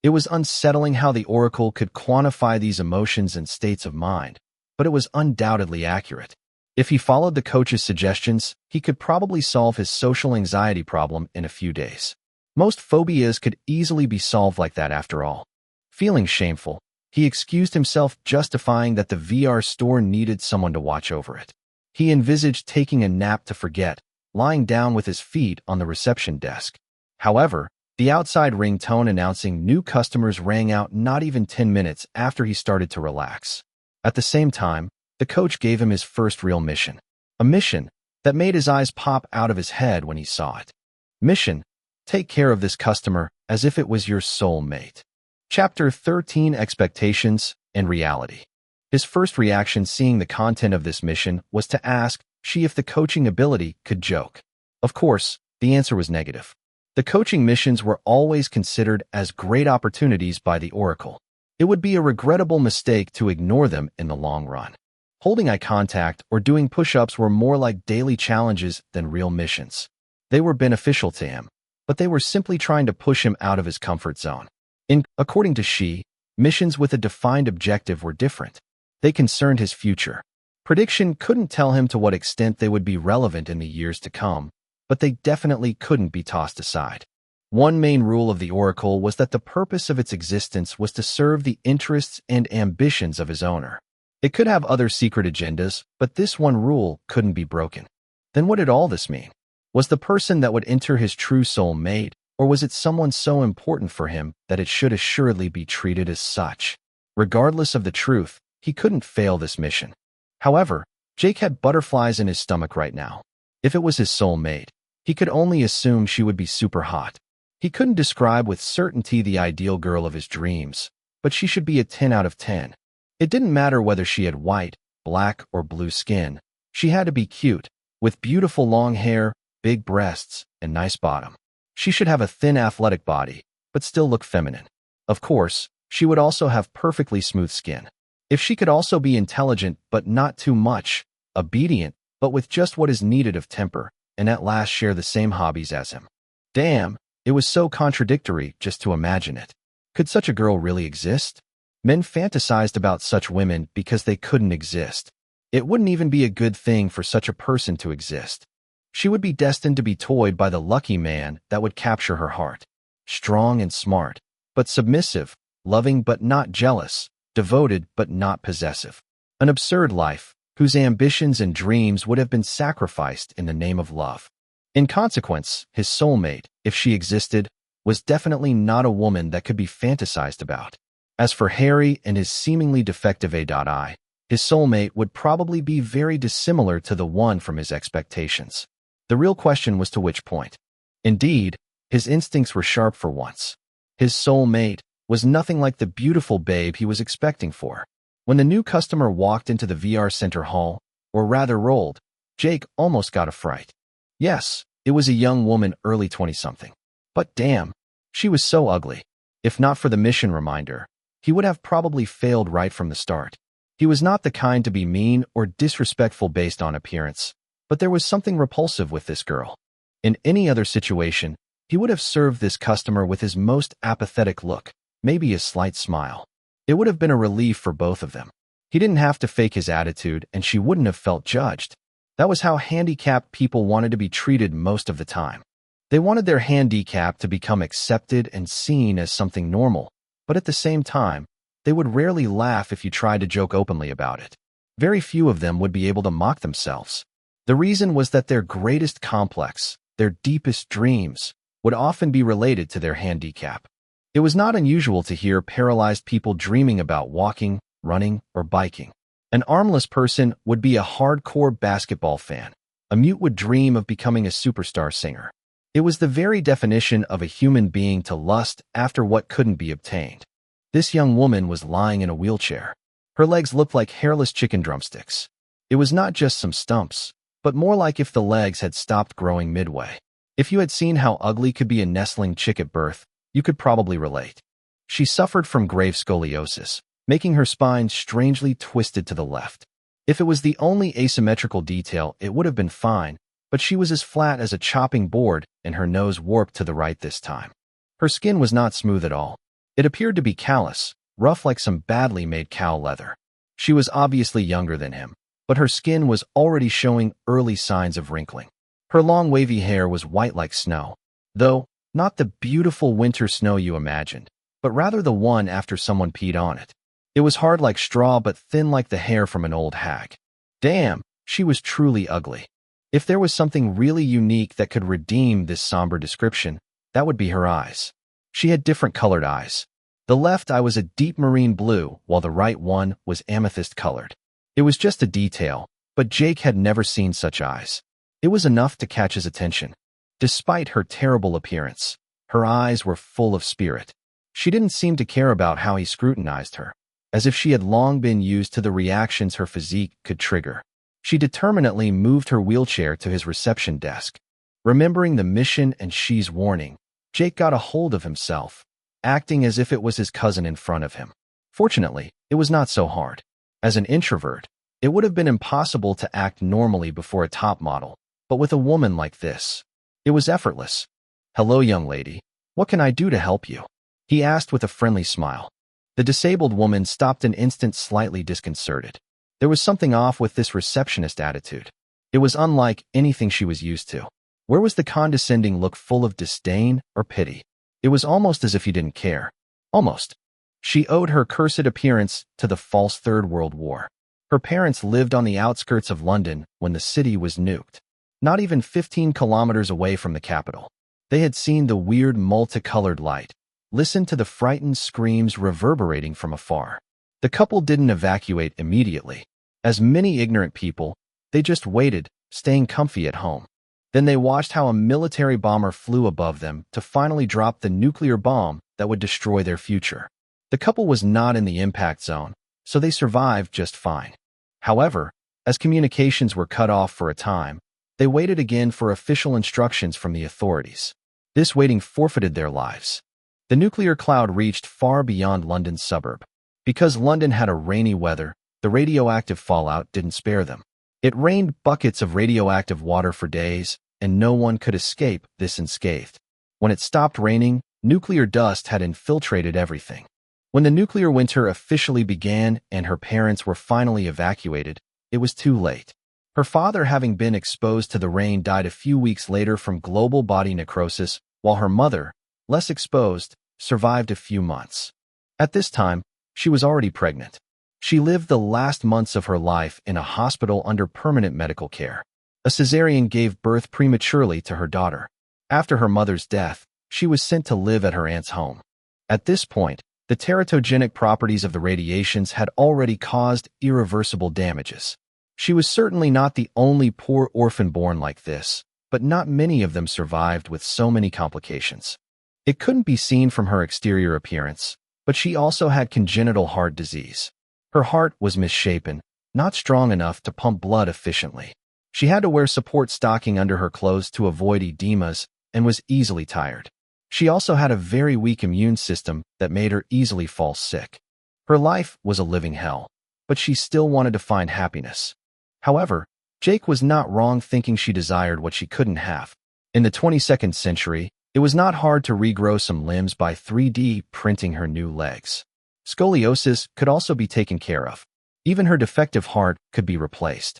It was unsettling how the Oracle could quantify these emotions and states of mind, but it was undoubtedly accurate. If he followed the coach's suggestions, he could probably solve his social anxiety problem in a few days. Most phobias could easily be solved like that after all. Feeling shameful, he excused himself, justifying that the VR store needed someone to watch over it. He envisaged taking a nap to forget, lying down with his feet on the reception desk. However, the outside ringtone announcing new customers rang out not even 10 minutes after he started to relax. At the same time, the coach gave him his first real mission. A mission that made his eyes pop out of his head when he saw it. Mission: take care of this customer as if it was your soul mate. Chapter 13: Expectations and Reality. His first reaction seeing the content of this mission was to ask she if the coaching ability could joke. Of course, the answer was negative. The coaching missions were always considered as great opportunities by the Oracle. It would be a regrettable mistake to ignore them in the long run. Holding eye contact or doing push-ups were more like daily challenges than real missions. They were beneficial to him, but they were simply trying to push him out of his comfort zone. According to Shi, missions with a defined objective were different. They concerned his future. Prediction couldn't tell him to what extent they would be relevant in the years to come, but they definitely couldn't be tossed aside. One main rule of the Oracle was that the purpose of its existence was to serve the interests and ambitions of his owner. It could have other secret agendas, but this one rule couldn't be broken. Then what did all this mean? Was the person that would enter his true soul mate, or was it someone so important for him that it should assuredly be treated as such? Regardless of the truth, he couldn't fail this mission. However, Jake had butterflies in his stomach right now. If it was his soul mate, he could only assume she would be super hot. He couldn't describe with certainty the ideal girl of his dreams, but she should be a 10 out of 10. It didn't matter whether she had white, black, or blue skin. She had to be cute, with beautiful long hair, big breasts, and nice bottom. She should have a thin athletic body, but still look feminine. Of course, she would also have perfectly smooth skin. If she could also be intelligent but not too much, obedient but with just what is needed of temper, and at last share the same hobbies as him. Damn, it was so contradictory just to imagine it. Could such a girl really exist? Men fantasized about such women because they couldn't exist. It wouldn't even be a good thing for such a person to exist. She would be destined to be toyed by the lucky man that would capture her heart. Strong and smart, but submissive, loving but not jealous, devoted but not possessive. An absurd life, whose ambitions and dreams would have been sacrificed in the name of love. In consequence, his soulmate, if she existed, was definitely not a woman that could be fantasized about. As for Harry and his seemingly defective A.I., his soulmate would probably be very dissimilar to the one from his expectations. The real question was to which point. Indeed, his instincts were sharp for once. His soulmate was nothing like the beautiful babe he was expecting for. When the new customer walked into the VR Center hall, or rather rolled, Jake almost got a fright. Yes, it was a young woman, early 20-something. But damn, she was so ugly. If not for the mission reminder, he would have probably failed right from the start. He was not the kind to be mean or disrespectful based on appearance, but there was something repulsive with this girl. In any other situation, he would have served this customer with his most apathetic look, maybe a slight smile. It would have been a relief for both of them. He didn't have to fake his attitude, and she wouldn't have felt judged. That was how handicapped people wanted to be treated most of the time. They wanted their handicap to become accepted and seen as something normal, but at the same time, they would rarely laugh if you tried to joke openly about it. Very few of them would be able to mock themselves. The reason was that their greatest complex, their deepest dreams, would often be related to their handicap. It was not unusual to hear paralyzed people dreaming about walking, running, or biking. An armless person would be a hardcore basketball fan. A mute would dream of becoming a superstar singer. It was the very definition of a human being to lust after what couldn't be obtained. This young woman was lying in a wheelchair. Her legs looked like hairless chicken drumsticks. It was not just some stumps, but more like if the legs had stopped growing midway. If you had seen how ugly could be a nestling chick at birth, you could probably relate. She suffered from grave scoliosis, making her spine strangely twisted to the left. If it was the only asymmetrical detail, it would have been fine, but she was as flat as a chopping board and her nose warped to the right this time. Her skin was not smooth at all. It appeared to be callous, rough like some badly made cow leather. She was obviously younger than him, but her skin was already showing early signs of wrinkling. Her long wavy hair was white like snow, though not the beautiful winter snow you imagined, but rather the one after someone peed on it. It was hard like straw but thin like the hair from an old hag. Damn, she was truly ugly. If there was something really unique that could redeem this somber description, that would be her eyes. She had different colored eyes. The left eye was a deep marine blue, while the right one was amethyst colored. It was just a detail, but Jake had never seen such eyes. It was enough to catch his attention. Despite her terrible appearance, her eyes were full of spirit. She didn't seem to care about how he scrutinized her, as if she had long been used to the reactions her physique could trigger. She determinedly moved her wheelchair to his reception desk. Remembering the mission and she's warning, Jake got a hold of himself, acting as if it was his cousin in front of him. Fortunately, it was not so hard. As an introvert, it would have been impossible to act normally before a top model, but with a woman like this, it was effortless. "Hello, young lady. What can I do to help you?" he asked with a friendly smile. The disabled woman stopped an instant, slightly disconcerted. There was something off with this receptionist attitude. It was unlike anything she was used to. Where was the condescending look full of disdain or pity? It was almost as if he didn't care. Almost. She owed her cursed appearance to the false Third World War. Her parents lived on the outskirts of London when the city was nuked, not even 15 kilometers away from the capital. They had seen the weird multicolored light, listened to the frightened screams reverberating from afar. The couple didn't evacuate immediately. As many ignorant people, they just waited, staying comfy at home. Then they watched how a military bomber flew above them to finally drop the nuclear bomb that would destroy their future. The couple was not in the impact zone, so they survived just fine. However, as communications were cut off for a time, they waited again for official instructions from the authorities. This waiting forfeited their lives. The nuclear cloud reached far beyond London's suburb. Because London had a rainy weather, the radioactive fallout didn't spare them. It rained buckets of radioactive water for days, and no one could escape this unscathed. When it stopped raining, nuclear dust had infiltrated everything. When the nuclear winter officially began and her parents were finally evacuated, it was too late. Her father, having been exposed to the rain, died a few weeks later from global body necrosis, while her mother, less exposed, survived a few months. At this time, She was already pregnant. She lived the last months of her life in a hospital under permanent medical care. A cesarean gave birth prematurely to her daughter. After her mother's death, she was sent to live at her aunt's home. At this point, the teratogenic properties of the radiations had already caused irreversible damages. She was certainly not the only poor orphan born like this, but not many of them survived with so many complications. It couldn't be seen from her exterior appearance, but she also had congenital heart disease. Her heart was misshapen, not strong enough to pump blood efficiently. She had to wear support stocking under her clothes to avoid edemas and was easily tired. She also had a very weak immune system that made her easily fall sick. Her life was a living hell, but she still wanted to find happiness. However, Jake was not wrong thinking she desired what she couldn't have. In the 22nd century, it was not hard to regrow some limbs by 3D printing her new legs. Scoliosis could also be taken care of. Even her defective heart could be replaced.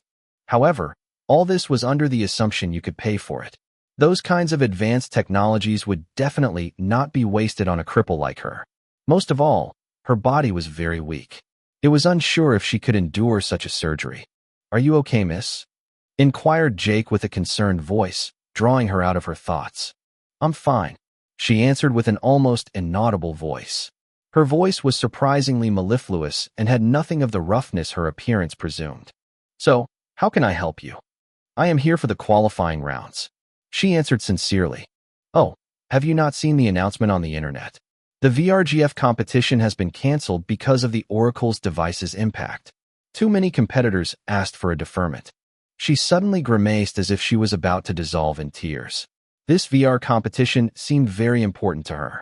However, all this was under the assumption you could pay for it. Those kinds of advanced technologies would definitely not be wasted on a cripple like her. Most of all, her body was very weak. It was unsure if she could endure such a surgery. "Are you okay, miss?" inquired Jake with a concerned voice, drawing her out of her thoughts. "I'm fine," she answered with an almost inaudible voice. Her voice was surprisingly mellifluous and had nothing of the roughness her appearance presumed. "So, how can I help you?" "I am here for the qualifying rounds," she answered sincerely. "Oh, have you not seen the announcement on the internet? The VRGF competition has been canceled because of the Oracle's device's impact. Too many competitors asked for a deferment." She suddenly grimaced as if she was about to dissolve in tears. This VR competition seemed very important to her.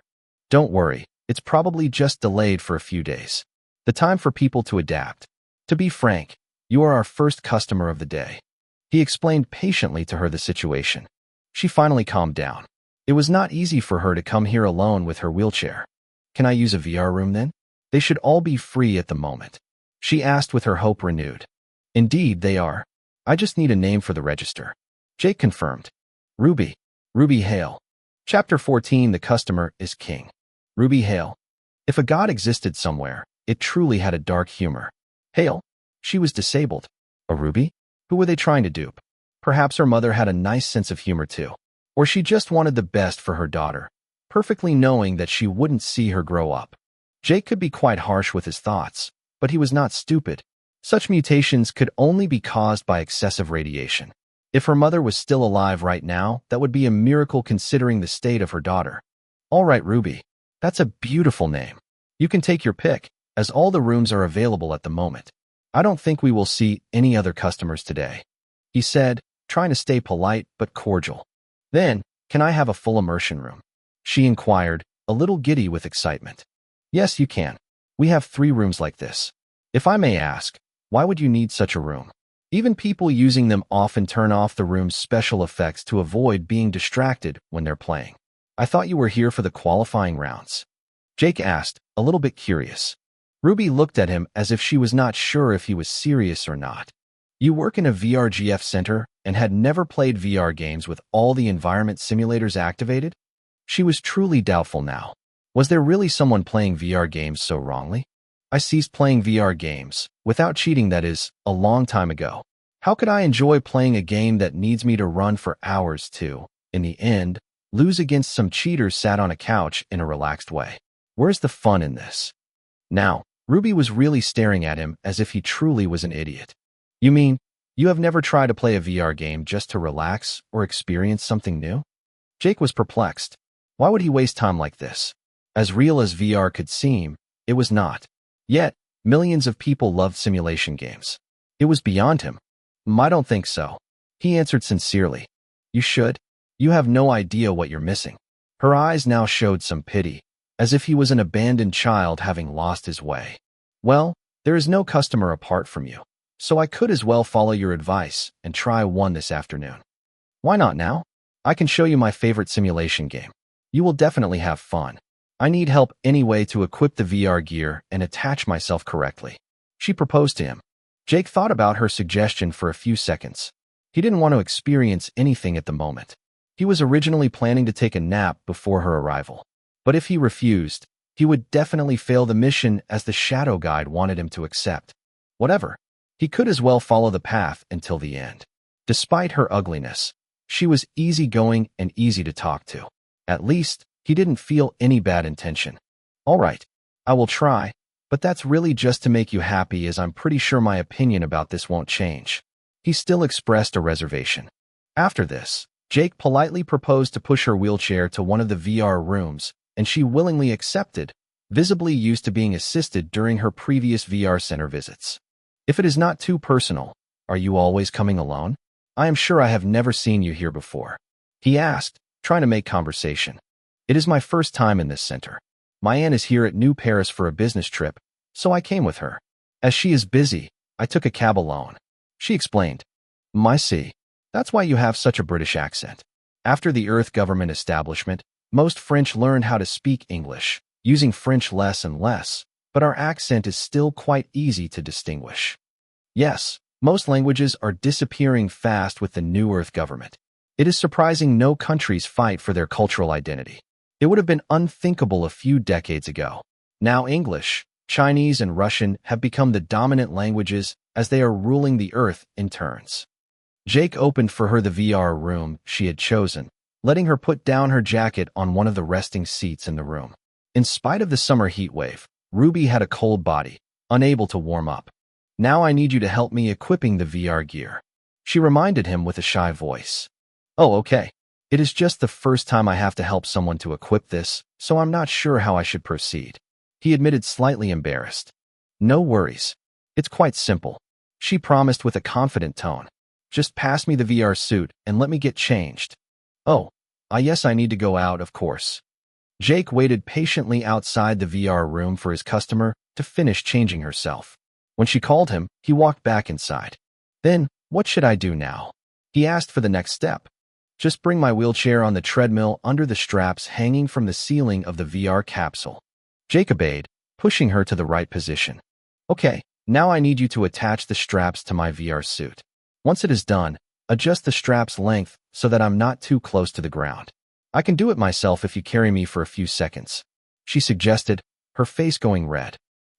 "Don't worry, it's probably just delayed for a few days. The time for people to adapt. To be frank, you are our first customer of the day." He explained patiently to her the situation. She finally calmed down. It was not easy for her to come here alone with her wheelchair. "Can I use a VR room then? They should all be free at the moment," she asked with her hope renewed. "Indeed, they are. I just need a name for the register," Jake confirmed. "Ruby. Ruby Hale." Chapter 14. The Customer is King. Ruby Hale. If a god existed somewhere, it truly had a dark humor. Hale? She was disabled. A Ruby? Who were they trying to dupe? Perhaps her mother had a nice sense of humor too. Or she just wanted the best for her daughter, perfectly knowing that she wouldn't see her grow up. Jake could be quite harsh with his thoughts, but he was not stupid. Such mutations could only be caused by excessive radiation. If her mother was still alive right now, that would be a miracle considering the state of her daughter. "All right, Ruby. That's a beautiful name. You can take your pick, as all the rooms are available at the moment. I don't think we will see any other customers today," he said, trying to stay polite but cordial. "Then, can I have a full immersion room?" she inquired, a little giddy with excitement. "Yes, you can. We have 3 rooms like this. If I may ask, why would you need such a room? Even people using them often turn off the room's special effects to avoid being distracted when they're playing. I thought you were here for the qualifying rounds," Jake asked, a little bit curious. Ruby looked at him as if she was not sure if he was serious or not. "You work in a VRGF center and had never played VR games with all the environment simulators activated?" She was truly doubtful now. Was there really someone playing VR games so wrongly? "I ceased playing VR games, without cheating that is, a long time ago. How could I enjoy playing a game that needs me to run for hours to, in the end, lose against some cheater sat on a couch in a relaxed way? Where's the fun in this?" Now, Ruby was really staring at him as if he truly was an idiot. "You mean, you have never tried to play a VR game just to relax or experience something new?" Jake was perplexed. Why would he waste time like this? As real as VR could seem, it was not. Yet, millions of people loved simulation games. It was beyond him. "I don't think so," he answered sincerely. "You should. You have no idea what you're missing." Her eyes now showed some pity, as if he was an abandoned child having lost his way. "Well, there is no customer apart from you, so I could as well follow your advice and try one this afternoon." "Why not now? I can show you my favorite simulation game. You will definitely have fun. I need help anyway to equip the VR gear and attach myself correctly," she proposed to him. Jake thought about her suggestion for a few seconds. He didn't want to experience anything at the moment. He was originally planning to take a nap before her arrival. But if he refused, He would definitely fail the mission as the shadow guide wanted him to accept. Whatever. He could as well follow the path until the end. Despite her ugliness, she was easygoing and easy to talk to. At least, he didn't feel any bad intention. All right, I will try, but that's really just to make you happy, as I'm pretty sure my opinion about this won't change. He still expressed a reservation. After this, Jake politely proposed to push her wheelchair to one of the VR rooms, and she willingly accepted, visibly used to being assisted during her previous VR center visits. If it is not too personal, are you always coming alone? I am sure I have never seen you here before, he asked, trying to make conversation. It is my first time in this center. My aunt is here at New Paris for a business trip, so I came with her. As she is busy, I took a cab alone. She explained. I see. That's why you have such a British accent. After the Earth government establishment, most French learned how to speak English, using French less and less, but our accent is still quite easy to distinguish. Yes, most languages are disappearing fast with the new Earth government. It is surprising no countries fight for their cultural identity. It would have been unthinkable a few decades ago. Now English, Chinese, and Russian have become the dominant languages as they are ruling the Earth in turns. Jake opened for her the VR room she had chosen, letting her put down her jacket on one of the resting seats in the room. In spite of the summer heat wave, Ruby had a cold body, unable to warm up. Now I need you to help me equipping the VR gear, she reminded him with a shy voice. Oh, okay. It is just the first time I have to help someone to equip this, so I'm not sure how I should proceed, he admitted, slightly embarrassed. No worries. It's quite simple, she promised with a confident tone. Just pass me the VR suit and let me get changed. Oh, yes, I need to go out, of course. Jake waited patiently outside the VR room for his customer to finish changing herself. When she called him, he walked back inside. Then, what should I do now? He asked for the next step. Just bring my wheelchair on the treadmill under the straps hanging from the ceiling of the VR capsule. Jake obeyed, pushing her to the right position. Okay, now I need you to attach the straps to my VR suit. Once it is done, adjust the strap's length so that I'm not too close to the ground. I can do it myself if you carry me for a few seconds, she suggested, her face going red.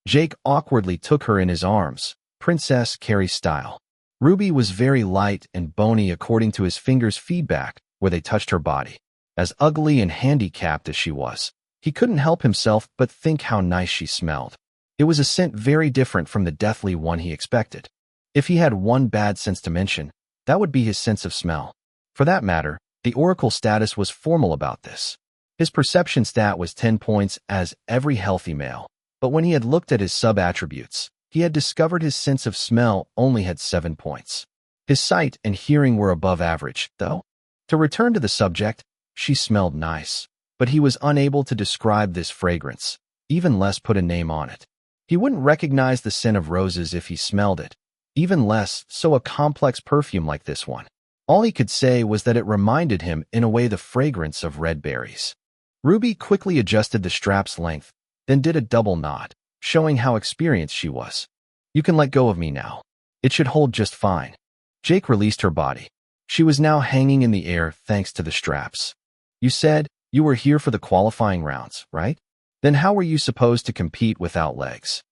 Jake awkwardly took her in his arms, Princess Carrie style. Ruby was very light and bony according to his fingers' feedback where they touched her body. As ugly and handicapped as she was, he couldn't help himself but think how nice she smelled. It was a scent very different from the deathly one he expected. If he had one bad sense to mention, that would be his sense of smell. For that matter, the Oracle status was formal about this. His perception stat was 10 points as every healthy male, but when he had looked at his sub-attributes, he had discovered his sense of smell only had 7 points. His sight and hearing were above average, though. To return to the subject, she smelled nice, but he was unable to describe this fragrance, even less put a name on it. He wouldn't recognize the scent of roses if he smelled it, even less so a complex perfume like this one. All he could say was that it reminded him in a way the fragrance of red berries. Ruby quickly adjusted the strap's length, then did a double nod, showing how experienced she was. You can let go of me now. It should hold just fine. Jake released her body. She was now hanging in the air thanks to the straps. You said you were here for the qualifying rounds, right? Then how were you supposed to compete without legs?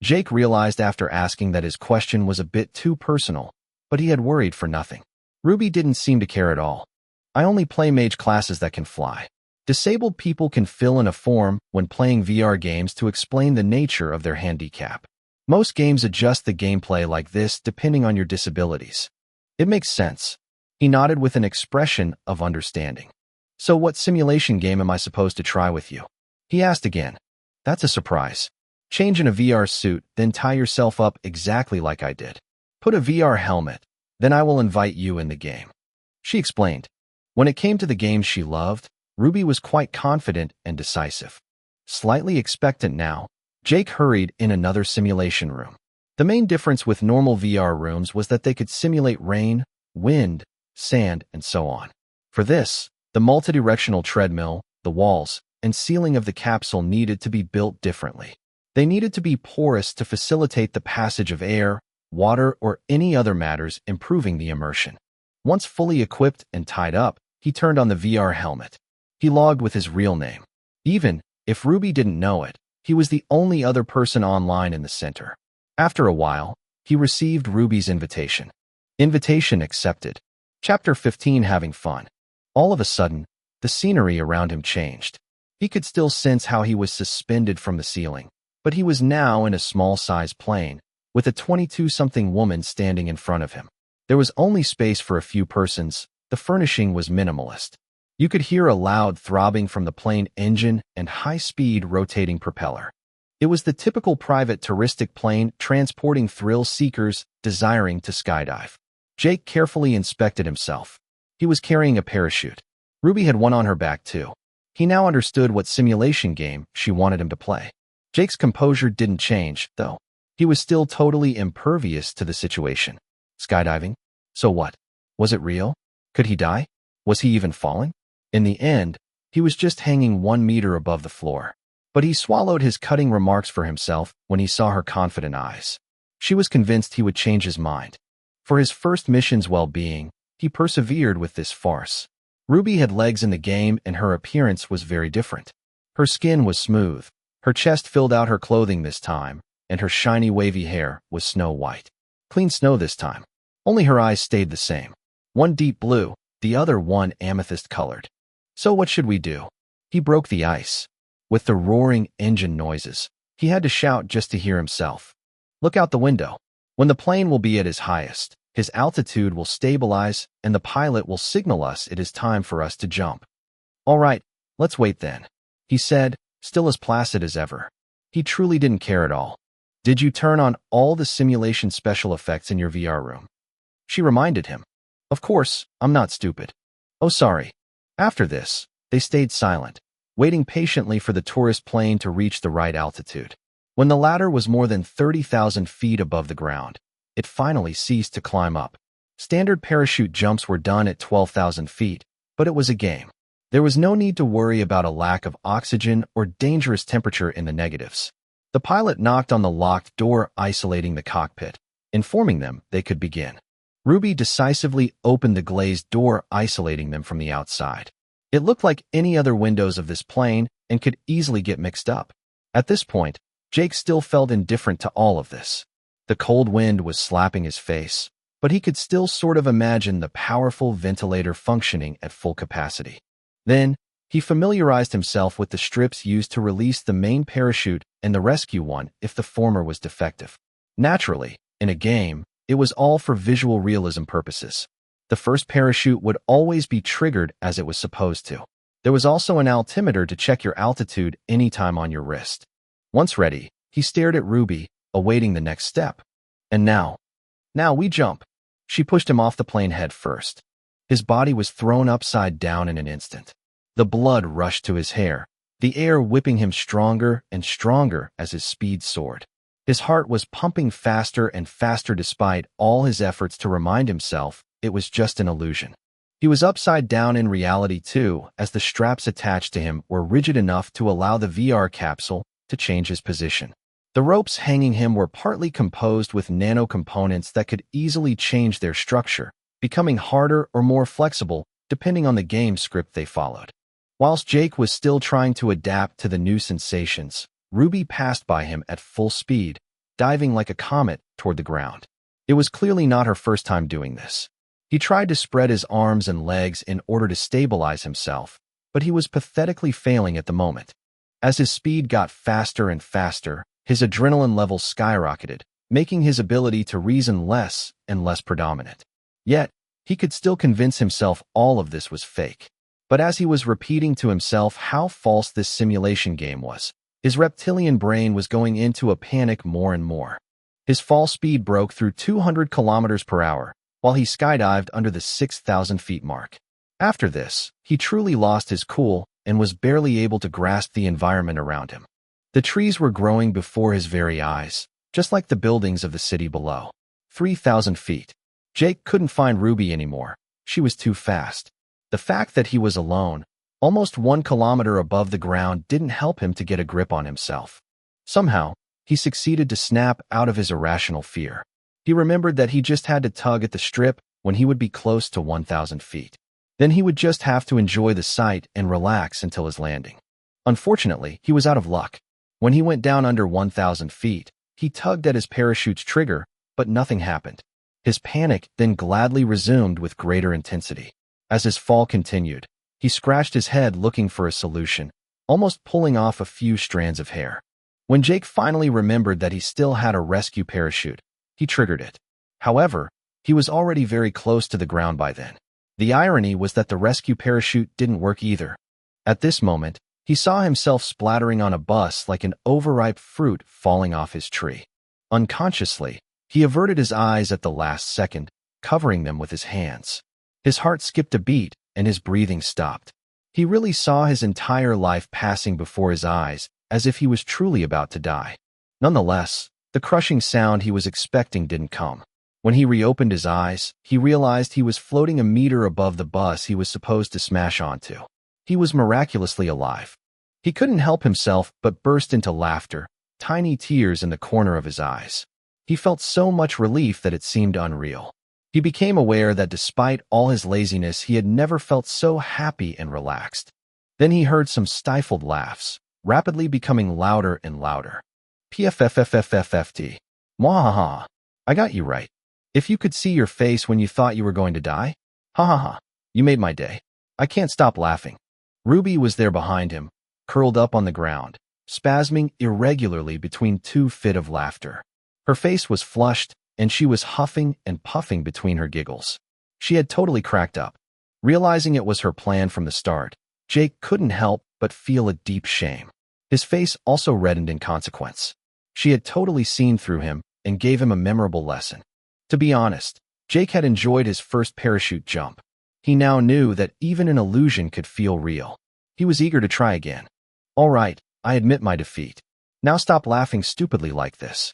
Jake realized after asking that his question was a bit too personal, but he had worried for nothing. Ruby didn't seem to care at all. I only play mage classes that can fly. Disabled people can fill in a form when playing VR games to explain the nature of their handicap. Most games adjust the gameplay like this depending on your disabilities. It makes sense. He nodded with an expression of understanding. So what simulation game am I supposed to try with you? He asked again. That's a surprise. Change in a VR suit, then tie yourself up exactly like I did. Put a VR helmet, then I will invite you in the game, she explained. When it came to the games she loved, Ruby was quite confident and decisive. Slightly expectant now, Jake hurried in another simulation room. The main difference with normal VR rooms was that they could simulate rain, wind, sand, and so on. For this, the multidirectional treadmill, the walls, and ceiling of the capsule needed to be built differently. They needed to be porous to facilitate the passage of air, water, or any other matters, improving the immersion. Once fully equipped and tied up, he turned on the VR helmet. He logged with his real name. Even If Ruby didn't know it, he was the only other person online in the center. After a while, he received Ruby's invitation. Invitation accepted. Chapter 15, Having Fun. All of a sudden, the scenery around him changed. He could still sense how he was suspended from the ceiling, but he was now in a small-sized plane, with a 22-something woman standing in front of him. There was only space for a few persons. The furnishing was minimalist. You could hear a loud throbbing from the plane engine and high-speed rotating propeller. It was the typical private touristic plane transporting thrill-seekers desiring to skydive. Jake carefully inspected himself. He was carrying a parachute. Ruby had one on her back too. He now understood what simulation game she wanted him to play. Jake's composure didn't change, though. He was still totally impervious to the situation. Skydiving? So what? Was it real? Could he die? Was he even falling? In the end, he was just hanging 1 meter above the floor. But he swallowed his cutting remarks for himself when he saw her confident eyes. She was convinced he would change his mind. For his first mission's well-being, he persevered with this farce. Ruby had legs in the game and her appearance was very different. Her skin was smooth, her chest filled out her clothing this time, and her shiny wavy hair was snow white. Clean snow this time. Only her eyes stayed the same. One deep blue, the other one amethyst-colored. So what should we do? He broke the ice. With the roaring engine noises, he had to shout just to hear himself. Look out the window. When the plane will be at its highest, his altitude will stabilize and the pilot will signal us it is time for us to jump. All right, let's wait then, he said, still as placid as ever. He truly didn't care at all. Did you turn on all the simulation special effects in your VR room? She reminded him. Of course, I'm not stupid. Oh, sorry. After this, they stayed silent, waiting patiently for the tourist plane to reach the right altitude. When the latter was more than 30,000 feet above the ground, it finally ceased to climb up. Standard parachute jumps were done at 12,000 feet, but it was a game. There was no need to worry about a lack of oxygen or dangerous temperature in the negatives. The pilot knocked on the locked door isolating the cockpit, informing them they could begin. Ruby decisively opened the glazed door isolating them from the outside. It looked like any other windows of this plane and could easily get mixed up. At this point, Jake still felt indifferent to all of this. The cold wind was slapping his face, but he could still sort of imagine the powerful ventilator functioning at full capacity. Then, he familiarized himself with the strips used to release the main parachute and the rescue one if the former was defective. Naturally, in a game, it was all for visual realism purposes. The first parachute would always be triggered as it was supposed to. There was also an altimeter to check your altitude anytime on your wrist. Once ready, he stared at Ruby, awaiting the next step. And now we jump. She pushed him off the plane head first. His body was thrown upside down in an instant. The blood rushed to his hair, the air whipping him stronger and stronger as his speed soared. His heart was pumping faster and faster despite all his efforts to remind himself it was just an illusion. He was upside down in reality too, as the straps attached to him were rigid enough to allow the VR capsule to change his position. The ropes hanging him were partly composed with nano-components that could easily change their structure, becoming harder or more flexible depending on the game script they followed. Whilst Jake was still trying to adapt to the new sensations, Ruby passed by him at full speed, diving like a comet toward the ground. It was clearly not her first time doing this. He tried to spread his arms and legs in order to stabilize himself, but he was pathetically failing at the moment. As his speed got faster and faster, his adrenaline levels skyrocketed, making his ability to reason less and less predominant. Yet, he could still convince himself all of this was fake. But as he was repeating to himself how false this simulation game was, his reptilian brain was going into a panic more and more. His fall speed broke through 200 kilometers per hour, while he skydived under the 6,000 feet mark. After this, he truly lost his cool and was barely able to grasp the environment around him. The trees were growing before his very eyes, just like the buildings of the city below. 3,000 feet. Jake couldn't find Ruby anymore. She was too fast. The fact that he was alone, almost 1 kilometer above the ground, didn't help him to get a grip on himself. Somehow, he succeeded to snap out of his irrational fear. He remembered that he just had to tug at the strip when he would be close to 1,000 feet. Then he would just have to enjoy the sight and relax until his landing. Unfortunately, he was out of luck. When he went down under 1,000 feet, he tugged at his parachute's trigger, but nothing happened. His panic then gladly resumed with greater intensity. As his fall continued, he scratched his head looking for a solution, almost pulling off a few strands of hair. When Jake finally remembered that he still had a rescue parachute, he triggered it. However, he was already very close to the ground by then. The irony was that the rescue parachute didn't work either. At this moment, he saw himself splattering on a bus like an overripe fruit falling off his tree. Unconsciously, he averted his eyes at the last second, covering them with his hands. His heart skipped a beat, and his breathing stopped. He really saw his entire life passing before his eyes, as if he was truly about to die. Nonetheless, the crushing sound he was expecting didn't come. When he reopened his eyes, he realized he was floating a meter above the bus he was supposed to smash onto. He was miraculously alive. He couldn't help himself but burst into laughter, tiny tears in the corner of his eyes. He felt so much relief that it seemed unreal. He became aware that despite all his laziness, he had never felt so happy and relaxed. Then he heard some stifled laughs, rapidly becoming louder and louder. PFFFFFFT. Mwahaha. I got you right. If you could see your face when you thought you were going to die? Ha ha ha. You made my day. I can't stop laughing. Ruby was there behind him, curled up on the ground, spasming irregularly between two fits of laughter. Her face was flushed, and she was huffing and puffing between her giggles. She had totally cracked up. Realizing it was her plan from the start, Jake couldn't help but feel a deep shame. His face also reddened in consequence. She had totally seen through him and gave him a memorable lesson. To be honest, Jake had enjoyed his first parachute jump. He now knew that even an illusion could feel real. He was eager to try again. All right, I admit my defeat. Now stop laughing stupidly like this,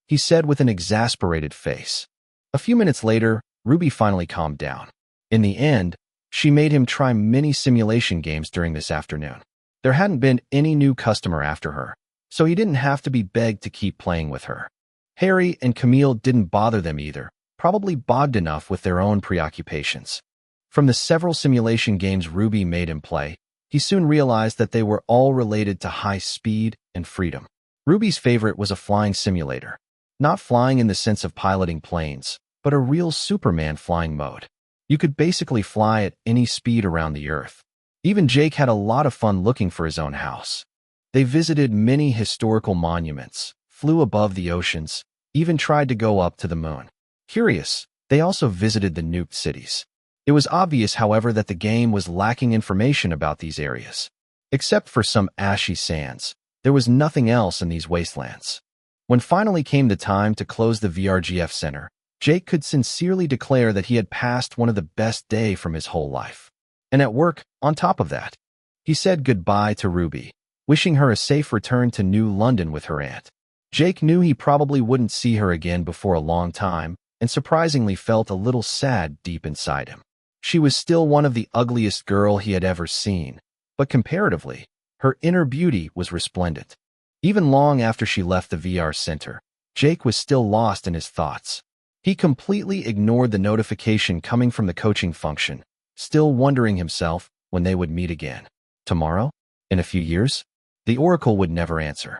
he said with an exasperated face. A few minutes later, Ruby finally calmed down. In the end, she made him try many simulation games during this afternoon. There hadn't been any new customer after her, so he didn't have to be begged to keep playing with her. Harry and Camille didn't bother them either, probably bogged enough with their own preoccupations. From the several simulation games Ruby made him play, he soon realized that they were all related to high speed and freedom. Ruby's favorite was a flying simulator. Not flying in the sense of piloting planes, but a real Superman flying mode. You could basically fly at any speed around the Earth. Even Jake had a lot of fun looking for his own house. They visited many historical monuments, flew above the oceans, even tried to go up to the moon. Curious, they also visited the nuked cities. It was obvious, however, that the game was lacking information about these areas. Except for some ashy sands, there was nothing else in these wastelands. When finally came the time to close the VRGF Center, Jake could sincerely declare that he had passed one of the best days from his whole life. And at work, on top of that, he said goodbye to Ruby, wishing her a safe return to New London with her aunt. Jake knew he probably wouldn't see her again before a long time, and surprisingly felt a little sad deep inside him. She was still one of the ugliest girl he had ever seen, but comparatively, her inner beauty was resplendent. Even long after she left the VR center, Jake was still lost in his thoughts. He completely ignored the notification coming from the coaching function, still wondering himself when they would meet again. Tomorrow? In a few years? The Oracle would never answer.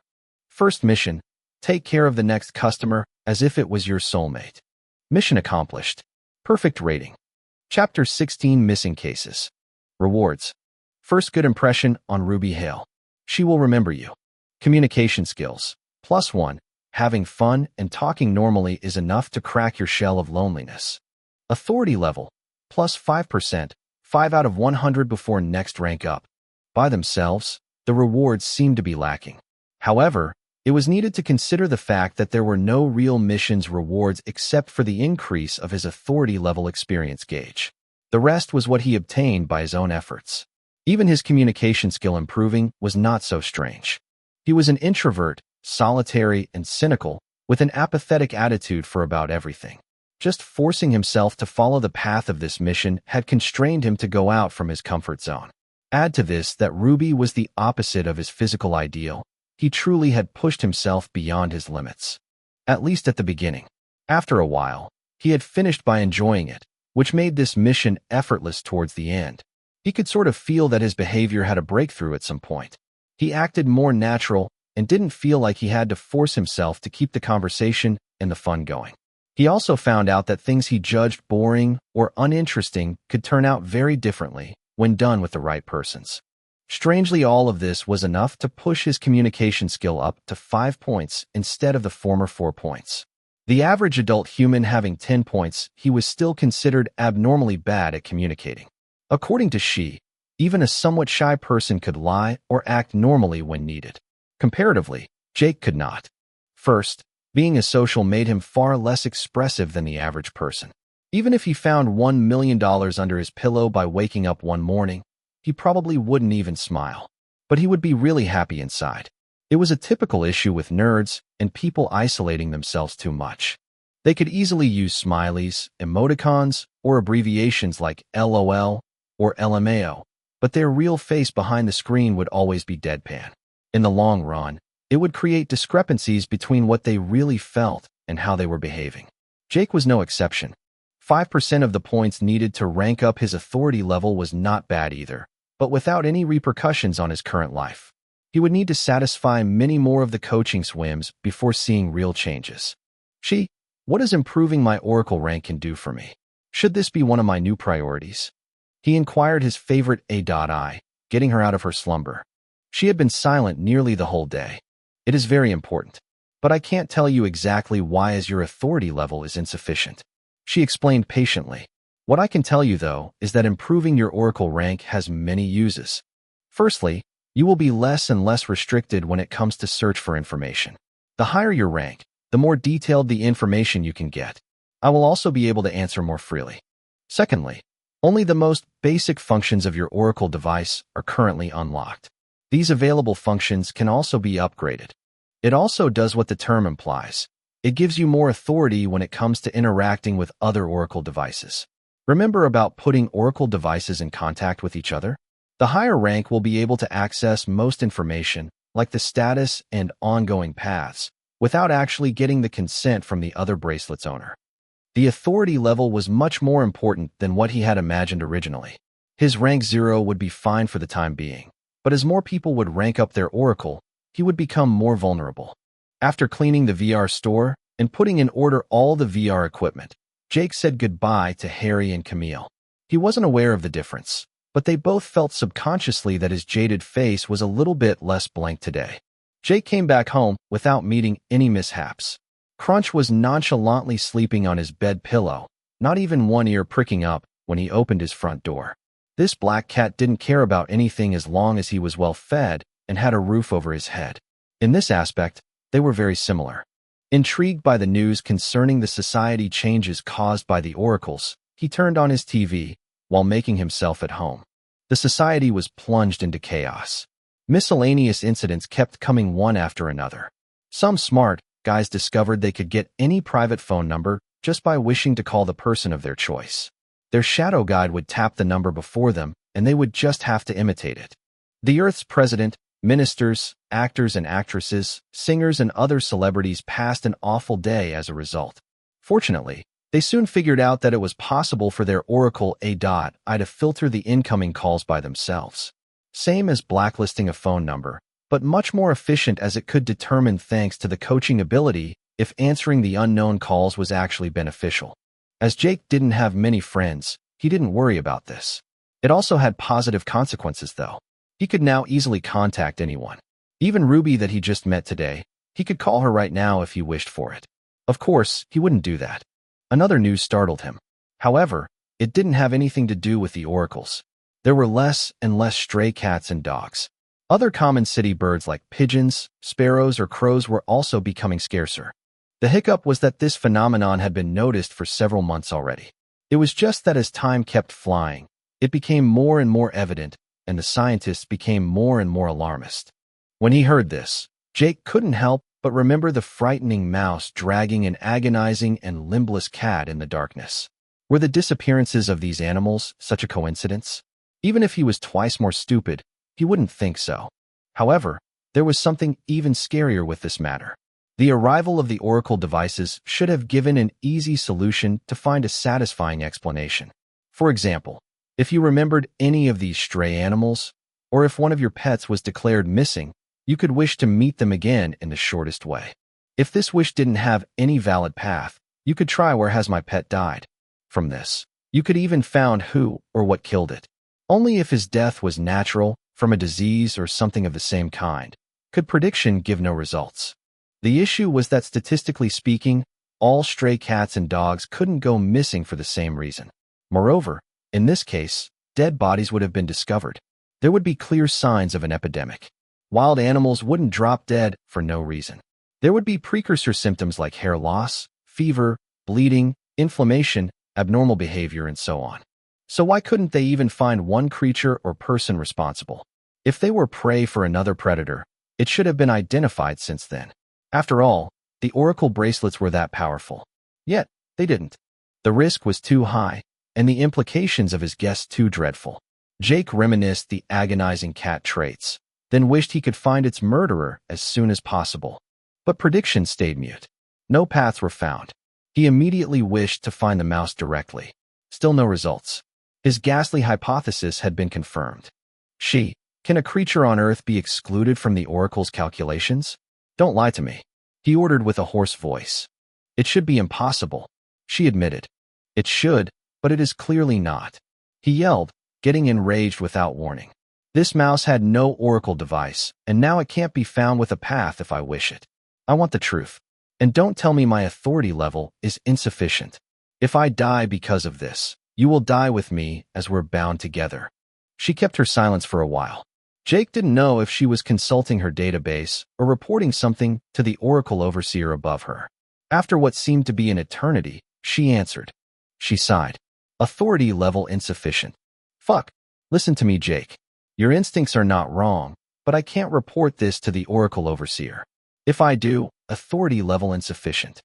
First mission: take care of the next customer as if it was your soulmate. Mission accomplished. Perfect rating. Chapter 16: Missing Cases. Rewards. First good impression on Ruby Hale. She will remember you. Communication skills. +1. Having fun and talking normally is enough to crack your shell of loneliness. Authority level. +5%. 5 out of 100 before next rank up. By themselves, the rewards seemed to be lacking. However, it was needed to consider the fact that there were no real missions rewards except for the increase of his authority level experience gauge. The rest was what he obtained by his own efforts. Even his communication skill improving was not so strange. He was an introvert, solitary and cynical, with an apathetic attitude for about everything. Just forcing himself to follow the path of this mission had constrained him to go out from his comfort zone. Add to this that Ruby was the opposite of his physical ideal. He truly had pushed himself beyond his limits. At least at the beginning. After a while, he had finished by enjoying it, which made this mission effortless towards the end. He could sort of feel that his behavior had a breakthrough at some point. He acted more natural and didn't feel like he had to force himself to keep the conversation and the fun going. He also found out that things he judged boring or uninteresting could turn out very differently when done with the right persons. Strangely, all of this was enough to push his communication skill up to 5 points instead of the former 4 points. The average adult human having 10 points, he was still considered abnormally bad at communicating. According to She, even a somewhat shy person could lie or act normally when needed. Comparatively, Jake could not. First, being asocial made him far less expressive than the average person. Even if he found $1 million under his pillow by waking up one morning, he probably wouldn't even smile. But he would be really happy inside. It was a typical issue with nerds and people isolating themselves too much. They could easily use smileys, emoticons, or abbreviations like LOL or LMAO, but their real face behind the screen would always be deadpan. In the long run, it would create discrepancies between what they really felt and how they were behaving. Jake was no exception. 5% of the points needed to rank up his authority level was not bad either, but without any repercussions on his current life. He would need to satisfy many more of the coaching's whims before seeing real changes. She, what does improving my Oracle rank can do for me? Should this be one of my new priorities? He inquired his favorite AI, getting her out of her slumber. She had been silent nearly the whole day. It is very important, but I can't tell you exactly why, as your authority level is insufficient. She explained patiently. What I can tell you, though, is that improving your Oracle rank has many uses. Firstly, you will be less and less restricted when it comes to search for information. The higher your rank, the more detailed the information you can get. I will also be able to answer more freely. Secondly, only the most basic functions of your Oracle device are currently unlocked. These available functions can also be upgraded. It also does what the term implies. It gives you more authority when it comes to interacting with other Oracle devices. Remember about putting Oracle devices in contact with each other? The higher rank will be able to access most information, like the status and ongoing paths, without actually getting the consent from the other bracelet's owner. The authority level was much more important than what he had imagined originally. His rank 0 would be fine for the time being, but as more people would rank up their Oracle, he would become more vulnerable. After cleaning the VR store and putting in order all the VR equipment, Jake said goodbye to Harry and Camille. He wasn't aware of the difference, but they both felt subconsciously that his jaded face was a little bit less blank today. Jake came back home without meeting any mishaps. Crunch was nonchalantly sleeping on his bed pillow, not even one ear pricking up when he opened his front door. This black cat didn't care about anything as long as he was well fed and had a roof over his head. In this aspect, they were very similar. Intrigued by the news concerning the society changes caused by the oracles, he turned on his TV while making himself at home. The society was plunged into chaos. Miscellaneous incidents kept coming one after another. Some smart guys discovered they could get any private phone number just by wishing to call the person of their choice. Their shadow guide would tap the number before them, and they would just have to imitate it. The Earth's president, ministers, actors and actresses, singers and other celebrities passed an awful day as a result. Fortunately, they soon figured out that it was possible for their Oracle AI to filter the incoming calls by themselves. Same as blacklisting a phone number, but much more efficient, as it could determine, thanks to the coaching ability, if answering the unknown calls was actually beneficial. As Jake didn't have many friends, he didn't worry about this. It also had positive consequences, though. He could now easily contact anyone. Even Ruby that he just met today, he could call her right now if he wished for it. Of course, he wouldn't do that. Another news startled him. However, it didn't have anything to do with the oracles. There were less and less stray cats and dogs. Other common city birds like pigeons, sparrows, or crows were also becoming scarcer. The hiccup was that this phenomenon had been noticed for several months already. It was just that as time kept flying, it became more and more evident, and the scientists became more and more alarmist. When he heard this, Jake couldn't help but remember the frightening mouse dragging an agonizing and limbless cat in the darkness. Were the disappearances of these animals such a coincidence? Even if he was twice more stupid, he wouldn't think so. However, there was something even scarier with this matter. The arrival of the Oracle devices should have given an easy solution to find a satisfying explanation. For example, if you remembered any of these stray animals, Or if one of your pets was declared missing, you could wish to meet them again in the shortest way. If this wish didn't have any valid path, you could try where has my pet died. From this, you could even found who or what killed it. Only if his death was natural, from a disease or something of the same kind, could prediction give no results. The issue was that statistically speaking, all stray cats and dogs couldn't go missing for the same reason. Moreover, in this case, dead bodies would have been discovered. There would be clear signs of an epidemic. Wild animals wouldn't drop dead for no reason. There would be precursor symptoms like hair loss, fever, bleeding, inflammation, abnormal behavior, and so on. So why couldn't they even find one creature or person responsible? If they were prey for another predator, it should have been identified since then. After all, the Oracle bracelets were that powerful. Yet, they didn't. The risk was too high, and the implications of his guess too dreadful. Jake reminisced the agonizing cat traits, then wished he could find its murderer as soon as possible. But prediction stayed mute. No paths were found. He immediately wished to find the mouse directly. Still no results. His ghastly hypothesis had been confirmed. Can a creature on Earth be excluded from the Oracle's calculations? Don't lie to me, he ordered with a hoarse voice. It should be impossible, she admitted. It should, but it is clearly not, he yelled, getting enraged without warning. This mouse had no Oracle device, and now it can't be found with a path if I wish it. I want the truth. And don't tell me my authority level is insufficient. If I die because of this, you will die with me as we're bound together. She kept her silence for a while. Jake didn't know if she was consulting her database or reporting something to the Oracle overseer above her. After what seemed to be an eternity, she answered. She sighed. Authority level insufficient. Fuck. Listen to me, Jake. Your instincts are not wrong, but I can't report this to the Oracle overseer. If I do, authority level insufficient.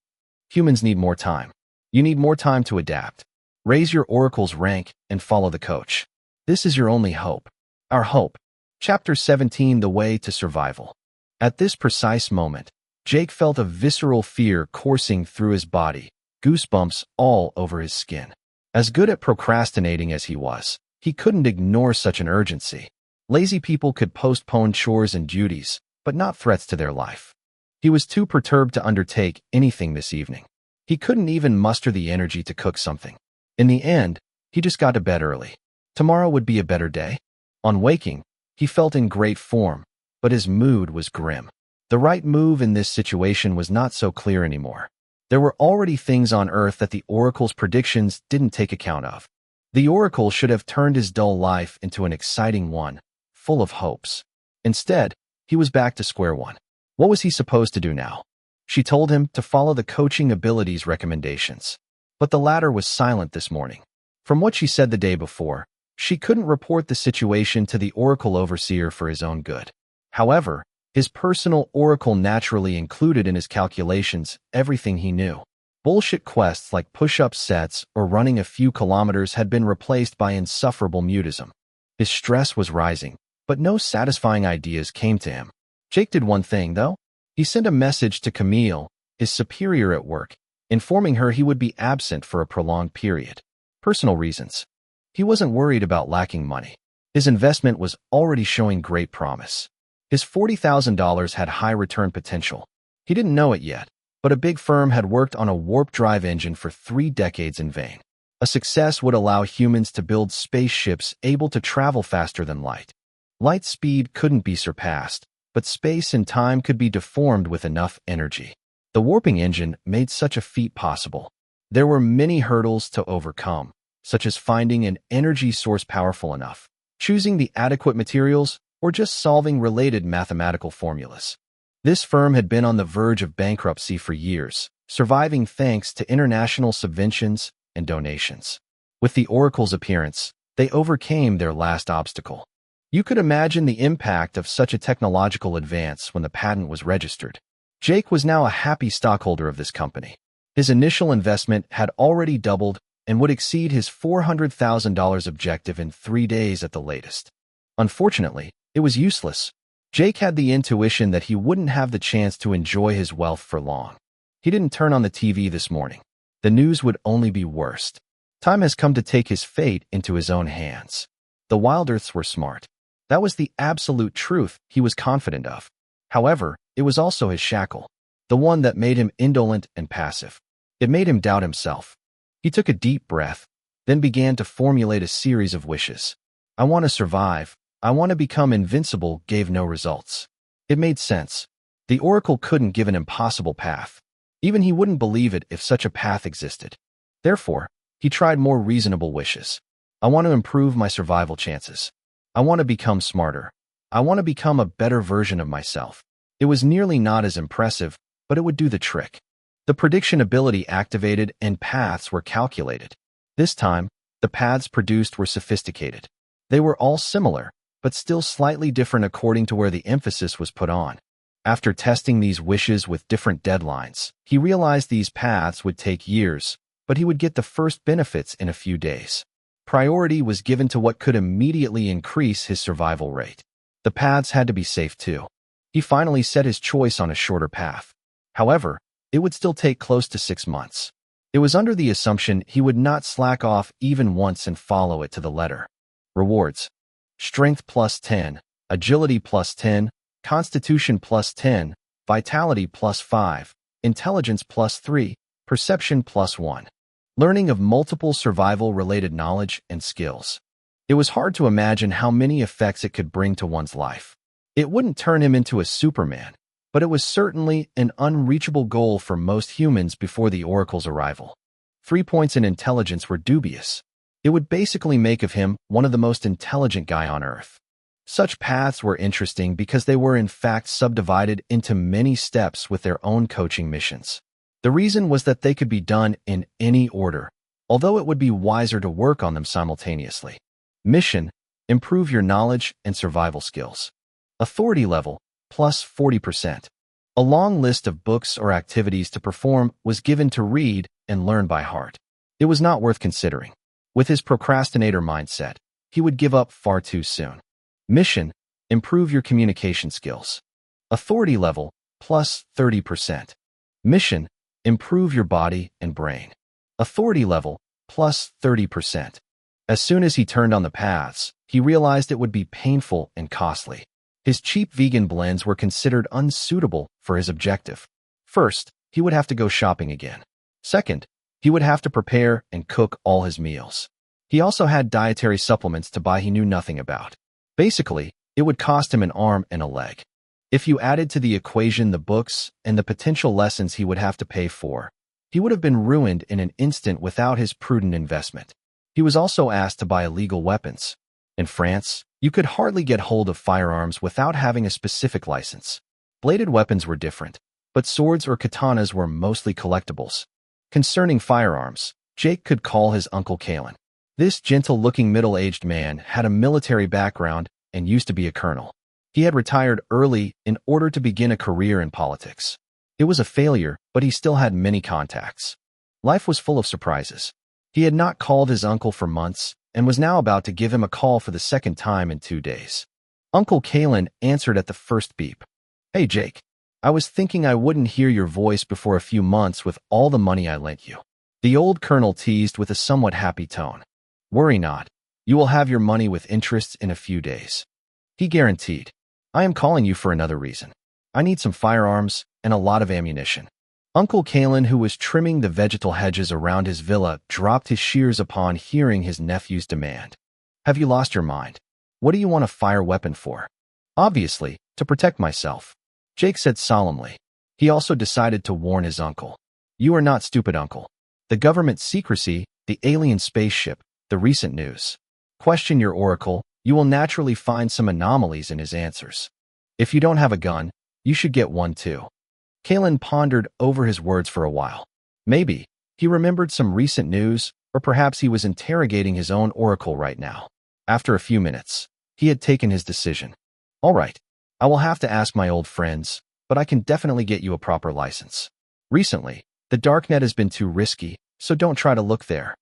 Humans need more time. You need more time to adapt. Raise your Oracle's rank and follow the coach. This is your only hope. Our hope. Chapter 17, The Way to Survival. At this precise moment, Jake felt a visceral fear coursing through his body, goosebumps all over his skin. As good at procrastinating as he was, he couldn't ignore such an urgency. Lazy people could postpone chores and duties, but not threats to their life. He was too perturbed to undertake anything this evening. He couldn't even muster the energy to cook something. In the end, he just got to bed early. Tomorrow would be a better day. On waking, he felt in great form, but his mood was grim. The right move in this situation was not so clear anymore. There were already things on Earth that the Oracle's predictions didn't take account of. The Oracle should have turned his dull life into an exciting one, full of hopes. Instead, he was back to square one. What was he supposed to do now? She told him to follow the coaching abilities recommendations. But the latter was silent this morning. From what she said the day before, she couldn't report the situation to the Oracle overseer for his own good. However, his personal Oracle naturally included in his calculations everything he knew. Bullshit quests like push-up sets or running a few kilometers had been replaced by insufferable mutism. His stress was rising, but no satisfying ideas came to him. Jake did one thing, though. He sent a message to Camille, his superior at work, informing her he would be absent for a prolonged period. Personal reasons. He wasn't worried about lacking money. His investment was already showing great promise. His $40,000 had high return potential. He didn't know it yet, but a big firm had worked on a warp drive engine for 3 decades in vain. A success would allow humans to build spaceships able to travel faster than light. Light speed couldn't be surpassed, but space and time could be deformed with enough energy. The warping engine made such a feat possible. There were many hurdles to overcome, such as finding an energy source powerful enough, choosing the adequate materials, or just solving related mathematical formulas. This firm had been on the verge of bankruptcy for years, surviving thanks to international subventions and donations. With the Oracle's appearance, they overcame their last obstacle. You could imagine the impact of such a technological advance when the patent was registered. Jake was now a happy stockholder of this company. His initial investment had already doubled and would exceed his $400,000 objective in 3 days at the latest. Unfortunately, it was useless. Jake had the intuition that he wouldn't have the chance to enjoy his wealth for long. He didn't turn on the TV this morning. The news would only be worse. Time has come to take his fate into his own hands. The Wilderths were smart. That was the absolute truth he was confident of. However, it was also his shackle, the one that made him indolent and passive. It made him doubt himself. He took a deep breath, then began to formulate a series of wishes. I want to survive. I want to become invincible gave no results. It made sense. The oracle couldn't give an impossible path. Even he wouldn't believe it if such a path existed. Therefore, he tried more reasonable wishes. I want to improve my survival chances. I want to become smarter. I want to become a better version of myself. It was nearly not as impressive, but it would do the trick. The prediction ability activated and paths were calculated. This time, the paths produced were sophisticated. They were all similar, but still slightly different according to where the emphasis was put on. After testing these wishes with different deadlines, he realized these paths would take years, but he would get the first benefits in a few days. Priority was given to what could immediately increase his survival rate. The paths had to be safe too. He finally set his choice on a shorter path. However, it would still take close to 6 months. It was under the assumption he would not slack off even once and follow it to the letter. Rewards: Strength plus 10, Agility plus 10, Constitution plus 10, Vitality plus 5, Intelligence plus 3, Perception plus 1. Learning of multiple survival-related knowledge and skills. It was hard to imagine how many effects it could bring to one's life. It wouldn't turn him into a Superman, but it was certainly an unreachable goal for most humans before the Oracle's arrival. 3 points in intelligence were dubious. It would basically make of him one of the most intelligent guy on Earth. Such paths were interesting because they were in fact subdivided into many steps with their own coaching missions. The reason was that they could be done in any order, although it would be wiser to work on them simultaneously. Mission: improve your knowledge and survival skills. Authority level, plus 40%. A long list of books or activities to perform was given to read and learn by heart. It was not worth considering. With his procrastinator mindset, he would give up far too soon. Mission: improve your communication skills. Authority level, plus 30%. Mission: improve your body and brain. Authority level, plus 30%. As soon as he turned on the paths, he realized it would be painful and costly. His cheap vegan blends were considered unsuitable for his objective. First, he would have to go shopping again. Second, he would have to prepare and cook all his meals. He also had dietary supplements to buy he knew nothing about. Basically, it would cost him an arm and a leg. If you added to the equation the books and the potential lessons he would have to pay for, he would have been ruined in an instant without his prudent investment. He was also asked to buy illegal weapons. In France, you could hardly get hold of firearms without having a specific license. Bladed weapons were different, but swords or katanas were mostly collectibles. Concerning firearms, Jake could call his Uncle Kalen. This gentle-looking middle-aged man had a military background and used to be a colonel. He had retired early in order to begin a career in politics. It was a failure, but he still had many contacts. Life was full of surprises. He had not called his uncle for months and was now about to give him a call for the second time in 2 days. Uncle Kalen answered at the first beep. "Hey, Jake. I was thinking I wouldn't hear your voice before a few months with all the money I lent you." The old colonel teased with a somewhat happy tone. "Worry not. You will have your money with interest in a few days." He guaranteed. "I am calling you for another reason. I need some firearms and a lot of ammunition." Uncle Kalen, who was trimming the vegetal hedges around his villa, dropped his shears upon hearing his nephew's demand. "Have you lost your mind? What do you want a fire weapon for?" "Obviously, to protect myself," Jake said solemnly. He also decided to warn his uncle. "You are not stupid, uncle. The government secrecy, the alien spaceship, the recent news. Question your oracle, you will naturally find some anomalies in his answers. If you don't have a gun, you should get one too." Kalen pondered over his words for a while. Maybe he remembered some recent news, or perhaps he was interrogating his own oracle right now. After a few minutes, he had taken his decision. "All right, I will have to ask my old friends, but I can definitely get you a proper license. Recently, the darknet has been too risky, so don't try to look there."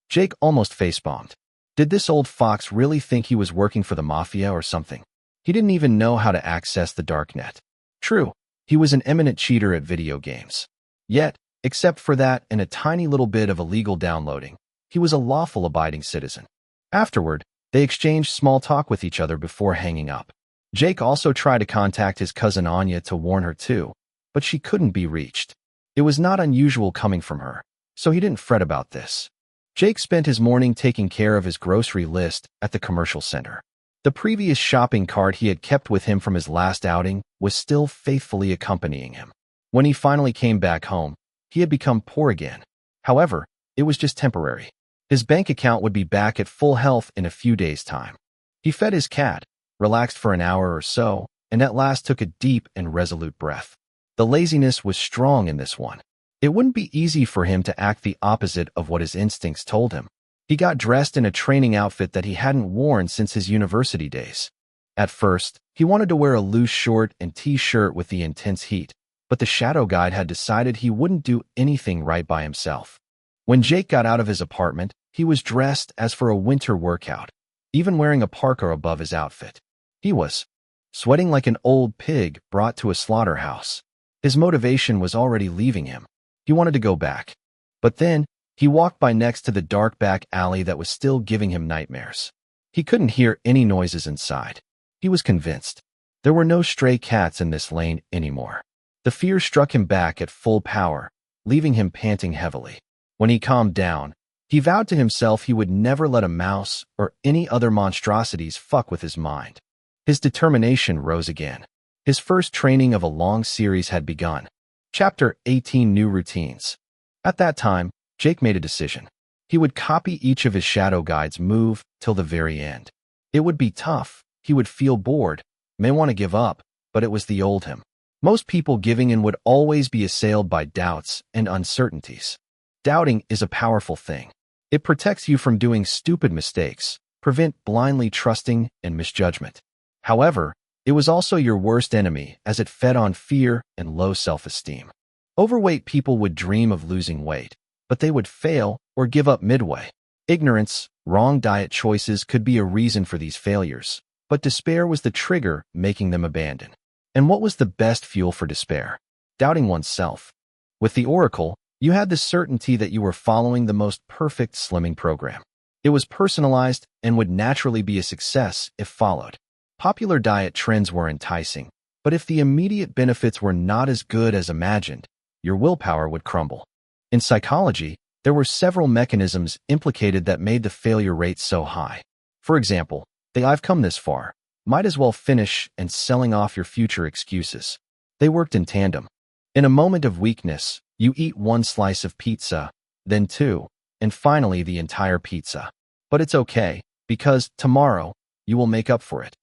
Jake almost facepalmed. Did this old fox really think he was working for the mafia or something? He didn't even know how to access the darknet. True, he was an eminent cheater at video games. Yet, except for that and a tiny little bit of illegal downloading, he was a lawful abiding citizen. Afterward, They exchanged small talk with each other before hanging up. Jake also tried to contact his cousin Anya to warn her too, but she couldn't be reached. It was not unusual coming from her, so he didn't fret about this. Jake spent his morning taking care of his grocery list at the commercial center. The previous shopping cart he had kept with him from his last outing was still faithfully accompanying him. When he finally came back home, he had become poor again. However, it was just temporary. His bank account would be back at full health in a few days' time. He fed his cat, relaxed for an hour or so, and at last took a deep and resolute breath. The laziness was strong in this one. It wouldn't be easy for him to act the opposite of what his instincts told him. He got dressed in a training outfit that he hadn't worn since his university days. At first, he wanted to wear a loose short and t-shirt with the intense heat, but the shadow guide had decided he wouldn't do anything right by himself. When Jake got out of his apartment, he was dressed as for a winter workout, even wearing a parka above his outfit. He was sweating like an old pig brought to a slaughterhouse. His motivation was already leaving him. He wanted to go back. But then, he walked by next to the dark back alley that was still giving him nightmares. He couldn't hear any noises inside. He was convinced. There were no stray cats in this lane anymore. The fear struck him back at full power, leaving him panting heavily. When he calmed down, he vowed to himself he would never let a mouse or any other monstrosities fuck with his mind. His determination rose again. His first training of a long series had begun. Chapter 18: New Routines. At that time, Jake made a decision. He would copy each of his shadow guides' move till the very end. It would be tough. He would feel bored, may want to give up, but it was the old him. Most people giving in would always be assailed by doubts and uncertainties. Doubting is a powerful thing. It protects you from doing stupid mistakes, prevent blindly trusting and misjudgment. However, it was also your worst enemy as it fed on fear and low self-esteem. Overweight people would dream of losing weight, but they would fail or give up midway. Ignorance, wrong diet choices could be a reason for these failures, but despair was the trigger making them abandon. And what was the best fuel for despair? Doubting oneself. With the Oracle, you had the certainty that you were following the most perfect slimming program. It was personalized and would naturally be a success if followed. Popular diet trends were enticing, but if the immediate benefits were not as good as imagined, your willpower would crumble. In psychology, there were several mechanisms implicated that made the failure rate so high. For example, the "I've come this far, might as well finish" and selling off your future excuses. They worked in tandem. In a moment of weakness, you eat one slice of pizza, then two, and finally the entire pizza. But it's okay, because tomorrow, you will make up for it.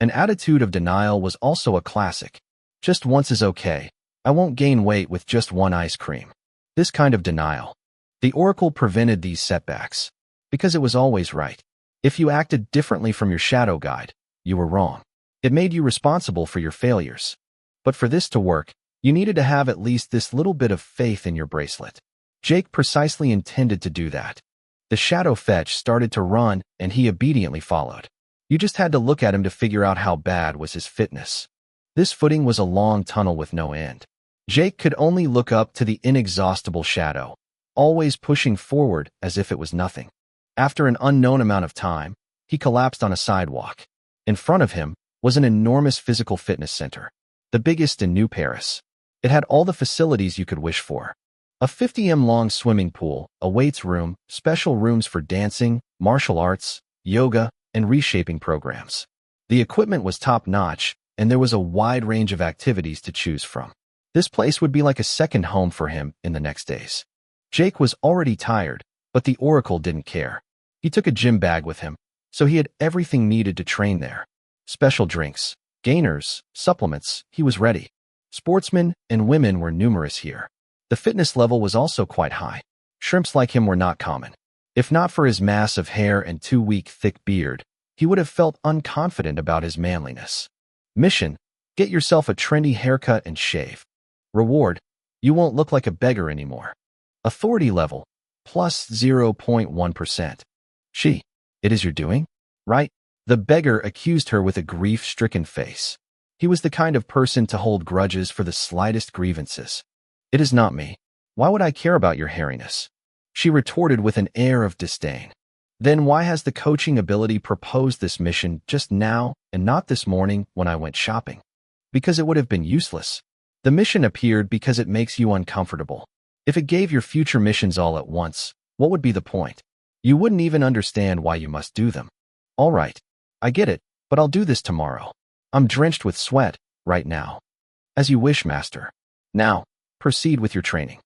An attitude of denial was also a classic. Just once is okay. I won't gain weight with just one ice cream. This kind of denial. The Oracle prevented these setbacks, because it was always right. If you acted differently from your shadow guide, you were wrong. It made you responsible for your failures. But for this to work, you needed to have at least this little bit of faith in your bracelet. Jake precisely intended to do that. The shadow fetch started to run, and he obediently followed. You just had to look at him to figure out how bad was his fitness. This footing was a long tunnel with no end. Jake could only look up to the inexhaustible shadow, always pushing forward as if it was nothing. After an unknown amount of time, he collapsed on a sidewalk. In front of him was an enormous physical fitness center, the biggest in New Paris. It had all the facilities you could wish for. A 50-m-long swimming pool, a weights room, special rooms for dancing, martial arts, yoga, and reshaping programs. The equipment was top-notch, and there was a wide range of activities to choose from. This place would be like a second home for him in the next days. Jake was already tired, but the Oracle didn't care. He took a gym bag with him, so he had everything needed to train there. Special drinks, gainers, supplements, he was ready. Sportsmen and women were numerous here. The fitness level was also quite high. Shrimps like him were not common. If not for his mass of hair and 2-week thick beard, he would have felt unconfident about his manliness. Mission: get yourself a trendy haircut and shave. Reward: you won't look like a beggar anymore. Authority level: plus 0.1%. She: it is your doing? Right? The beggar accused her with a grief-stricken face. He was the kind of person to hold grudges for the slightest grievances. It is not me. Why would I care about your hairiness? She retorted with an air of disdain. Then why has the coaching ability proposed this mission just now and not this morning when I went shopping? Because it would have been useless. The mission appeared because it makes you uncomfortable. If it gave your future missions all at once, what would be the point? You wouldn't even understand why you must do them. All right, I get it, but I'll do this tomorrow. I'm drenched with sweat right now. As you wish, master. Now, proceed with your training.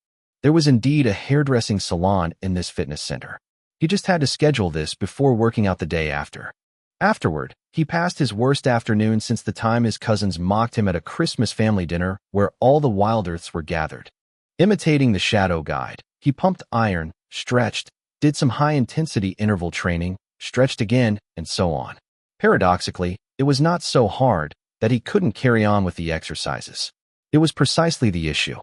There was indeed a hairdressing salon in this fitness center. He just had to schedule this before working out the day after. Afterward, he passed his worst afternoon since the time his cousins mocked him at a Christmas family dinner where all the Wilderths were gathered. Imitating the shadow guide, he pumped iron, stretched, did some high-intensity interval training, stretched again, and so on. Paradoxically, it was not so hard that he couldn't carry on with the exercises. It was precisely the issue.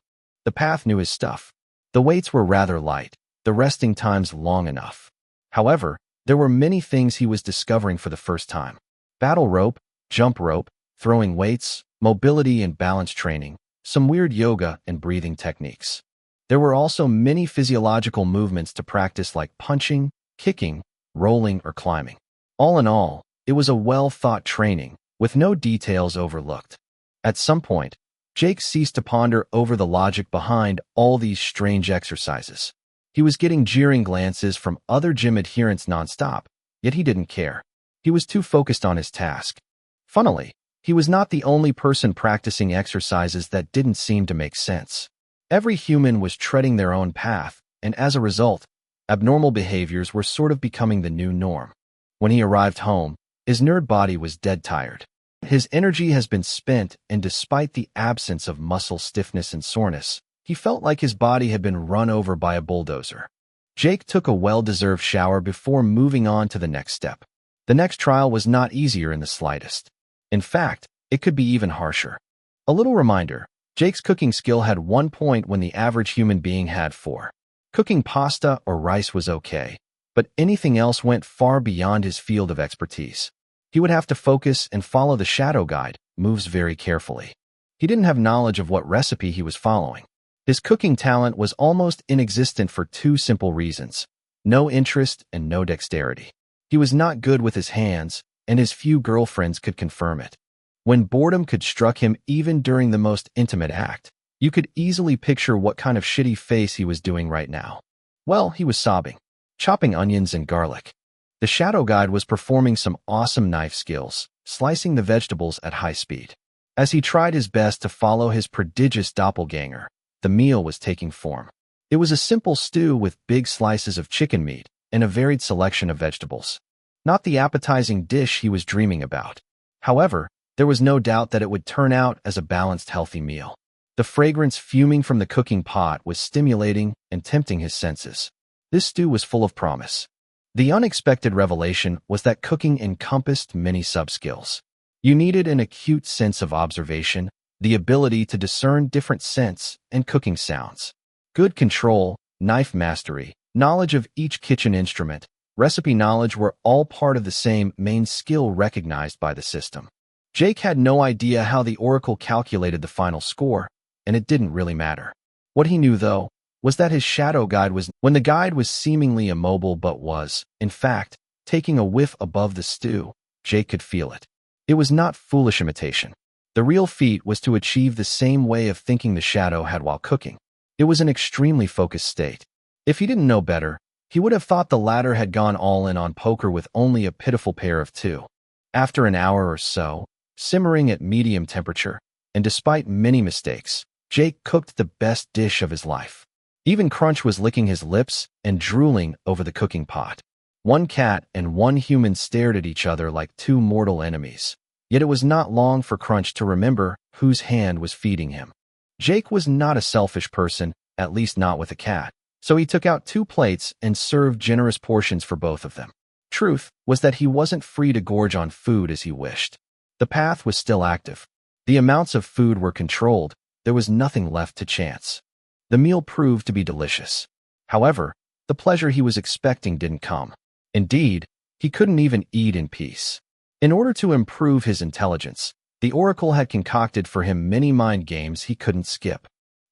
The path knew his stuff. The weights were rather light, the resting times long enough. However, there were many things he was discovering for the first time. Battle rope, jump rope, throwing weights, mobility and balance training, some weird yoga and breathing techniques. There were also many physiological movements to practice like punching, kicking, rolling, or climbing. All in all, it was a well-thought training, with no details overlooked. At some point, Jake ceased to ponder over the logic behind all these strange exercises. He was getting jeering glances from other gym adherents nonstop, yet he didn't care. He was too focused on his task. Funnily, he was not the only person practicing exercises that didn't seem to make sense. Every human was treading their own path, and as a result, abnormal behaviors were sort of becoming the new norm. When he arrived home, his nerd body was dead tired. His energy has been spent, and despite the absence of muscle stiffness and soreness, he felt like his body had been run over by a bulldozer. Jake took a well-deserved shower before moving on to the next step. The next trial was not easier in the slightest. In fact, it could be even harsher. A little reminder, Jake's cooking skill had 1 point when the average human being had 4. Cooking pasta or rice was okay, but anything else went far beyond his field of expertise. He would have to focus and follow the shadow guide, moves very carefully. He didn't have knowledge of what recipe he was following. His cooking talent was almost inexistent for 2 simple reasons: no interest and no dexterity. He was not good with his hands, and his few girlfriends could confirm it. When boredom could struck him even during the most intimate act, you could easily picture what kind of shitty face he was doing right now. Well, he was sobbing, chopping onions and garlic. The shadow guide was performing some awesome knife skills, slicing the vegetables at high speed. As he tried his best to follow his prodigious doppelganger, the meal was taking form. It was a simple stew with big slices of chicken meat and a varied selection of vegetables. Not the appetizing dish he was dreaming about. However, there was no doubt that it would turn out as a balanced, healthy meal. The fragrance fuming from the cooking pot was stimulating and tempting his senses. This stew was full of promise. The unexpected revelation was that cooking encompassed many sub-skills. You needed an acute sense of observation, the ability to discern different scents and cooking sounds. Good control, knife mastery, knowledge of each kitchen instrument, recipe knowledge were all part of the same main skill recognized by the system. Jake had no idea how the Oracle calculated the final score, and it didn't really matter. What he knew, though, was that his shadow guide was, when the guide was seemingly immobile but was, in fact, taking a whiff above the stew, Jake could feel it. It was not foolish imitation. The real feat was to achieve the same way of thinking the shadow had while cooking. It was an extremely focused state. If he didn't know better, he would have thought the latter had gone all in on poker with only a pitiful pair of 2. After an hour or so, simmering at medium temperature, and despite many mistakes, Jake cooked the best dish of his life. Even Crunch was licking his lips and drooling over the cooking pot. One cat and one human stared at each other like 2 mortal enemies. Yet it was not long for Crunch to remember whose hand was feeding him. Jake was not a selfish person, at least not with a cat, so he took out 2 plates and served generous portions for both of them. Truth was that he wasn't free to gorge on food as he wished. The path was still active. The amounts of food were controlled. There was nothing left to chance. The meal proved to be delicious. However, the pleasure he was expecting didn't come. Indeed, he couldn't even eat in peace. In order to improve his intelligence, the Oracle had concocted for him many mind games he couldn't skip.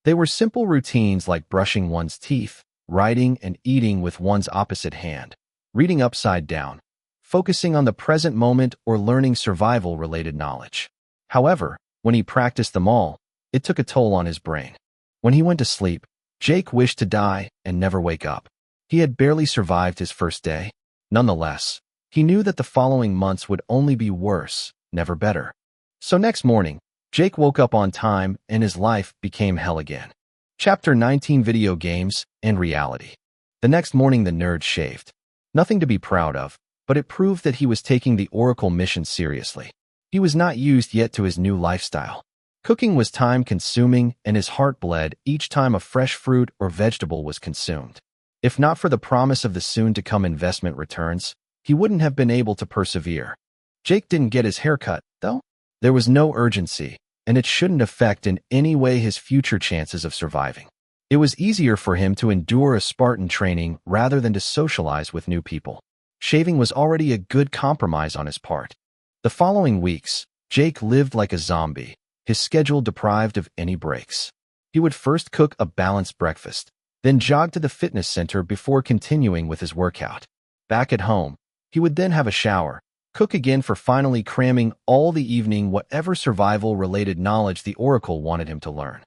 They were simple routines like brushing one's teeth, writing, and eating with one's opposite hand. reading upside down, focusing on the present moment, or learning survival-related knowledge. However, when he practiced them all, it took a toll on his brain. When he went to sleep, Jake wished to die and never wake up. He had barely survived his first day. Nonetheless, he knew that the following months would only be worse, never better. So next morning, Jake woke up on time and his life became hell again. Chapter 19: Video Games and Reality. The next morning the nerd shaved. Nothing to be proud of, but it proved that he was taking the Oracle mission seriously. He was not used yet to his new lifestyle. Cooking was time-consuming and his heart bled each time a fresh fruit or vegetable was consumed. If not for the promise of the soon-to-come investment returns, he wouldn't have been able to persevere. Jake didn't get his haircut, though. There was no urgency, and it shouldn't affect in any way his future chances of surviving. It was easier for him to endure a Spartan training rather than to socialize with new people. Shaving was already a good compromise on his part. The following weeks, Jake lived like a zombie, his schedule deprived of any breaks. He would first cook a balanced breakfast, then jog to the fitness center before continuing with his workout. Back at home, he would then have a shower, cook again for finally cramming all the evening whatever survival-related knowledge the Oracle wanted him to learn.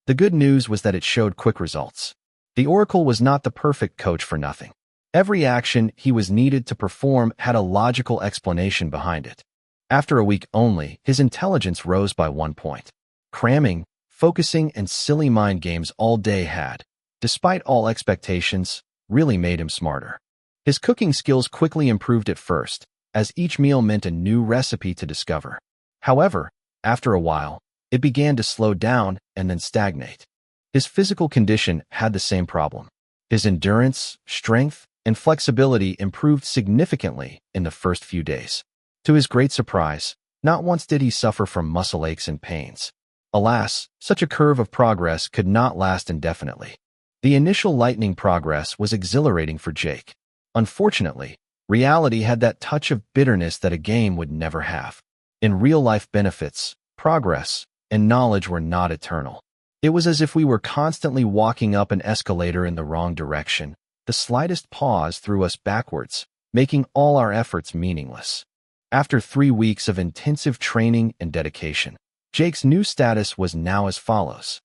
The good news was that it showed quick results. The Oracle was not the perfect coach for nothing. Every action he was needed to perform had a logical explanation behind it. After a week only, his intelligence rose by 1 point. Cramming, focusing, and silly mind games all day had, despite all expectations, really made him smarter. His cooking skills quickly improved at first, as each meal meant a new recipe to discover. However, after a while, it began to slow down and then stagnate. His physical condition had the same problem. His endurance, strength, and flexibility improved significantly in the first few days. To his great surprise, not once did he suffer from muscle aches and pains. Alas, such a curve of progress could not last indefinitely. The initial lightning progress was exhilarating for Jake. Unfortunately, reality had that touch of bitterness that a game would never have. In real-life benefits, progress, and knowledge were not eternal. It was as if we were constantly walking up an escalator in the wrong direction. The slightest pause threw us backwards, making all our efforts meaningless. After 3 weeks of intensive training and dedication, Jake's new status was now as follows.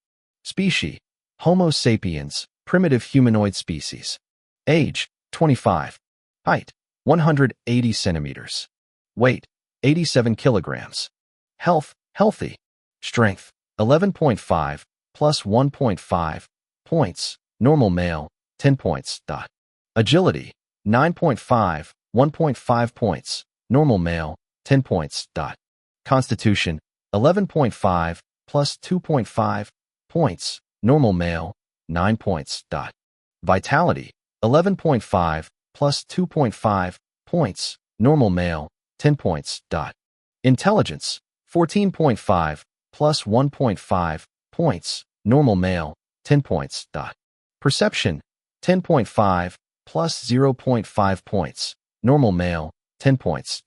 Species: Homo sapiens, primitive humanoid species. Age: 25. Height: 180 centimeters. Weight: 87 kilograms. Health: healthy. Strength: 11.5 plus 1.5 points. Normal male, 10 points. Agility: 9.5, 1.5 points. Normal male, 10 points. Constitution: 11.5 plus 2.5 points. Normal male, 9 points. Vitality: 11.5 plus 2.5 points. Normal male, 10 points. Intelligence: 14.5 plus 1.5 points. Normal male, 10 points. Perception: 10.5 plus 0.5 points. Normal male, 10 points.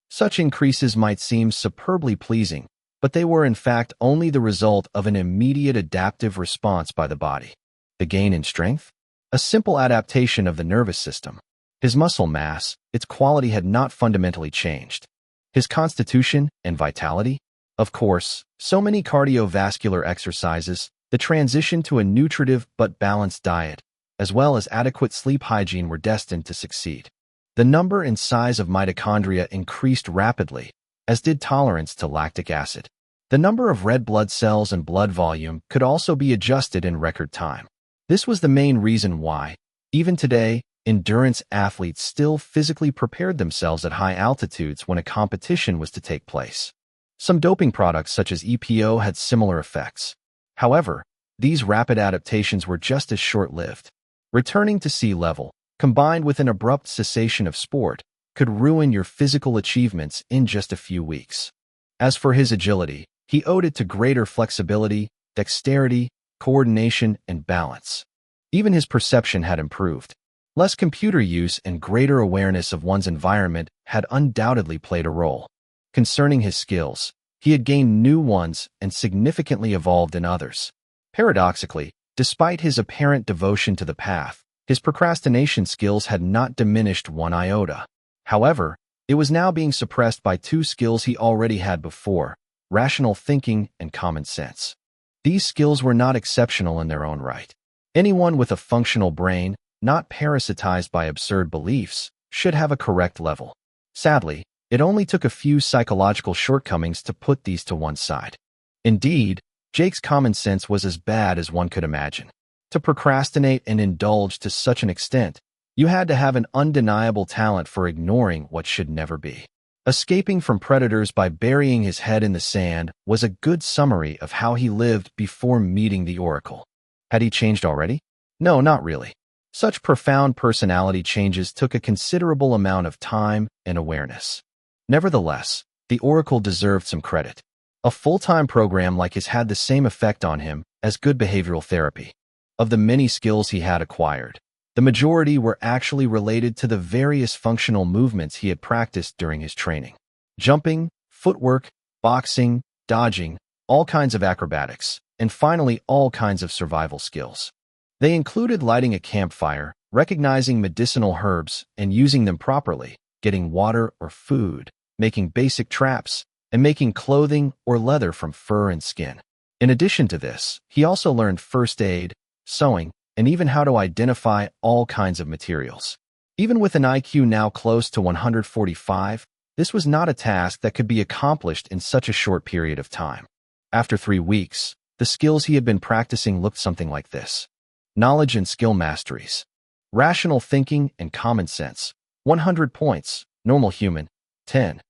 Such increases might seem superbly pleasing, but they were in fact only the result of an immediate adaptive response by the body. The gain in strength? A simple adaptation of the nervous system. His muscle mass, its quality had not fundamentally changed. His constitution and vitality? Of course, so many cardiovascular exercises, the transition to a nutritive but balanced diet, as well as adequate sleep hygiene were destined to succeed. The number and size of mitochondria increased rapidly, as did tolerance to lactic acid. The number of red blood cells and blood volume could also be adjusted in record time. This was the main reason why, even today, endurance athletes still physically prepared themselves at high altitudes when a competition was to take place. Some doping products such as EPO had similar effects. However, these rapid adaptations were just as short-lived. Returning to sea level, combined with an abrupt cessation of sport, could ruin your physical achievements in just a few weeks. As for his agility, he owed it to greater flexibility, dexterity, coordination, and balance. Even his perception had improved. Less computer use and greater awareness of one's environment had undoubtedly played a role. Concerning his skills, he had gained new ones and significantly evolved in others. Paradoxically, despite his apparent devotion to the path, His procrastination skills had not diminished one iota. However, it was now being suppressed by two skills he already had before: rational thinking and common sense. These skills were not exceptional in their own right. Anyone with a functional brain, not parasitized by absurd beliefs, should have a correct level. Sadly, it only took a few psychological shortcomings to put these to one side. Indeed, Jake's common sense was as bad as one could imagine. To procrastinate and indulge to such an extent, you had to have an undeniable talent for ignoring what should never be. Escaping from predators by burying his head in the sand was a good summary of how he lived before meeting the Oracle. Had he changed already? No, not really. Such profound personality changes took a considerable amount of time and awareness. Nevertheless, the Oracle deserved some credit. A full-time program like his had the same effect on him as good behavioral therapy. Of the many skills he had acquired, the majority were actually related to the various functional movements he had practiced during his training. Jumping, footwork, boxing, dodging, all kinds of acrobatics, and finally all kinds of survival skills. They included lighting a campfire, recognizing medicinal herbs and using them properly, getting water or food, making basic traps, and making clothing or leather from fur and skin. In addition to this, he also learned first aid, sewing, and even how to identify all kinds of materials. Even with an IQ now close to 145, this was not a task that could be accomplished in such a short period of time. After 3 weeks, the skills he had been practicing looked something like this. Knowledge and skill masteries. Rational thinking and common sense. 100 points. Normal human. 10.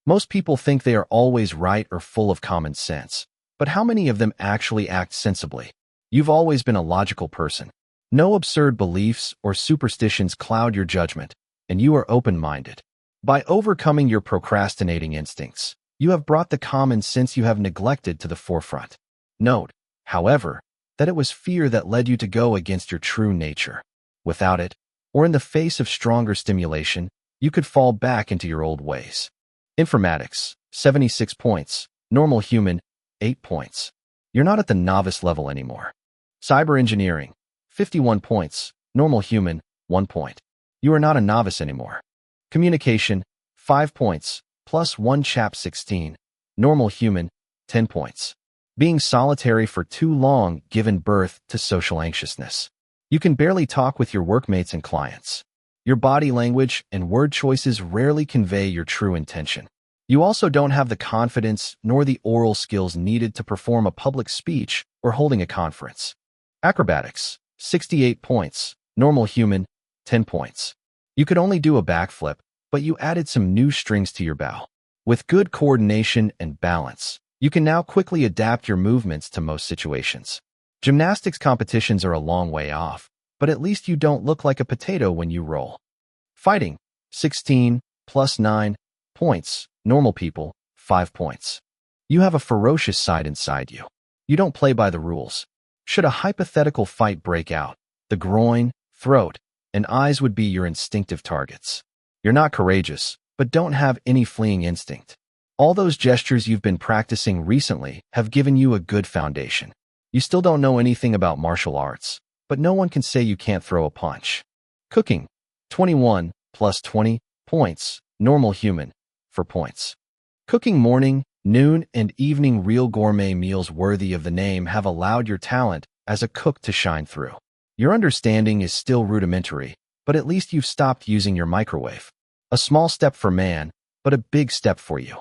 Most people think they are always right or full of common sense, but how many of them actually act sensibly? You've always been a logical person. No absurd beliefs or superstitions cloud your judgment, and you are open-minded. By overcoming your procrastinating instincts, you have brought the common sense you have neglected to the forefront. Note, however, that it was fear that led you to go against your true nature. Without it, or in the face of stronger stimulation, you could fall back into your old ways. Informatics, 76 points. Normal human, 8 points. You're not at the novice level anymore. Cyber engineering, 51 points. Normal human, 1 point. You are not a novice anymore. Communication, 5 points, plus 1 chap 16. Normal human, 10 points. Being solitary for too long given birth to social anxiousness. You can barely talk with your workmates and clients. Your body language and word choices rarely convey your true intention. You also don't have the confidence nor the oral skills needed to perform a public speech or holding a conference. Acrobatics, 68 points. Normal human, 10 points. You could only do a backflip, but you added some new strings to your bow. With good coordination and balance, you can now quickly adapt your movements to most situations. Gymnastics competitions are a long way off, but at least you don't look like a potato when you roll. Fighting, 16 plus 9 points. Normal people, 5 points. You have a ferocious side inside you. You don't play by the rules. Should a hypothetical fight break out, the groin, throat, and eyes would be your instinctive targets. You're not courageous, but don't have any fleeing instinct. All those gestures you've been practicing recently have given you a good foundation. You still don't know anything about martial arts, but no one can say you can't throw a punch. Cooking, 21 plus 20 points. Normal human, 4 points. Cooking morning, noon, and evening real gourmet meals worthy of the name have allowed your talent as a cook to shine through. Your understanding is still rudimentary, but at least you've stopped using your microwave. A small step for man, but a big step for you.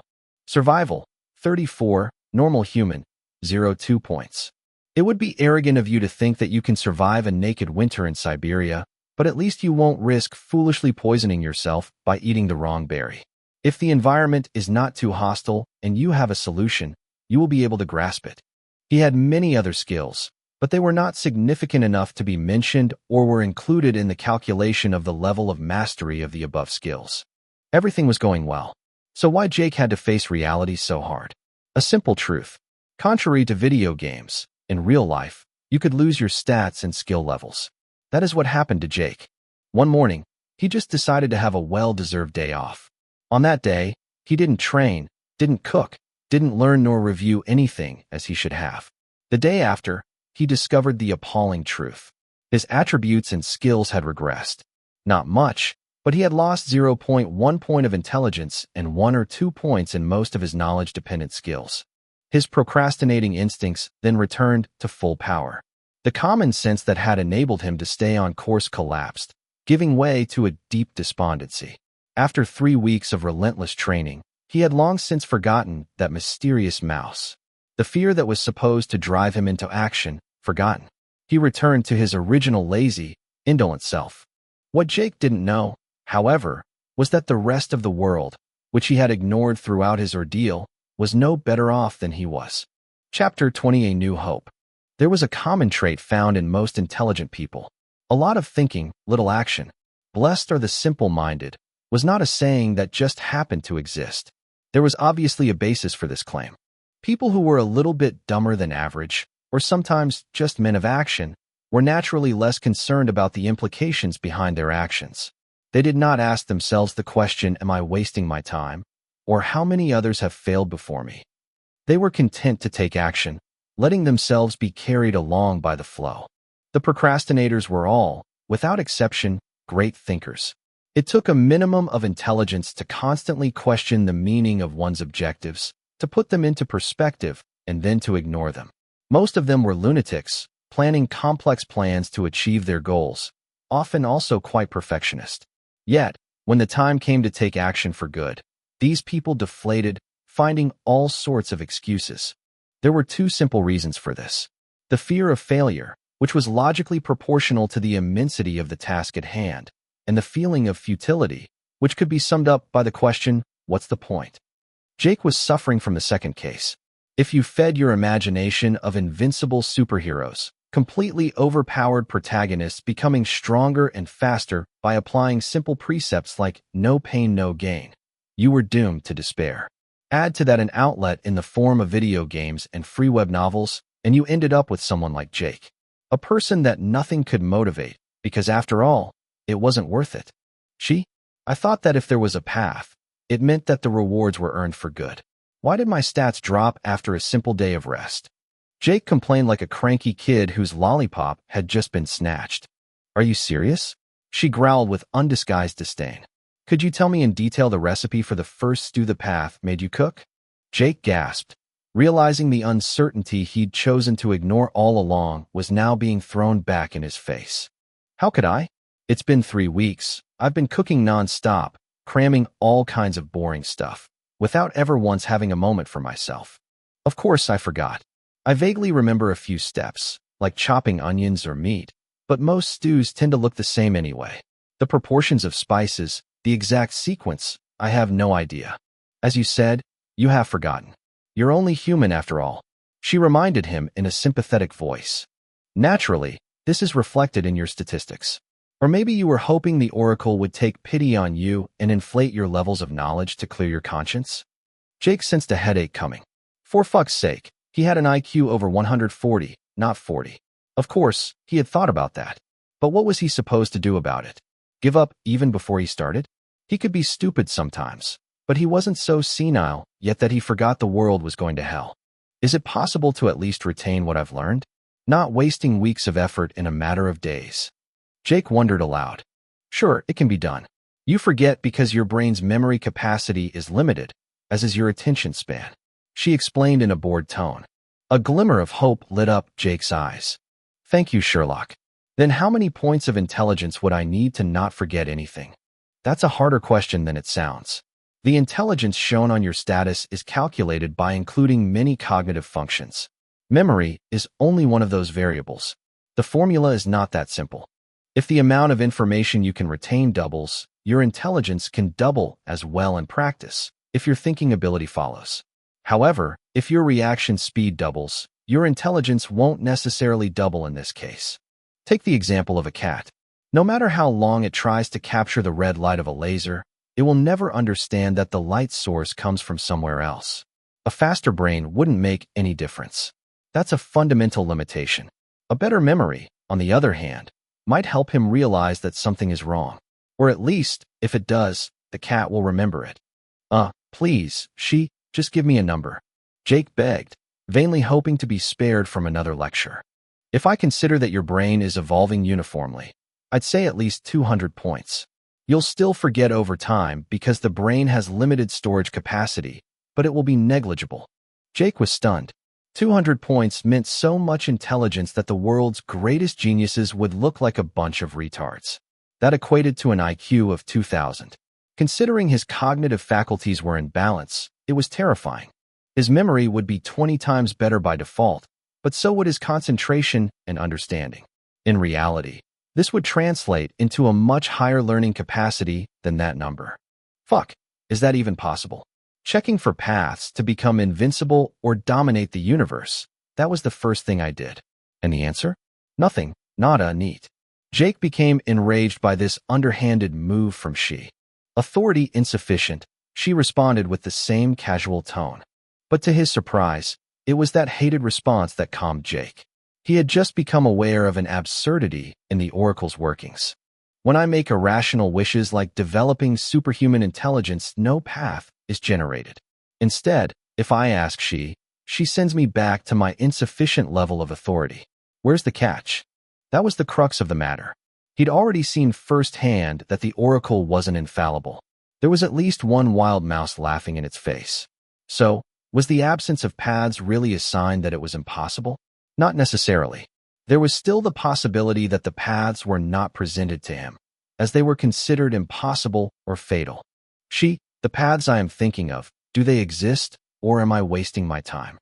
Survival, 34, normal human, 2 points. It would be arrogant of you to think that you can survive a naked winter in Siberia, but at least you won't risk foolishly poisoning yourself by eating the wrong berry. If the environment is not too hostile and you have a solution, you will be able to grasp it. He had many other skills, but they were not significant enough to be mentioned or were included in the calculation of the level of mastery of the above skills. Everything was going well. So why Jake had to face reality so hard? A simple truth. Contrary to video games, in real life, you could lose your stats and skill levels. That is what happened to Jake. One morning, he just decided to have a well-deserved day off. On that day, he didn't train, didn't cook, didn't learn nor review anything as he should have. The day after, he discovered the appalling truth. His attributes and skills had regressed. Not much, but he had lost 0.1 point of intelligence and 1 or 2 points in most of his knowledge-dependent skills. His procrastinating instincts then returned to full power. The common sense that had enabled him to stay on course collapsed, giving way to a deep despondency. After 3 weeks of relentless training, he had long since forgotten that mysterious mouse. The fear that was supposed to drive him into action, forgotten. He returned to his original lazy, indolent self. What Jake didn't know, however, was that the rest of the world, which he had ignored throughout his ordeal, was no better off than he was. Chapter 20: A New Hope. There was a common trait found in most intelligent people. A lot of thinking, little action. Blessed are the simple-minded was not a saying that just happened to exist. There was obviously a basis for this claim. People who were a little bit dumber than average, or sometimes just men of action, were naturally less concerned about the implications behind their actions. They did not ask themselves the question, "Am I wasting my time?" or "How many others have failed before me?" They were content to take action, letting themselves be carried along by the flow. The procrastinators were all, without exception, great thinkers. It took a minimum of intelligence to constantly question the meaning of one's objectives, to put them into perspective, and then to ignore them. Most of them were lunatics, planning complex plans to achieve their goals, often also quite perfectionist. Yet, when the time came to take action for good, these people deflated, finding all sorts of excuses. There were 2 simple reasons for this. The fear of failure, which was logically proportional to the immensity of the task at hand, and the feeling of futility, which could be summed up by the question, "What's the point?" Jake was suffering from the second case. If you fed your imagination of invincible superheroes, completely overpowered protagonists becoming stronger and faster by applying simple precepts like no pain, no gain, you were doomed to despair. Add to that an outlet in the form of video games and free web novels, and you ended up with someone like Jake. A person that nothing could motivate, because after all, it wasn't worth it. I thought that if there was a path, it meant that the rewards were earned for good. Why did my stats drop after a simple day of rest? Jake complained like a cranky kid whose lollipop had just been snatched. Are you serious? She growled with undisguised disdain. Could you tell me in detail the recipe for the first stew the path made you cook? Jake gasped, realizing the uncertainty he'd chosen to ignore all along was now being thrown back in his face. How could I? It's been 3 weeks. I've been cooking non-stop, cramming all kinds of boring stuff, without ever once having a moment for myself. Of course I forgot. I vaguely remember a few steps, like chopping onions or meat, but most stews tend to look the same anyway. The proportions of spices, the exact sequence, I have no idea. As you said, you have forgotten. You're only human after all, she reminded him in a sympathetic voice. Naturally, this is reflected in your statistics. Or maybe you were hoping the Oracle would take pity on you and inflate your levels of knowledge to clear your conscience? Jake sensed a headache coming. For fuck's sake, he had an IQ over 140, not 40. Of course, he had thought about that. But what was he supposed to do about it? Give up even before he started? He could be stupid sometimes, but he wasn't so senile yet that he forgot the world was going to hell. Is it possible to at least retain what I've learned? Not wasting weeks of effort in a matter of days. Jake wondered aloud. Sure, it can be done. You forget because your brain's memory capacity is limited, as is your attention span, she explained in a bored tone. A glimmer of hope lit up Jake's eyes. Thank you, Sherlock. Then how many points of intelligence would I need to not forget anything? That's a harder question than it sounds. The intelligence shown on your status is calculated by including many cognitive functions. Memory is only one of those variables. The formula is not that simple. If the amount of information you can retain doubles, your intelligence can double as well in practice, if your thinking ability follows. However, if your reaction speed doubles, your intelligence won't necessarily double in this case. Take the example of a cat. No matter how long it tries to capture the red light of a laser, it will never understand that the light source comes from somewhere else. A faster brain wouldn't make any difference. That's a fundamental limitation. A better memory, on the other hand, might help him realize that something is wrong. Or at least, if it does, the cat will remember it. Please, just give me a number. Jake begged, vainly hoping to be spared from another lecture. If I consider that your brain is evolving uniformly, I'd say at least 200 points. You'll still forget over time because the brain has limited storage capacity, but it will be negligible. Jake was stunned. 200 points meant so much intelligence that the world's greatest geniuses would look like a bunch of retards. That equated to an IQ of 2,000. Considering his cognitive faculties were in balance, it was terrifying. His memory would be 20 times better by default, but so would his concentration and understanding. In reality, this would translate into a much higher learning capacity than that number. Fuck, is that even possible? Checking for paths to become invincible or dominate the universe, that was the first thing I did. And the answer? Nothing, nada, neat. Jake became enraged by this underhanded move from she. Authority insufficient, she responded with the same casual tone. But to his surprise, it was that hated response that calmed Jake. He had just become aware of an absurdity in the Oracle's workings. When I make irrational wishes like developing superhuman intelligence, no path is generated. Instead, if I ask she sends me back to my insufficient level of authority. Where's the catch? That was the crux of the matter. He'd already seen firsthand that the Oracle wasn't infallible. There was at least one wild mouse laughing in its face. So, was the absence of paths really a sign that it was impossible? Not necessarily. There was still the possibility that the paths were not presented to him, as they were considered impossible or fatal. The paths I am thinking of, do they exist, or am I wasting my time?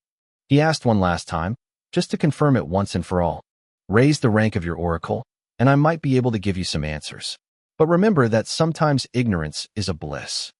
He asked one last time, just to confirm it once and for all. Raise the rank of your oracle, and I might be able to give you some answers. But remember that sometimes ignorance is a bliss.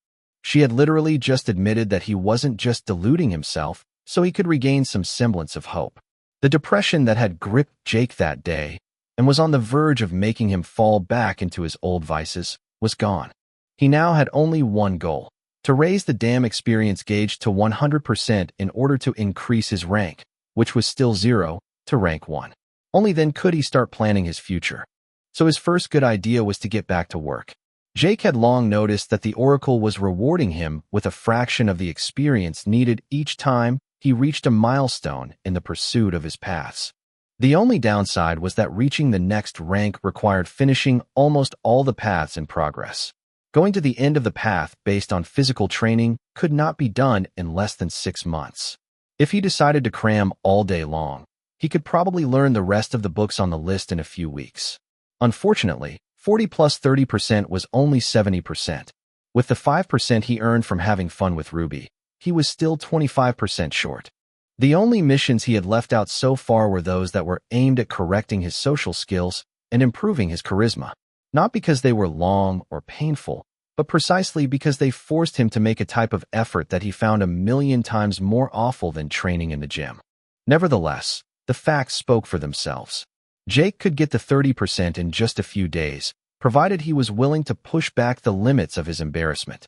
She had literally just admitted that he wasn't just deluding himself, so he could regain some semblance of hope. The depression that had gripped Jake that day, and was on the verge of making him fall back into his old vices, was gone. He now had only one goal: to raise the damn experience gauge to 100% in order to increase his rank, which was still 0, to rank 1. Only then could he start planning his future. So his first good idea was to get back to work. Jake had long noticed that the Oracle was rewarding him with a fraction of the experience needed each time he reached a milestone in the pursuit of his paths. The only downside was that reaching the next rank required finishing almost all the paths in progress. Going to the end of the path based on physical training could not be done in less than 6 months. If he decided to cram all day long, he could probably learn the rest of the books on the list in a few weeks. Unfortunately, 40 plus 30% was only 70%. With the 5% he earned from having fun with Ruby, he was still 25% short. The only missions he had left out so far were those that were aimed at correcting his social skills and improving his charisma. Not because they were long or painful, but precisely because they forced him to make a type of effort that he found 1,000,000 times more awful than training in the gym. Nevertheless, the facts spoke for themselves. Jake could get the 30% in just a few days, provided he was willing to push back the limits of his embarrassment.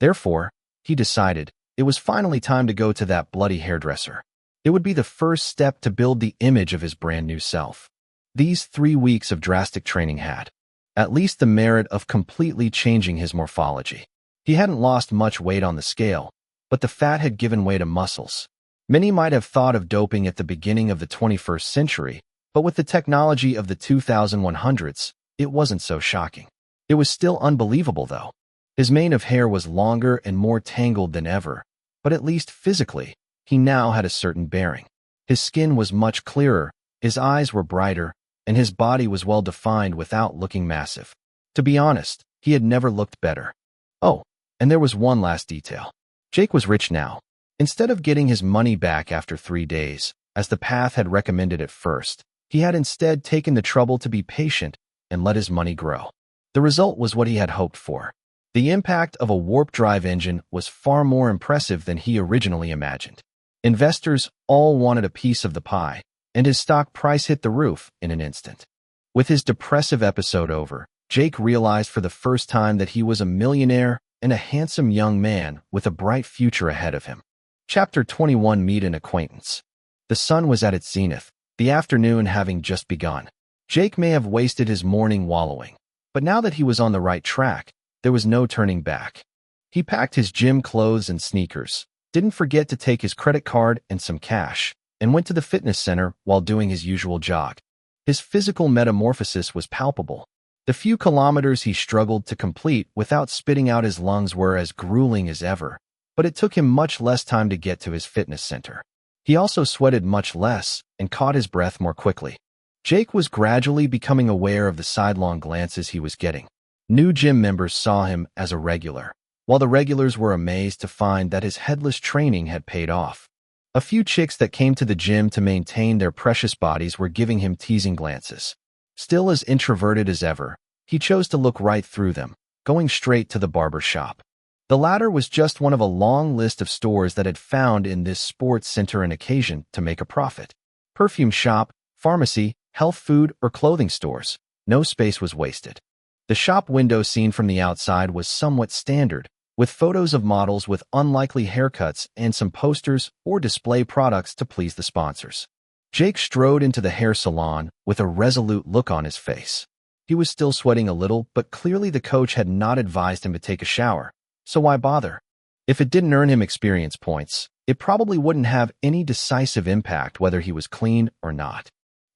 Therefore, he decided it was finally time to go to that bloody hairdresser. It would be the first step to build the image of his brand new self. These 3 weeks of drastic training had at least the merit of completely changing his morphology. He hadn't lost much weight on the scale, but the fat had given way to muscles. Many might have thought of doping at the beginning of the 21st century, but with the technology of the 2100s, it wasn't so shocking. It was still unbelievable, though. His mane of hair was longer and more tangled than ever, but at least physically, he now had a certain bearing. His skin was much clearer, his eyes were brighter, and his body was well defined without looking massive. To be honest, he had never looked better. Oh, and there was one last detail. Jake was rich now. Instead of getting his money back after 3 days, as the path had recommended at first, he had instead taken the trouble to be patient and let his money grow. The result was what he had hoped for. The impact of a warp drive engine was far more impressive than he originally imagined. Investors all wanted a piece of the pie, and his stock price hit the roof in an instant. With his depressive episode over, Jake realized for the first time that he was a millionaire and a handsome young man with a bright future ahead of him. Chapter 21: Meet an Acquaintance. The sun was at its zenith, the afternoon having just begun. Jake may have wasted his morning wallowing, but now that he was on the right track, there was no turning back. He packed his gym clothes and sneakers, didn't forget to take his credit card and some cash, and went to the fitness center while doing his usual jog. His physical metamorphosis was palpable. The few kilometers he struggled to complete without spitting out his lungs were as grueling as ever, but it took him much less time to get to his fitness center. He also sweated much less and caught his breath more quickly. Jake was gradually becoming aware of the sidelong glances he was getting. New gym members saw him as a regular, while the regulars were amazed to find that his headless training had paid off. A few chicks that came to the gym to maintain their precious bodies were giving him teasing glances. Still as introverted as ever, he chose to look right through them, going straight to the barber shop. The latter was just one of a long list of stores that had found in this sports center an occasion to make a profit. Perfume shop, pharmacy, health food, or clothing stores. No space was wasted. The shop window seen from the outside was somewhat standard, with photos of models with unlikely haircuts and some posters or display products to please the sponsors. Jake strode into the hair salon with a resolute look on his face. He was still sweating a little, but clearly the coach had not advised him to take a shower, so why bother? If it didn't earn him experience points, it probably wouldn't have any decisive impact whether he was clean or not.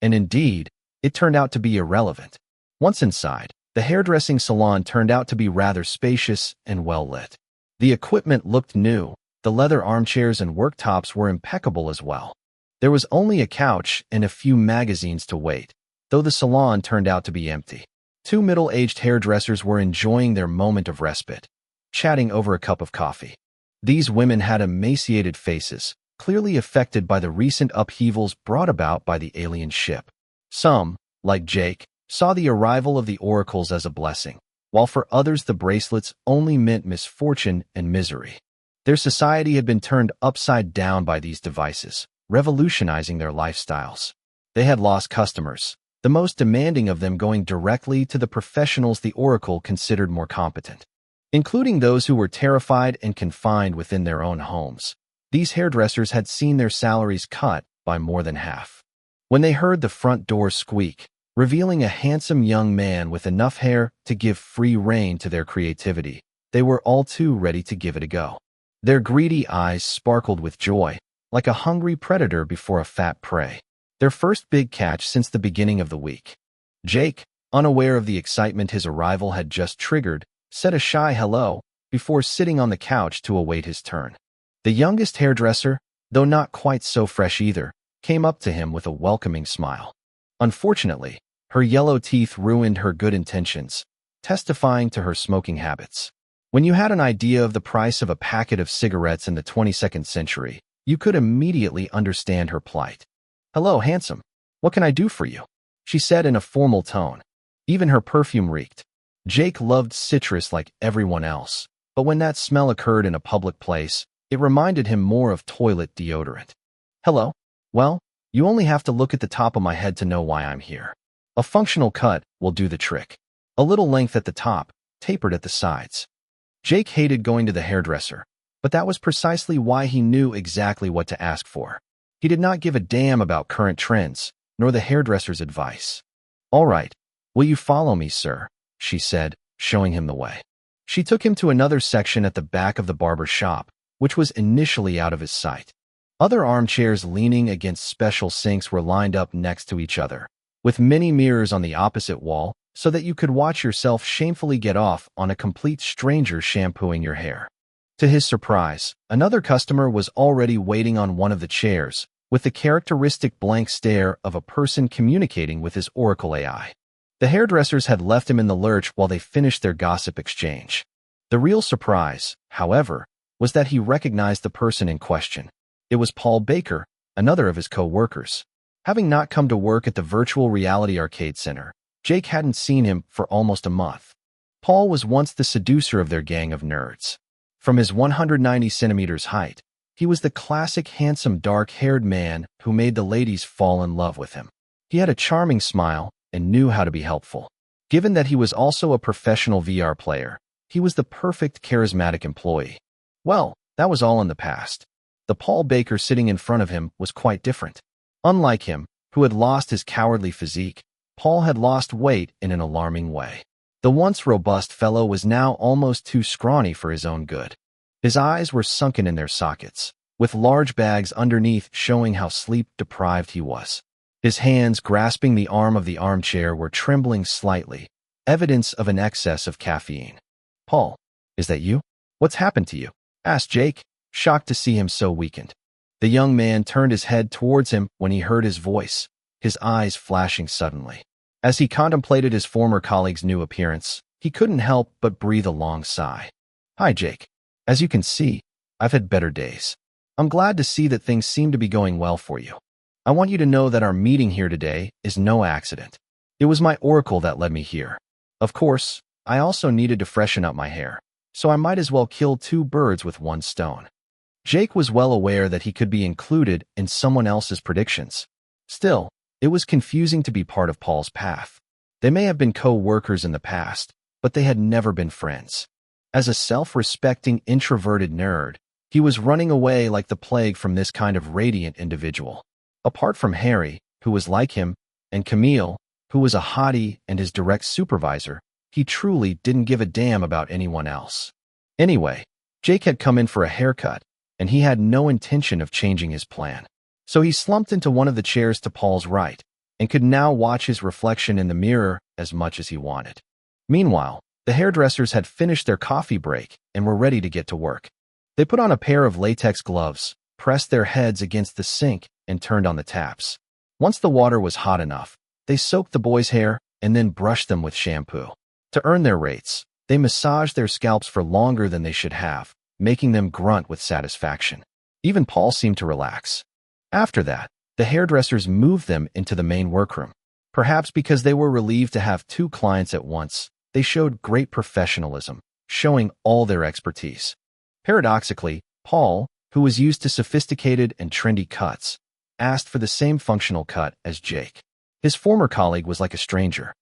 And indeed, it turned out to be irrelevant. Once inside, the hairdressing salon turned out to be rather spacious and well-lit. The equipment looked new, the leather armchairs and worktops were impeccable as well. There was only a couch and a few magazines to wait, though the salon turned out to be empty. Two middle-aged hairdressers were enjoying their moment of respite, chatting over a cup of coffee. These women had emaciated faces, clearly affected by the recent upheavals brought about by the alien ship. Some, like Jake, saw the arrival of the oracles as a blessing, while for others the bracelets only meant misfortune and misery. Their society had been turned upside down by these devices, revolutionizing their lifestyles. They had lost customers, the most demanding of them going directly to the professionals the oracle considered more competent, including those who were terrified and confined within their own homes. These hairdressers had seen their salaries cut by more than half. When they heard the front door squeak, revealing a handsome young man with enough hair to give free rein to their creativity, they were all too ready to give it a go. Their greedy eyes sparkled with joy, like a hungry predator before a fat prey. Their first big catch since the beginning of the week. Jake, unaware of the excitement his arrival had just triggered, said a shy hello before sitting on the couch to await his turn. The youngest hairdresser, though not quite so fresh either, came up to him with a welcoming smile. Unfortunately, her yellow teeth ruined her good intentions, testifying to her smoking habits. When you had an idea of the price of a packet of cigarettes in the 22nd century, you could immediately understand her plight. "Hello, handsome. What can I do for you?" she said in a formal tone. Even her perfume reeked. Jake loved citrus like everyone else, but when that smell occurred in a public place, it reminded him more of toilet deodorant. "Hello? Well, you only have to look at the top of my head to know why I'm here. A functional cut will do the trick. A little length at the top, tapered at the sides." Jake hated going to the hairdresser, but that was precisely why he knew exactly what to ask for. He did not give a damn about current trends, nor the hairdresser's advice. "All right, will you follow me, sir?" she said, showing him the way. She took him to another section at the back of the barber shop, which was initially out of his sight. Other armchairs leaning against special sinks were lined up next to each other, with many mirrors on the opposite wall, so that you could watch yourself shamefully get off on a complete stranger shampooing your hair. To his surprise, another customer was already waiting on one of the chairs, with the characteristic blank stare of a person communicating with his Oracle AI. The hairdressers had left him in the lurch while they finished their gossip exchange. The real surprise, however, was that he recognized the person in question. It was Paul Baker, another of his co-workers. Having not come to work at the virtual reality arcade center, Jake hadn't seen him for almost a month. Paul was once the seducer of their gang of nerds. From his 190 centimeters height, he was the classic handsome dark-haired man who made the ladies fall in love with him. He had a charming smile and knew how to be helpful. Given that he was also a professional VR player, he was the perfect charismatic employee. Well, that was all in the past. The Paul Baker sitting in front of him was quite different. Unlike him, who had lost his cowardly physique, Paul had lost weight in an alarming way. The once robust fellow was now almost too scrawny for his own good. His eyes were sunken in their sockets, with large bags underneath showing how sleep-deprived he was. His hands grasping the arm of the armchair were trembling slightly, evidence of an excess of caffeine. "Paul, is that you? What's happened to you?" asked Jake, shocked to see him so weakened. The young man turned his head towards him when he heard his voice, his eyes flashing suddenly. As he contemplated his former colleague's new appearance, he couldn't help but breathe a long sigh. "Hi, Jake. As you can see, I've had better days. I'm glad to see that things seem to be going well for you. I want you to know that our meeting here today is no accident. It was my oracle that led me here. Of course, I also needed to freshen up my hair, so I might as well kill two birds with one stone." Jake was well aware that he could be included in someone else's predictions. Still, it was confusing to be part of Paul's path. They may have been co-workers in the past, but they had never been friends. As a self-respecting introverted nerd, he was running away like the plague from this kind of radiant individual. Apart from Harry, who was like him, and Camille, who was a hottie and his direct supervisor, he truly didn't give a damn about anyone else. Anyway, Jake had come in for a haircut, and he had no intention of changing his plan. So he slumped into one of the chairs to Paul's right, and could now watch his reflection in the mirror as much as he wanted. Meanwhile, the hairdressers had finished their coffee break and were ready to get to work. They put on a pair of latex gloves, pressed their heads against the sink, and turned on the taps. Once the water was hot enough, they soaked the boys' hair and then brushed them with shampoo. To earn their rates, they massaged their scalps for longer than they should have, making them grunt with satisfaction. Even Paul seemed to relax. After that, the hairdressers moved them into the main workroom. Perhaps because they were relieved to have two clients at once, they showed great professionalism, showing all their expertise. Paradoxically, Paul, who was used to sophisticated and trendy cuts, asked for the same functional cut as Jake. His former colleague was like a stranger.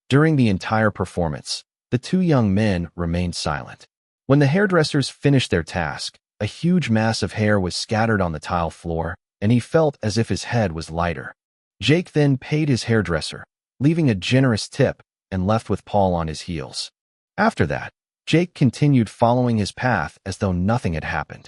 During the entire performance, the two young men remained silent. When the hairdressers finished their task, a huge mass of hair was scattered on the tile floor, and he felt as if his head was lighter. Jake then paid his hairdresser, leaving a generous tip, and left with Paul on his heels. After that, Jake continued following his path as though nothing had happened.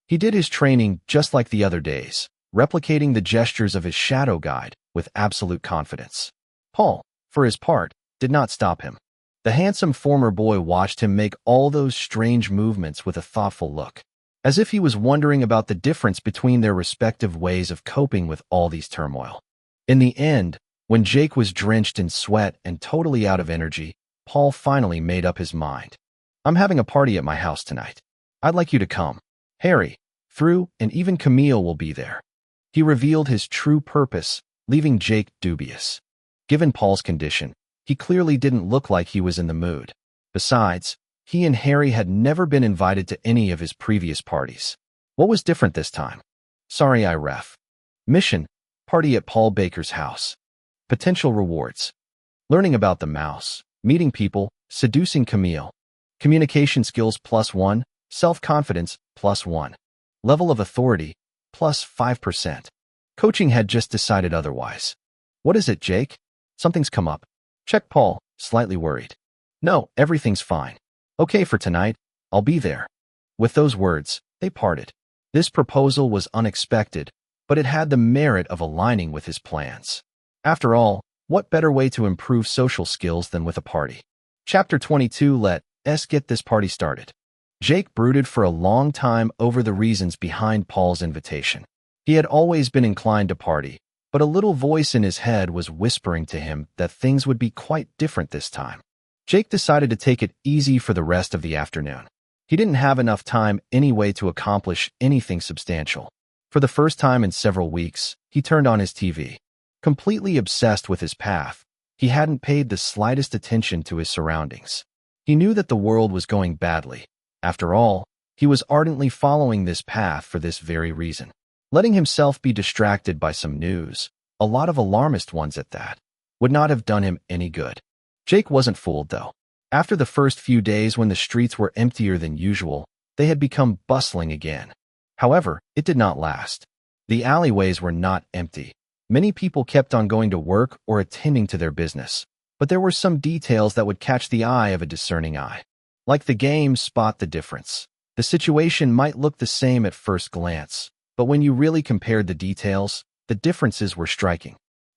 He did his training just like the other days, replicating the gestures of his shadow guide with absolute confidence. Paul, for his part, did not stop him. The handsome former boy watched him make all those strange movements with a thoughtful look, as if he was wondering about the difference between their respective ways of coping with all these turmoil. In the end, when Jake was drenched in sweat and totally out of energy, Paul finally made up his mind. "I'm having a party at my house tonight. I'd like you to come. Harry, Thru, and even Camille will be there." He revealed his true purpose, leaving Jake dubious. Given Paul's condition, he clearly didn't look like he was in the mood. Besides, he and Harry had never been invited to any of his previous parties. What was different this time? "Sorry, ref. Mission: party at Paul Baker's house. Potential rewards: learning about the mouse, meeting people, seducing Camille. Communication skills +1, self-confidence +1. Level of authority +5%. Coaching had just decided otherwise." "What is it, Jake? Something's come up." Checked Paul, slightly worried. "No, everything's fine. Okay for tonight, I'll be there." With those words, they parted. This proposal was unexpected, but it had the merit of aligning with his plans. After all, what better way to improve social skills than with a party? Chapter 22. Let's get this party started. Jake brooded for a long time over the reasons behind Paul's invitation. He had always been inclined to party, but a little voice in his head was whispering to him that things would be quite different this time. Jake decided to take it easy for the rest of the afternoon. He didn't have enough time anyway to accomplish anything substantial. For the first time in several weeks, he turned on his TV. Completely obsessed with his path, he hadn't paid the slightest attention to his surroundings. He knew that the world was going badly. After all, he was ardently following this path for this very reason. Letting himself be distracted by some news, a lot of alarmist ones at that, would not have done him any good. Jake wasn't fooled, though. After the first few days when the streets were emptier than usual, they had become bustling again. However, it did not last. The alleyways were not empty. Many people kept on going to work or attending to their business, but there were some details that would catch the eye of a discerning eye. Like the game Spot the Difference. The situation might look the same at first glance, but when you really compared the details, the differences were striking.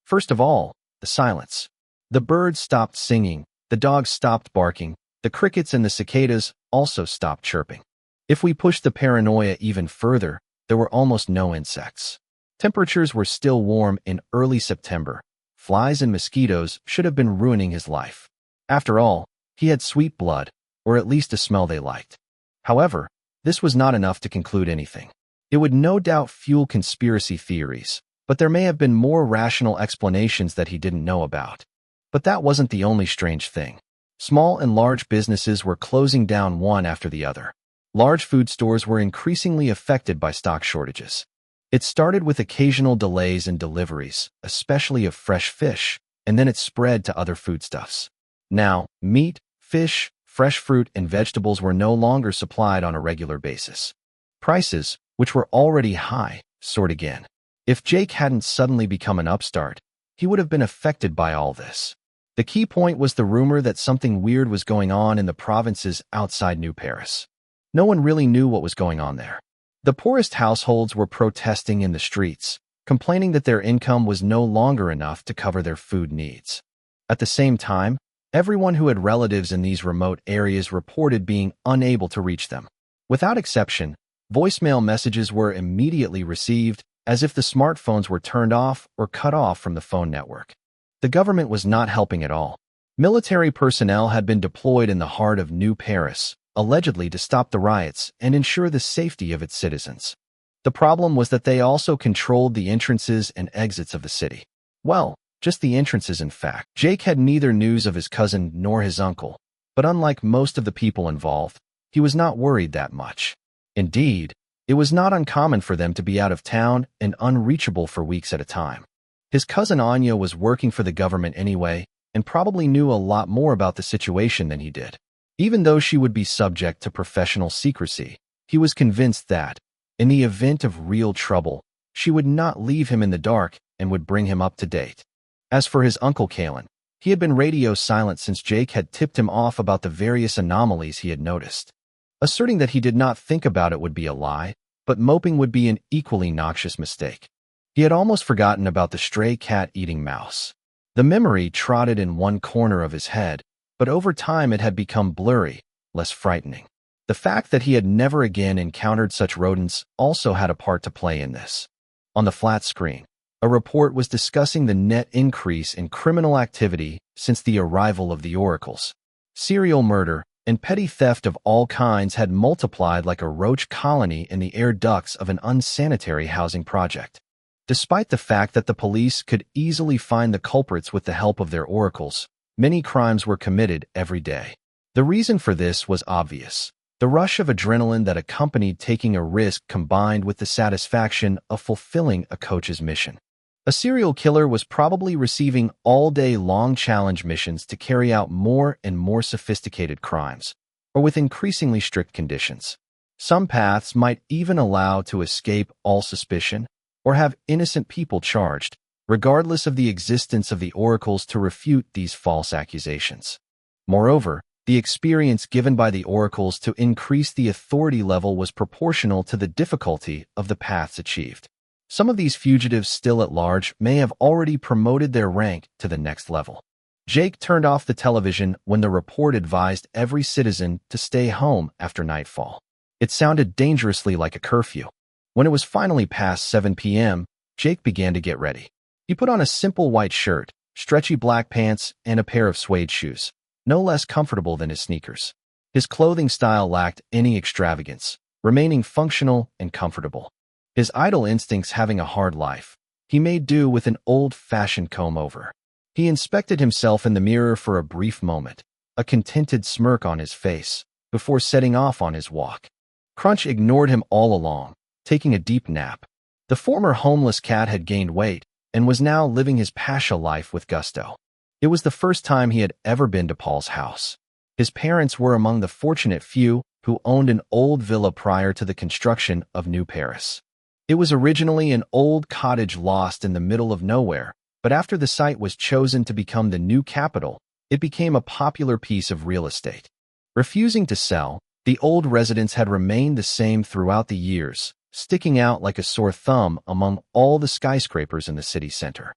First of all, the silence. The birds stopped singing, the dogs stopped barking, the crickets and the cicadas also stopped chirping. If we pushed the paranoia even further, there were almost no insects. Temperatures were still warm in early September. Flies and mosquitoes should have been ruining his life. After all, he had sweet blood, or at least a smell they liked. However, this was not enough to conclude anything. It would no doubt fuel conspiracy theories, but there may have been more rational explanations that he didn't know about. But that wasn't the only strange thing. Small and large businesses were closing down one after the other. Large food stores were increasingly affected by stock shortages. It started with occasional delays in deliveries, especially of fresh fish, and then it spread to other foodstuffs. Now, meat, fish, fresh fruit, and vegetables were no longer supplied on a regular basis. Prices, which were already high, soared again. If Jake hadn't suddenly become an upstart, he would have been affected by all this. The key point was the rumor that something weird was going on in the provinces outside New Paris. No one really knew what was going on there. The poorest households were protesting in the streets, complaining that their income was no longer enough to cover their food needs. At the same time, everyone who had relatives in these remote areas reported being unable to reach them. Without exception, voicemail messages were immediately received, as if the smartphones were turned off or cut off from the phone network. The government was not helping at all. Military personnel had been deployed in the heart of New Paris, allegedly to stop the riots and ensure the safety of its citizens. The problem was that they also controlled the entrances and exits of the city. Well, just the entrances, in fact. Jake had neither news of his cousin nor his uncle, but unlike most of the people involved, he was not worried that much. Indeed, it was not uncommon for them to be out of town and unreachable for weeks at a time. His cousin Anya was working for the government anyway and probably knew a lot more about the situation than he did. Even though she would be subject to professional secrecy, he was convinced that, in the event of real trouble, she would not leave him in the dark and would bring him up to date. As for his uncle Kalen, he had been radio silent since Jake had tipped him off about the various anomalies he had noticed. Asserting that he did not think about it would be a lie, but moping would be an equally noxious mistake. He had almost forgotten about the stray cat eating mouse. The memory trotted in one corner of his head, but over time it had become blurry, less frightening. The fact that he had never again encountered such rodents also had a part to play in this. On the flat screen, a report was discussing the net increase in criminal activity since the arrival of the oracles. Serial murder and petty theft of all kinds had multiplied like a roach colony in the air ducts of an unsanitary housing project. Despite the fact that the police could easily find the culprits with the help of their oracles, many crimes were committed every day. The reason for this was obvious. The rush of adrenaline that accompanied taking a risk combined with the satisfaction of fulfilling a coach's mission. A serial killer was probably receiving all-day-long challenge missions to carry out more and more sophisticated crimes, or with increasingly strict conditions. Some paths might even allow to escape all suspicion, or have innocent people charged, regardless of the existence of the oracles to refute these false accusations. Moreover, the experience given by the oracles to increase the authority level was proportional to the difficulty of the paths achieved. Some of these fugitives still at large may have already promoted their rank to the next level. Jake turned off the television when the report advised every citizen to stay home after nightfall. It sounded dangerously like a curfew. When it was finally past 7 p.m., Jake began to get ready. He put on a simple white shirt, stretchy black pants, and a pair of suede shoes, no less comfortable than his sneakers. His clothing style lacked any extravagance, remaining functional and comfortable. His idle instincts having a hard life, he made do with an old-fashioned comb-over. He inspected himself in the mirror for a brief moment, a contented smirk on his face, before setting off on his walk. Crunch ignored him all along, taking a deep nap. The former homeless cat had gained weight and was now living his pasha life with gusto. It was the first time he had ever been to Paul's house. His parents were among the fortunate few who owned an old villa prior to the construction of New Paris. It was originally an old cottage lost in the middle of nowhere, but after the site was chosen to become the new capital, it became a popular piece of real estate. Refusing to sell, the old residence had remained the same throughout the years, sticking out like a sore thumb among all the skyscrapers in the city center.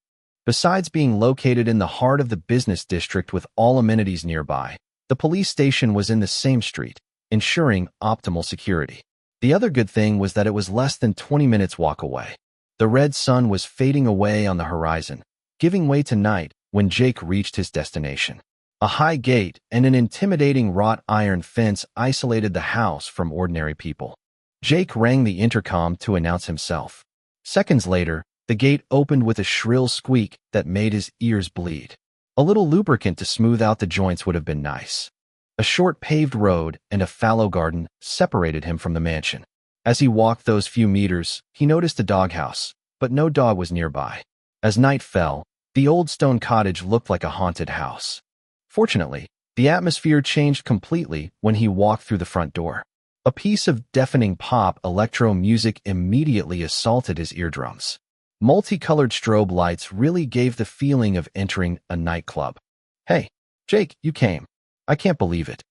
Besides being located in the heart of the business district with all amenities nearby, the police station was in the same street, ensuring optimal security. The other good thing was that it was less than 20 minutes walk away. The red sun was fading away on the horizon, giving way to night when Jake reached his destination. A high gate and an intimidating wrought iron fence isolated the house from ordinary people. Jake rang the intercom to announce himself. Seconds later, the gate opened with a shrill squeak that made his ears bleed. A little lubricant to smooth out the joints would have been nice. A short paved road and a fallow garden separated him from the mansion. As he walked those few meters, he noticed a doghouse, but no dog was nearby. As night fell, the old stone cottage looked like a haunted house. Fortunately, the atmosphere changed completely when he walked through the front door. A piece of deafening pop electro music immediately assaulted his eardrums. Multicolored strobe lights really gave the feeling of entering a nightclub. "Hey, Jake, you came. I can't believe it."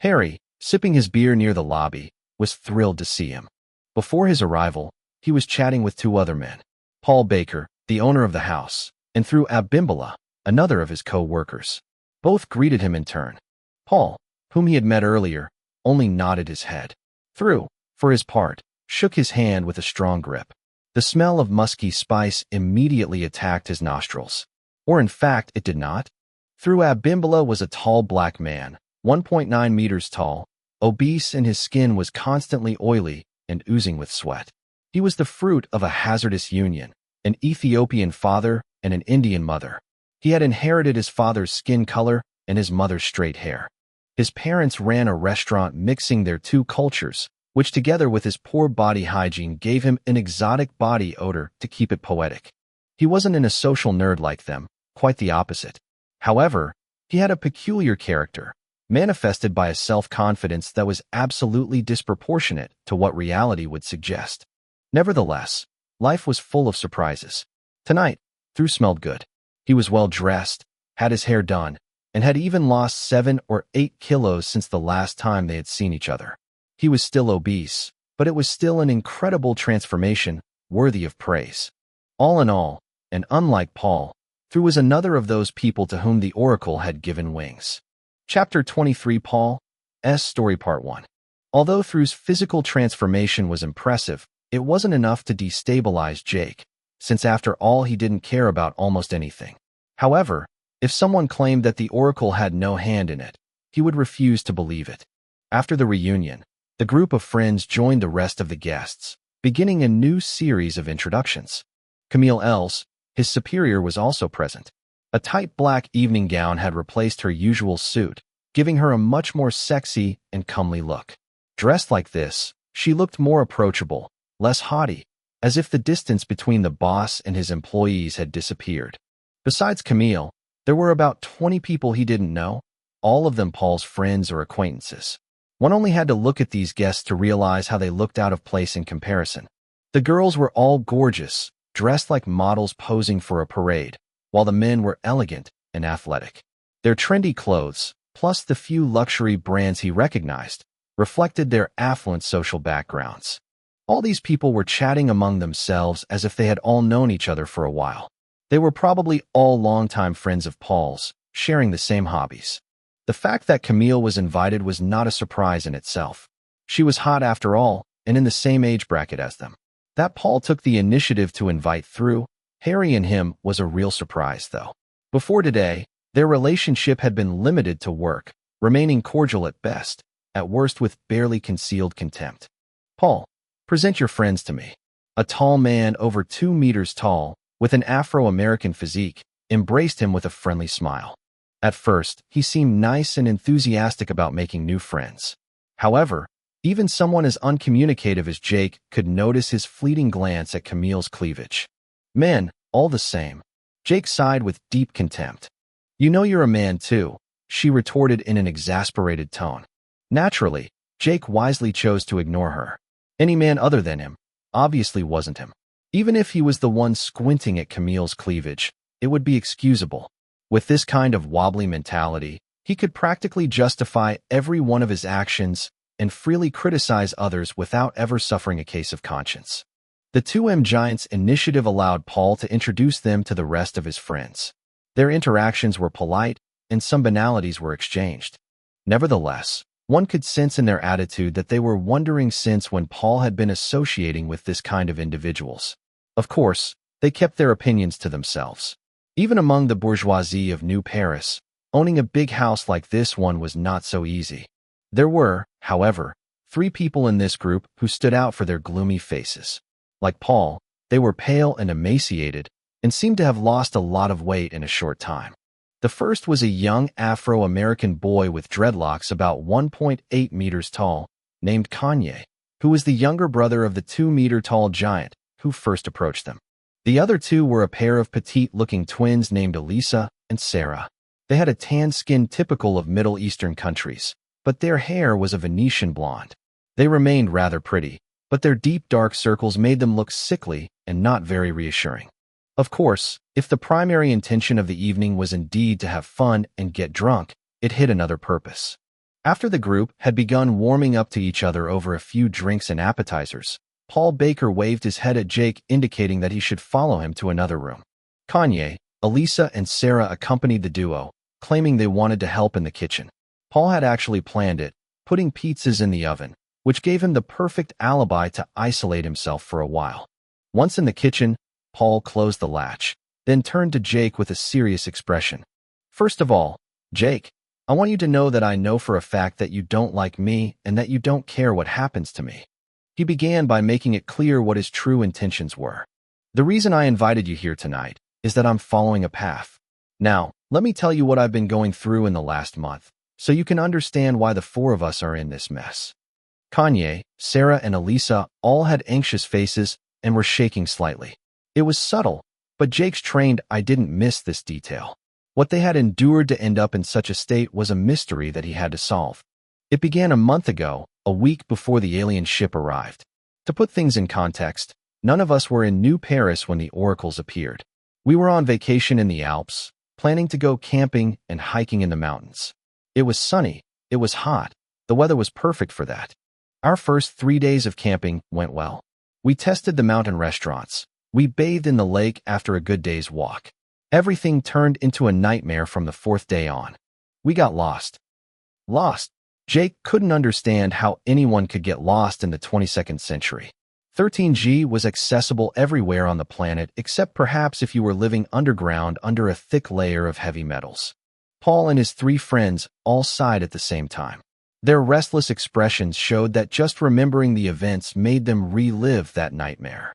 Harry, sipping his beer near the lobby, was thrilled to see him. Before his arrival, he was chatting with two other men, Paul Baker, the owner of the house, and through Abimbola, another of his co-workers. Both greeted him in turn. Paul, whom he had met earlier, only nodded his head. Through, for his part, shook his hand with a strong grip. The smell of musky spice immediately attacked his nostrils. Or in fact, it did not. Through Abimbola was a tall black man, 1.9 meters tall, obese, and his skin was constantly oily and oozing with sweat. He was the fruit of a hazardous union, an Ethiopian father and an Indian mother. He had inherited his father's skin color and his mother's straight hair. His parents ran a restaurant mixing their two cultures, which together with his poor body hygiene gave him an exotic body odor to keep it poetic. He wasn't a social nerd like them, quite the opposite. However, he had a peculiar character, manifested by a self-confidence that was absolutely disproportionate to what reality would suggest. Nevertheless, life was full of surprises. Tonight, Drew smelled good. He was well dressed, had his hair done, and had even lost 7 or 8 kilos since the last time they had seen each other. He was still obese, but it was still an incredible transformation, worthy of praise. All in all, and unlike Paul, Drew was another of those people to whom the Oracle had given wings. Chapter 23, Paul's Story Part 1. Although Drew's physical transformation was impressive, it wasn't enough to destabilize Jake, since after all he didn't care about almost anything. However, if someone claimed that the Oracle had no hand in it, he would refuse to believe it. After the reunion, the group of friends joined the rest of the guests, beginning a new series of introductions. Camille Els, his superior, was also present. A tight black evening gown had replaced her usual suit, giving her a much more sexy and comely look. Dressed like this, she looked more approachable, less haughty, as if the distance between the boss and his employees had disappeared. Besides Camille, there were about 20 people he didn't know, all of them Paul's friends or acquaintances. One only had to look at these guests to realize how they looked out of place in comparison. The girls were all gorgeous, dressed like models posing for a parade, while the men were elegant and athletic. Their trendy clothes, plus the few luxury brands he recognized, reflected their affluent social backgrounds. All these people were chatting among themselves as if they had all known each other for a while. They were probably all longtime friends of Paul's, sharing the same hobbies. The fact that Camille was invited was not a surprise in itself. She was hot after all, and in the same age bracket as them. That Paul took the initiative to invite through Harry and him was a real surprise, though. Before today, their relationship had been limited to work, remaining cordial at best, at worst with barely concealed contempt. "Paul, present your friends to me." A tall man over 2 meters tall, with an Afro-American physique, embraced him with a friendly smile. At first, he seemed nice and enthusiastic about making new friends. However, even someone as uncommunicative as Jake could notice his fleeting glance at Camille's cleavage. "Man, all the same." Jake sighed with deep contempt. "You know you're a man too," she retorted in an exasperated tone. Naturally, Jake wisely chose to ignore her. Any man other than him obviously wasn't him. Even if he was the one squinting at Camille's cleavage, it would be excusable. With this kind of wobbly mentality, he could practically justify every one of his actions and freely criticize others without ever suffering a case of conscience. The 2M Giants initiative allowed Paul to introduce them to the rest of his friends. Their interactions were polite, and some banalities were exchanged. Nevertheless, one could sense in their attitude that they were wondering since when Paul had been associating with this kind of individuals. Of course, they kept their opinions to themselves. Even among the bourgeoisie of New Paris, owning a big house like this one was not so easy. There were, however, 3 people in this group who stood out for their gloomy faces. Like Paul, they were pale and emaciated, and seemed to have lost a lot of weight in a short time. The first was a young Afro-American boy with dreadlocks about 1.8 meters tall, named Kanye, who was the younger brother of the 2-meter-tall giant who first approached them. The other 2 were a pair of petite-looking twins named Elisa and Sarah. They had a tan skin typical of Middle Eastern countries, but their hair was a Venetian blonde. They remained rather pretty, but their deep dark circles made them look sickly and not very reassuring. Of course, if the primary intention of the evening was indeed to have fun and get drunk, it hid another purpose. After the group had begun warming up to each other over a few drinks and appetizers, Paul Baker waved his head at Jake, indicating that he should follow him to another room. Kanye, Elisa, and Sarah accompanied the duo, claiming they wanted to help in the kitchen. Paul had actually planned it, putting pizzas in the oven, which gave him the perfect alibi to isolate himself for a while. Once in the kitchen, Paul closed the latch, then turned to Jake with a serious expression. "First of all, Jake, I want you to know that I know for a fact that you don't like me and that you don't care what happens to me." He began by making it clear what his true intentions were. "The reason I invited you here tonight is that I'm following a path. Now, let me tell you what I've been going through in the last month, so you can understand why the 4 of us are in this mess." Kanye, Sarah, and Elisa all had anxious faces and were shaking slightly. It was subtle, but Jake's trained eye didn't miss this detail. What they had endured to end up in such a state was a mystery that he had to solve. It began a month ago, a week before the alien ship arrived. To put things in context, none of us were in New Paris when the oracles appeared. We were on vacation in the Alps, planning to go camping and hiking in the mountains. It was sunny, it was hot, the weather was perfect for that. Our first 3 days of camping went well. We tested the mountain restaurants. We bathed in the lake after a good day's walk. Everything turned into a nightmare from the 4th day on. We got lost. Lost. Jake couldn't understand how anyone could get lost in the 22nd century. 13G was accessible everywhere on the planet except perhaps if you were living underground under a thick layer of heavy metals. Paul and his 3 friends all sighed at the same time. Their restless expressions showed that just remembering the events made them relive that nightmare.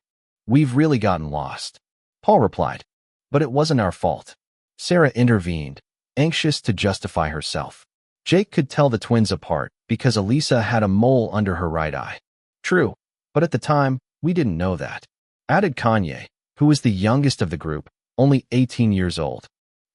"We've really gotten lost," Paul replied. "But it wasn't our fault." Sarah intervened, anxious to justify herself. Jake could tell the twins apart because Elisa had a mole under her right eye. "True, but at the time, we didn't know that," added Kanye, who was the youngest of the group, only 18 years old.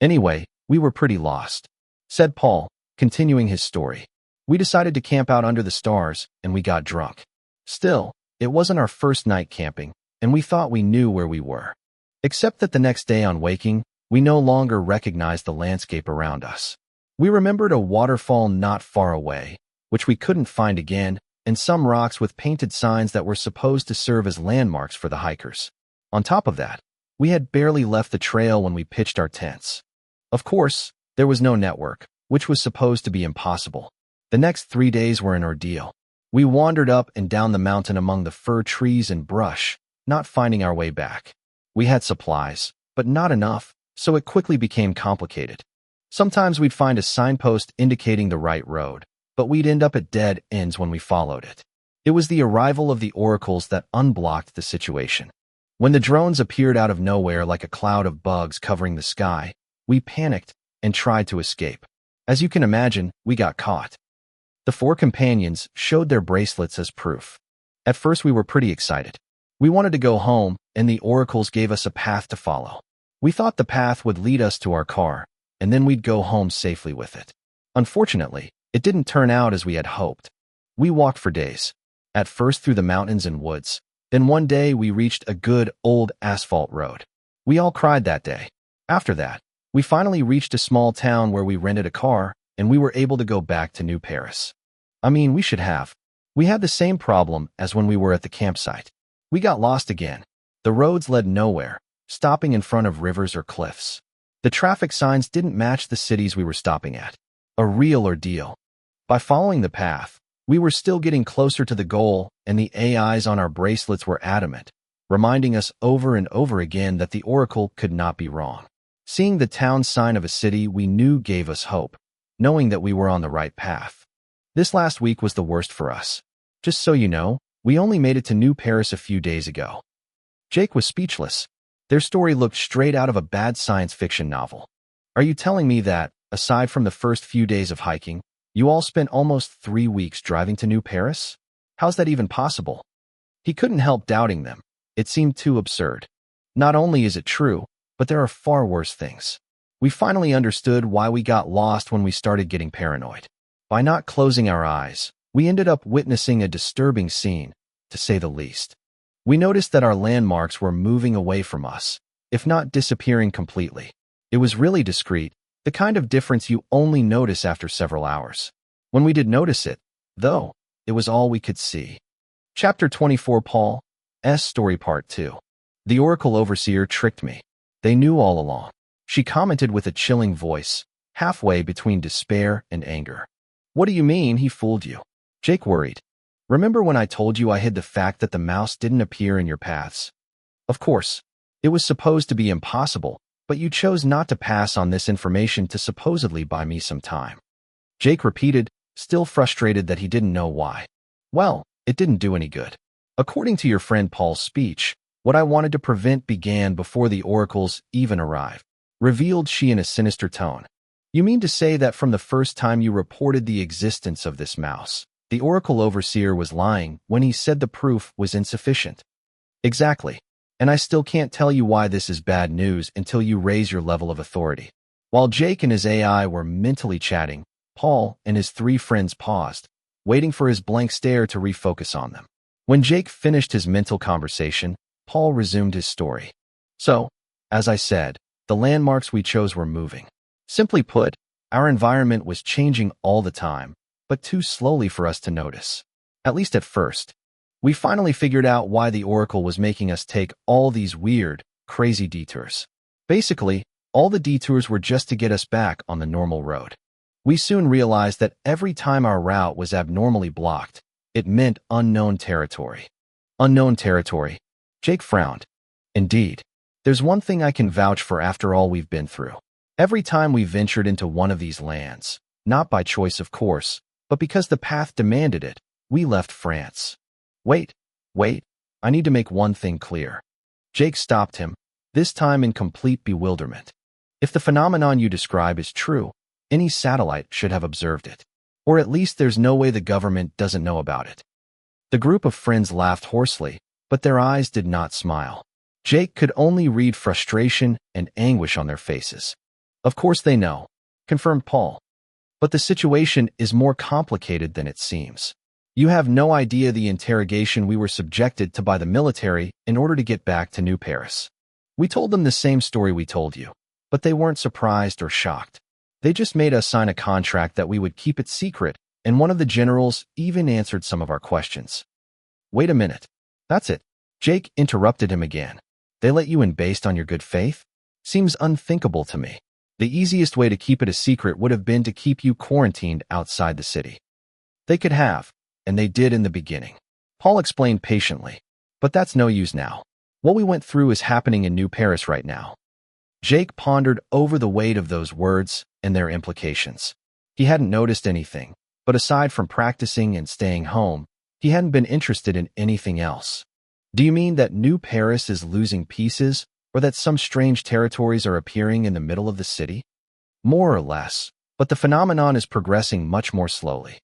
"Anyway, we were pretty lost," said Paul, continuing his story. "We decided to camp out under the stars, and we got drunk. Still, it wasn't our first night camping, and we thought we knew where we were. Except that the next day on waking, we no longer recognized the landscape around us. We remembered a waterfall not far away, which we couldn't find again, and some rocks with painted signs that were supposed to serve as landmarks for the hikers. On top of that, we had barely left the trail when we pitched our tents. Of course, there was no network, which was supposed to be impossible. The next 3 days were an ordeal. We wandered up and down the mountain among the fir trees and brush, not finding our way back. We had supplies, but not enough, so it quickly became complicated. Sometimes we'd find a signpost indicating the right road, but we'd end up at dead ends when we followed it. It was the arrival of the oracles that unblocked the situation. When the drones appeared out of nowhere like a cloud of bugs covering the sky, we panicked and tried to escape. As you can imagine, we got caught. The 4 companions showed their bracelets as proof. At first we were pretty excited. We wanted to go home, and the oracles gave us a path to follow. We thought the path would lead us to our car, and then we'd go home safely with it. Unfortunately, it didn't turn out as we had hoped. We walked for days, at first through the mountains and woods. Then one day we reached a good, old asphalt road. We all cried that day. After that, we finally reached a small town where we rented a car, and we were able to go back to New Paris. I mean, we should have. We had the same problem as when we were at the campsite. We got lost again. The roads led nowhere, stopping in front of rivers or cliffs. The traffic signs didn't match the cities we were stopping at. A real ordeal. By following the path, we were still getting closer to the goal, and the AIs on our bracelets were adamant, reminding us over and over again that the Oracle could not be wrong. Seeing the town sign of a city we knew gave us hope, knowing that we were on the right path. This last week was the worst for us. Just so you know, we only made it to New Paris a few days ago. Jake was speechless. Their story looked straight out of a bad science fiction novel. Are you telling me that, aside from the first few days of hiking, you all spent almost 3 weeks driving to New Paris? How's that even possible? He couldn't help doubting them. It seemed too absurd. Not only is it true, but there are far worse things. We finally understood why we got lost when we started getting paranoid. By not closing our eyes, we ended up witnessing a disturbing scene, to say the least. We noticed that our landmarks were moving away from us, if not disappearing completely. It was really discreet, the kind of difference you only notice after several hours. When we did notice it, though, it was all we could see. Chapter 24 Paul's Story Part 2. The Oracle Overseer tricked me. They knew all along. She commented with a chilling voice, halfway between despair and anger. What do you mean he fooled you? Jake worried. Remember when I told you I hid the fact that the mouse didn't appear in your paths? Of course, it was supposed to be impossible, but you chose not to pass on this information to supposedly buy me some time. Jake repeated, still frustrated that he didn't know why. Well, it didn't do any good. According to your friend Paul's speech, what I wanted to prevent began before the oracles even arrived, revealed she in a sinister tone. You mean to say that from the first time you reported the existence of this mouse, the Oracle Overseer was lying when he said the proof was insufficient? Exactly. And I still can't tell you why this is bad news until you raise your level of authority. While Jake and his AI were mentally chatting, Paul and his 3 friends paused, waiting for his blank stare to refocus on them. When Jake finished his mental conversation, Paul resumed his story. So, as I said, the landmarks we chose were moving. Simply put, our environment was changing all the time, but too slowly for us to notice. At least at first. We finally figured out why the Oracle was making us take all these weird, crazy detours. Basically, all the detours were just to get us back on the normal road. We soon realized that every time our route was abnormally blocked, it meant unknown territory. Unknown territory. Jake frowned. Indeed. There's one thing I can vouch for after all we've been through. Every time we ventured into one of these lands, not by choice of course, but because the path demanded it, we left France. Wait, I need to make one thing clear. Jake stopped him, this time in complete bewilderment. If the phenomenon you describe is true, any satellite should have observed it. Or at least there's no way the government doesn't know about it. The group of friends laughed hoarsely, but their eyes did not smile. Jake could only read frustration and anguish on their faces. Of course they know, confirmed Paul. But the situation is more complicated than it seems. You have no idea the interrogation we were subjected to by the military in order to get back to New Paris. We told them the same story we told you, but they weren't surprised or shocked. They just made us sign a contract that we would keep it secret, and one of the generals even answered some of our questions. Wait a minute. That's it. Jake interrupted him again. They let you in based on your good faith? Seems unthinkable to me. The easiest way to keep it a secret would have been to keep you quarantined outside the city. They could have, and they did in the beginning. Paul explained patiently, but that's no use now. What we went through is happening in New Paris right now. Jake pondered over the weight of those words and their implications. He hadn't noticed anything, but aside from practicing and staying home, he hadn't been interested in anything else. Do you mean that New Paris is losing pieces, or that some strange territories are appearing in the middle of the city? More or less, but the phenomenon is progressing much more slowly.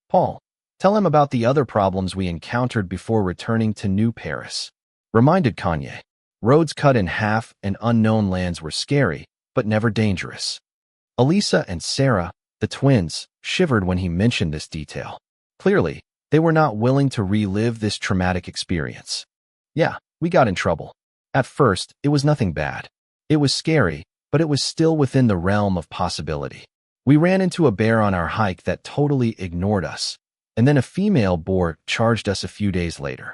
Paul, tell him about the other problems we encountered before returning to New Paris. Reminded Kanye. Roads cut in half and unknown lands were scary, but never dangerous. Elisa and Sarah, the twins, shivered when he mentioned this detail. Clearly, they were not willing to relive this traumatic experience. Yeah, we got in trouble. At first, it was nothing bad. It was scary, but it was still within the realm of possibility. We ran into a bear on our hike that totally ignored us, and then a female boar charged us a few days later.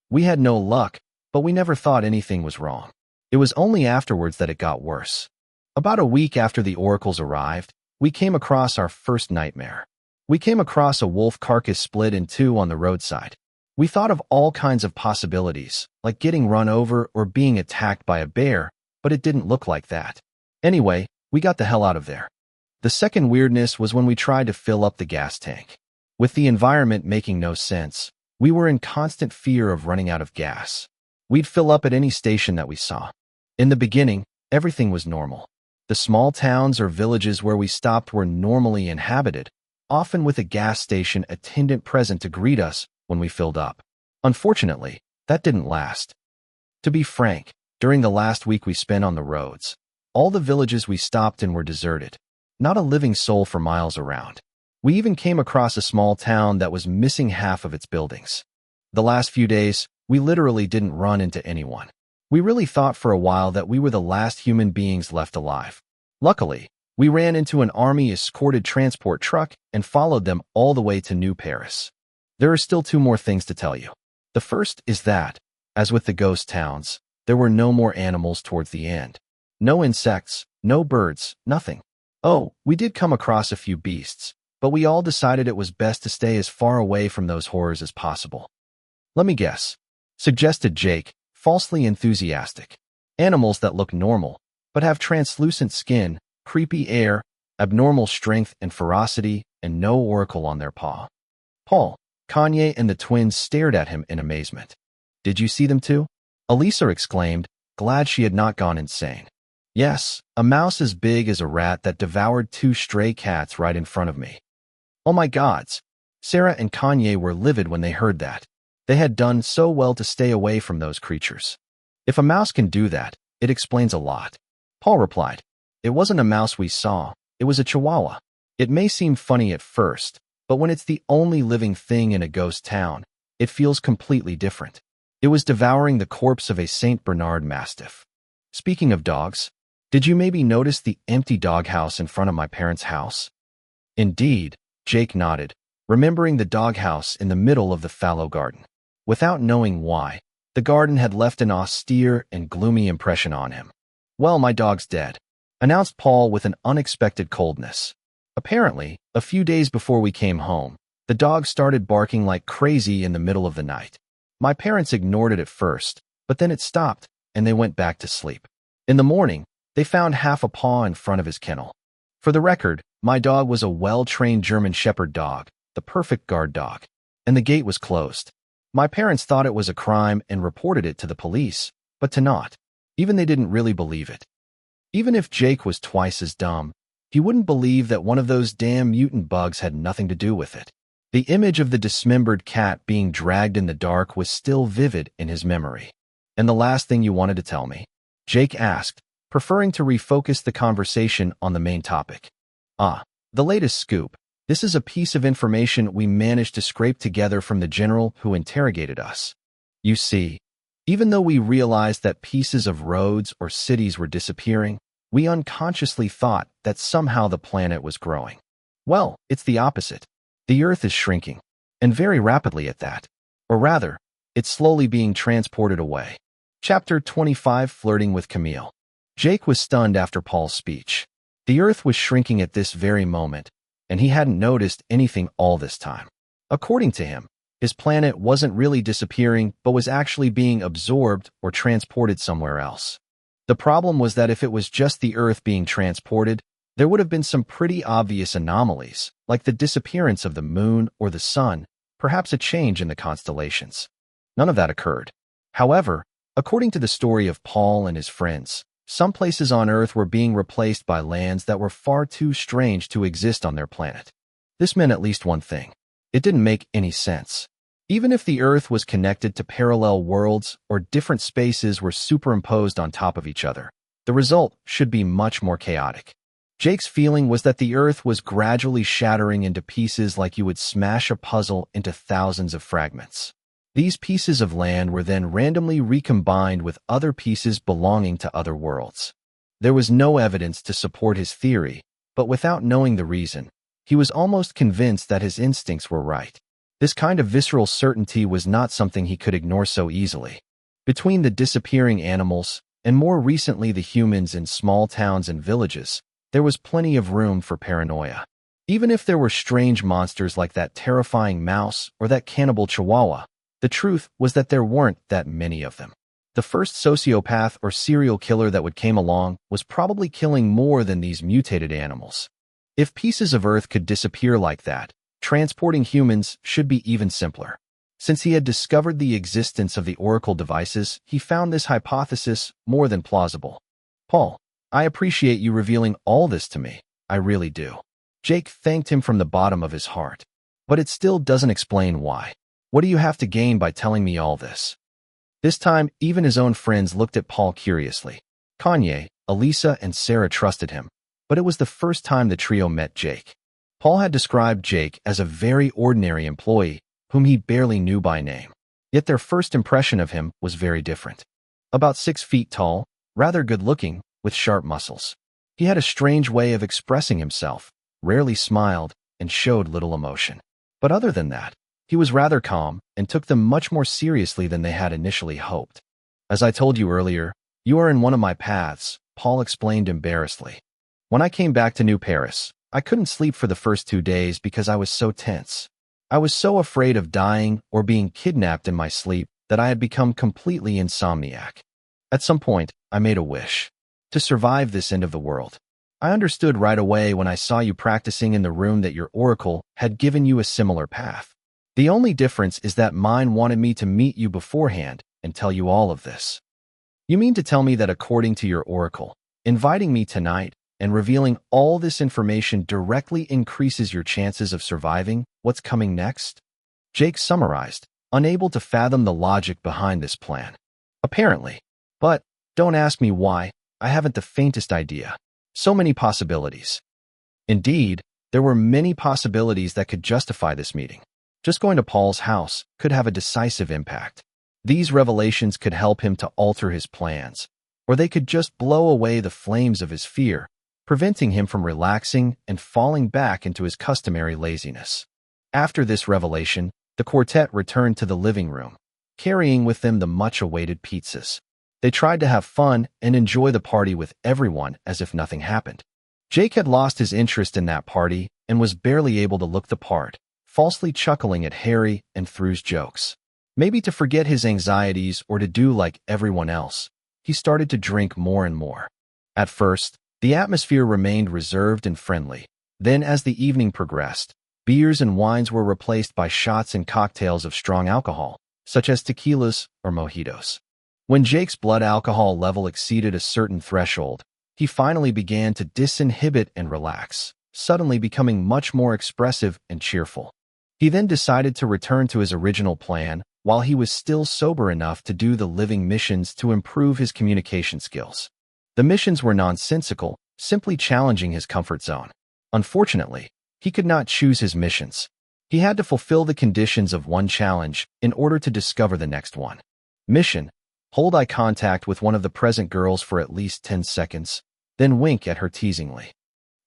We had no luck, but we never thought anything was wrong. It was only afterwards that it got worse. About a week after the oracles arrived, we came across our first nightmare. We came across a wolf carcass split in two on the roadside. We thought of all kinds of possibilities, like getting run over or being attacked by a bear, but it didn't look like that. Anyway, we got the hell out of there. The second weirdness was when we tried to fill up the gas tank. With the environment making no sense, we were in constant fear of running out of gas. We'd fill up at any station that we saw. In the beginning, everything was normal. The small towns or villages where we stopped were normally inhabited, often with a gas station attendant present to greet us when we filled up. Unfortunately, that didn't last. To be frank, during the last week we spent on the roads, all the villages we stopped in were deserted. Not a living soul for miles around. We even came across a small town that was missing half of its buildings. The last few days, we literally didn't run into anyone. We really thought for a while that we were the last human beings left alive. Luckily, we ran into an army-escorted transport truck and followed them all the way to New Paris. There are still two more things to tell you. The first is that, as with the ghost towns, there were no more animals towards the end. No insects, no birds, nothing. Oh, we did come across a few beasts, but we all decided it was best to stay as far away from those horrors as possible. Let me guess, suggested Jake, falsely enthusiastic. Animals that look normal, but have translucent skin, creepy air, abnormal strength and ferocity, and no oracle on their paw. Paul, Kanye, and the twins stared at him in amazement. Did you see them too? Elisa exclaimed, glad she had not gone insane. Yes, a mouse as big as a rat that devoured two stray cats right in front of me. Oh my gods! Sarah and Kanye were livid when they heard that. They had done so well to stay away from those creatures. If a mouse can do that, it explains a lot. Paul replied, it wasn't a mouse we saw, it was a chihuahua. It may seem funny at first, but when it's the only living thing in a ghost town, it feels completely different. It was devouring the corpse of a Saint Bernard Mastiff. Speaking of dogs, did you maybe notice the empty doghouse in front of my parents' house? Indeed, Jake nodded, remembering the doghouse in the middle of the fallow garden. Without knowing why, the garden had left an austere and gloomy impression on him. Well, my dog's dead, announced Paul with an unexpected coldness. Apparently, a few days before we came home, the dog started barking like crazy in the middle of the night. My parents ignored it at first, but then it stopped, and they went back to sleep. In the morning, they found half a paw in front of his kennel. For the record, my dog was a well-trained German Shepherd dog, the perfect guard dog, and the gate was closed. My parents thought it was a crime and reported it to the police, but to not. Even they didn't really believe it. Even if Jake was twice as dumb, he wouldn't believe that one of those damn mutant bugs had nothing to do with it. The image of the dismembered cat being dragged in the dark was still vivid in his memory. And the last thing you wanted to tell me? Jake asked, preferring to refocus the conversation on the main topic. The latest scoop. This is a piece of information we managed to scrape together from the general who interrogated us. You see, even though we realized that pieces of roads or cities were disappearing, we unconsciously thought that somehow the planet was growing. Well, it's the opposite. The Earth is shrinking, and very rapidly at that. Or rather, it's slowly being transported away. Chapter 25, Flirting with Camille. Jake was stunned after Paul's speech. The Earth was shrinking at this very moment, and he hadn't noticed anything all this time. According to him, his planet wasn't really disappearing but was actually being absorbed or transported somewhere else. The problem was that if it was just the Earth being transported, there would have been some pretty obvious anomalies, like the disappearance of the moon or the sun, perhaps a change in the constellations. None of that occurred. However, according to the story of Paul and his friends, some places on Earth were being replaced by lands that were far too strange to exist on their planet. This meant at least one thing. It didn't make any sense. Even if the Earth was connected to parallel worlds or different spaces were superimposed on top of each other, the result should be much more chaotic. Jake's feeling was that the Earth was gradually shattering into pieces like you would smash a puzzle into thousands of fragments. These pieces of land were then randomly recombined with other pieces belonging to other worlds. There was no evidence to support his theory, but without knowing the reason, he was almost convinced that his instincts were right. This kind of visceral certainty was not something he could ignore so easily. Between the disappearing animals, and more recently the humans in small towns and villages, there was plenty of room for paranoia. Even if there were strange monsters like that terrifying mouse or that cannibal chihuahua, the truth was that there weren't that many of them. The first sociopath or serial killer that would came along was probably killing more than these mutated animals. If pieces of Earth could disappear like that, transporting humans should be even simpler. Since he had discovered the existence of the Oracle devices, he found this hypothesis more than plausible. Paul, I appreciate you revealing all this to me. I really do. Jake thanked him from the bottom of his heart. But it still doesn't explain why. What do you have to gain by telling me all this? This time, even his own friends looked at Paul curiously. Kanye, Elisa, and Sarah trusted him, but it was the first time the trio met Jake. Paul had described Jake as a very ordinary employee whom he barely knew by name. Yet their first impression of him was very different. About 6 feet tall, rather good-looking, with sharp muscles. He had a strange way of expressing himself, rarely smiled, and showed little emotion. But other than that, he was rather calm and took them much more seriously than they had initially hoped. As I told you earlier, you are in one of my paths, Paul explained embarrassedly. When I came back to New Paris, I couldn't sleep for the first 2 days because I was so tense. I was so afraid of dying or being kidnapped in my sleep that I had become completely insomniac. At some point, I made a wish. To survive this end of the world. I understood right away when I saw you practicing in the room that your oracle had given you a similar path. The only difference is that mine wanted me to meet you beforehand and tell you all of this. You mean to tell me that according to your oracle, inviting me tonight and revealing all this information directly increases your chances of surviving what's coming next? Jake summarized, unable to fathom the logic behind this plan. Apparently. But don't ask me why, I haven't the faintest idea. So many possibilities. Indeed, there were many possibilities that could justify this meeting. Just going to Paul's house could have a decisive impact. These revelations could help him to alter his plans, or they could just blow away the flames of his fear, preventing him from relaxing and falling back into his customary laziness. After this revelation, the quartet returned to the living room, carrying with them the much-awaited pizzas. They tried to have fun and enjoy the party with everyone as if nothing happened. Jake had lost his interest in that party and was barely able to look the part, falsely chuckling at Harry and Thru's jokes. Maybe to forget his anxieties or to do like everyone else, he started to drink more and more. At first, the atmosphere remained reserved and friendly. Then as the evening progressed, beers and wines were replaced by shots and cocktails of strong alcohol, such as tequilas or mojitos. When Jake's blood alcohol level exceeded a certain threshold, he finally began to disinhibit and relax, suddenly becoming much more expressive and cheerful. He then decided to return to his original plan while he was still sober enough to do the living missions to improve his communication skills. The missions were nonsensical, simply challenging his comfort zone. Unfortunately, he could not choose his missions. He had to fulfill the conditions of one challenge in order to discover the next one. Mission: hold eye contact with one of the present girls for at least 10 seconds, then wink at her teasingly.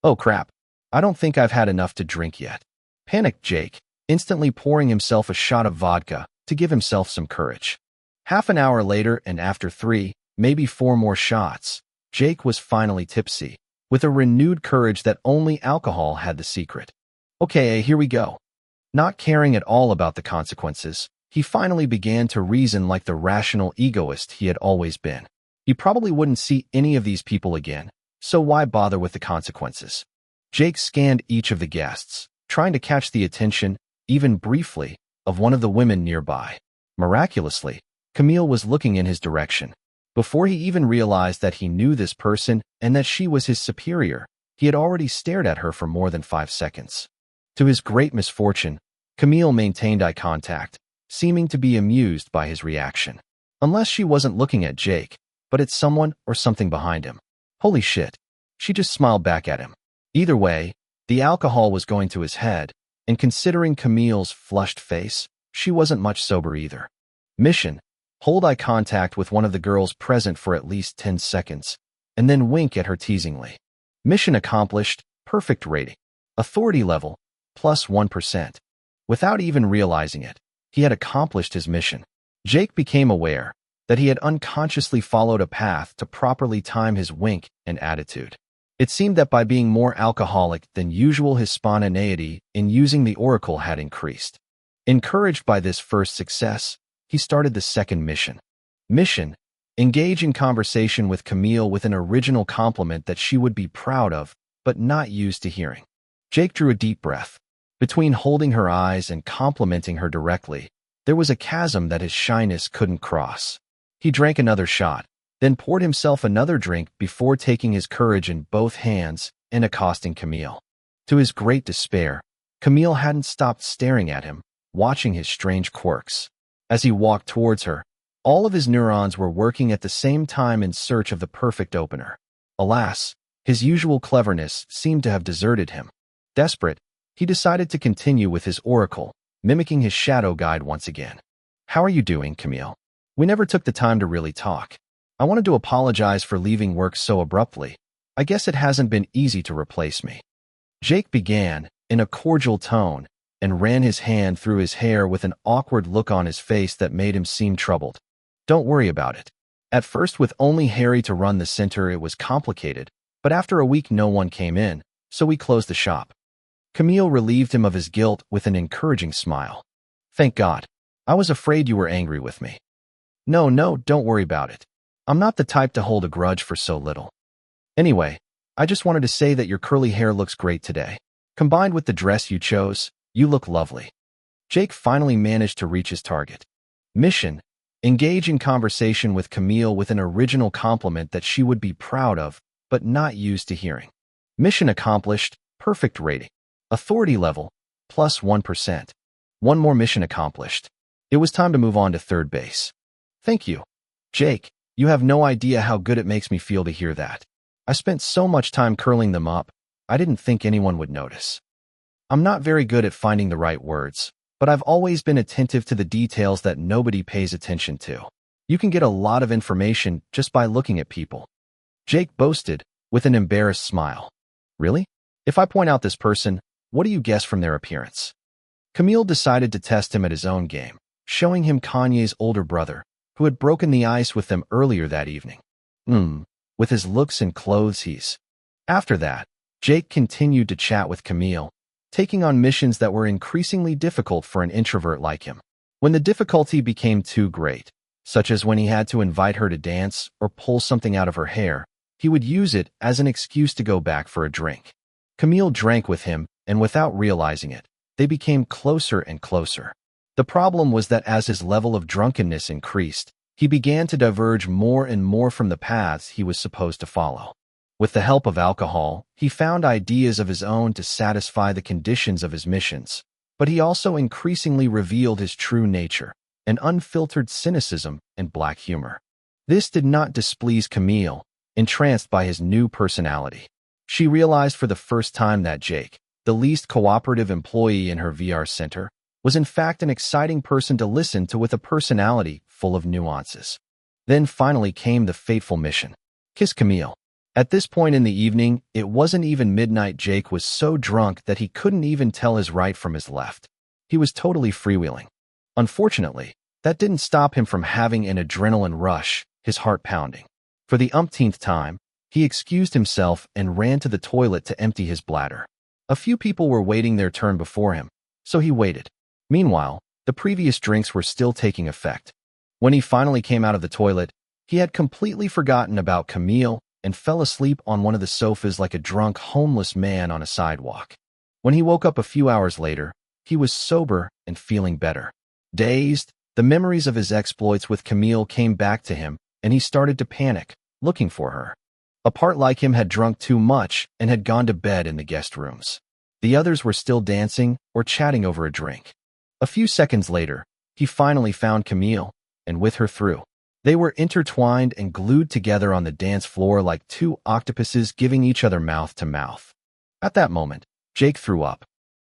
Oh crap, I don't think I've had enough to drink yet. Panicked Jake, instantly pouring himself a shot of vodka to give himself some courage. Half an hour later and after 3, maybe 4 more shots, Jake was finally tipsy, with a renewed courage that only alcohol had the secret. Okay, here we go. Not caring at all about the consequences, he finally began to reason like the rational egoist he had always been. He probably wouldn't see any of these people again, so why bother with the consequences? Jake scanned each of the guests, trying to catch the attention, even briefly, of one of the women nearby. Miraculously, Camille was looking in his direction. Before he even realized that he knew this person and that she was his superior, he had already stared at her for more than 5 seconds. To his great misfortune, Camille maintained eye contact, seeming to be amused by his reaction. Unless she wasn't looking at Jake, but at someone or something behind him. Holy shit. She just smiled back at him. Either way, the alcohol was going to his head, and considering Camille's flushed face, she wasn't much sober either. Mission: hold eye contact with one of the girls present for at least 10 seconds, and then wink at her teasingly. Mission accomplished, perfect rating. Authority level, +1%. Without even realizing it, he had accomplished his mission. Jake became aware that he had unconsciously followed a path to properly time his wink and attitude. It seemed that by being more alcoholic than usual, his spontaneity in using the oracle had increased. Encouraged by this first success, he started the second mission. Mission: engage in conversation with Camille with an original compliment that she would be proud of, but not used to hearing. Jake drew a deep breath. Between holding her eyes and complimenting her directly, there was a chasm that his shyness couldn't cross. He drank another shot, then poured himself another drink before taking his courage in both hands and accosting Camille. To his great despair, Camille hadn't stopped staring at him, watching his strange quirks. As he walked towards her, all of his neurons were working at the same time in search of the perfect opener. Alas, his usual cleverness seemed to have deserted him. Desperate, he decided to continue with his oracle, mimicking his shadow guide once again. "How are you doing, Camille? We never took the time to really talk. I wanted to apologize for leaving work so abruptly. I guess it hasn't been easy to replace me." Jake began, in a cordial tone, and ran his hand through his hair with an awkward look on his face that made him seem troubled. "Don't worry about it. At first, with only Harry to run the center, it was complicated, but after a week no one came in, so we closed the shop." Camille relieved him of his guilt with an encouraging smile. "Thank God. I was afraid you were angry with me." No, don't worry about it. I'm not the type to hold a grudge for so little. Anyway, I just wanted to say that your curly hair looks great today. Combined with the dress you chose, you look lovely." Jake finally managed to reach his target. Mission: engage in conversation with Camille with an original compliment that she would be proud of, but not used to hearing. Mission accomplished, perfect rating. Authority level, plus 1%. One more mission accomplished. It was time to move on to third base. "Thank you, Jake. You have no idea how good it makes me feel to hear that. I spent so much time curling them up, I didn't think anyone would notice. I'm not very good at finding the right words, but I've always been attentive to the details that nobody pays attention to. You can get a lot of information just by looking at people." Jake boasted, with an embarrassed smile. "Really? If I point out this person, what do you guess from their appearance?" Camille decided to test him at his own game, showing him Kanye's older brother, who had broken the ice with them earlier that evening. With his looks and clothes, he's... After that, Jake continued to chat with Camille, taking on missions that were increasingly difficult for an introvert like him. When the difficulty became too great, such as when he had to invite her to dance or pull something out of her hair, he would use it as an excuse to go back for a drink. Camille drank with him, and without realizing it, they became closer and closer. The problem was that as his level of drunkenness increased, he began to diverge more and more from the paths he was supposed to follow. With the help of alcohol, he found ideas of his own to satisfy the conditions of his missions, but he also increasingly revealed his true nature, an unfiltered cynicism and black humor. This did not displease Camille, entranced by his new personality. She realized for the first time that Jake, the least cooperative employee in her VR center, was in fact an exciting person to listen to with a personality full of nuances. Then finally came the fateful mission: kiss Camille. At this point in the evening, it wasn't even midnight. Jake was so drunk that he couldn't even tell his right from his left. He was totally freewheeling. Unfortunately, that didn't stop him from having an adrenaline rush, his heart pounding. For the umpteenth time, he excused himself and ran to the toilet to empty his bladder. A few people were waiting their turn before him, so he waited. Meanwhile, the previous drinks were still taking effect. When he finally came out of the toilet, he had completely forgotten about Camille and fell asleep on one of the sofas like a drunk homeless man on a sidewalk. When he woke up a few hours later, he was sober and feeling better. Dazed, the memories of his exploits with Camille came back to him, and he started to panic, looking for her. A part like him had drunk too much and had gone to bed in the guest rooms. The others were still dancing or chatting over a drink. A few seconds later, he finally found Camille, and with her through. They were intertwined and glued together on the dance floor like two octopuses giving each other mouth to mouth. At that moment, Jake threw up.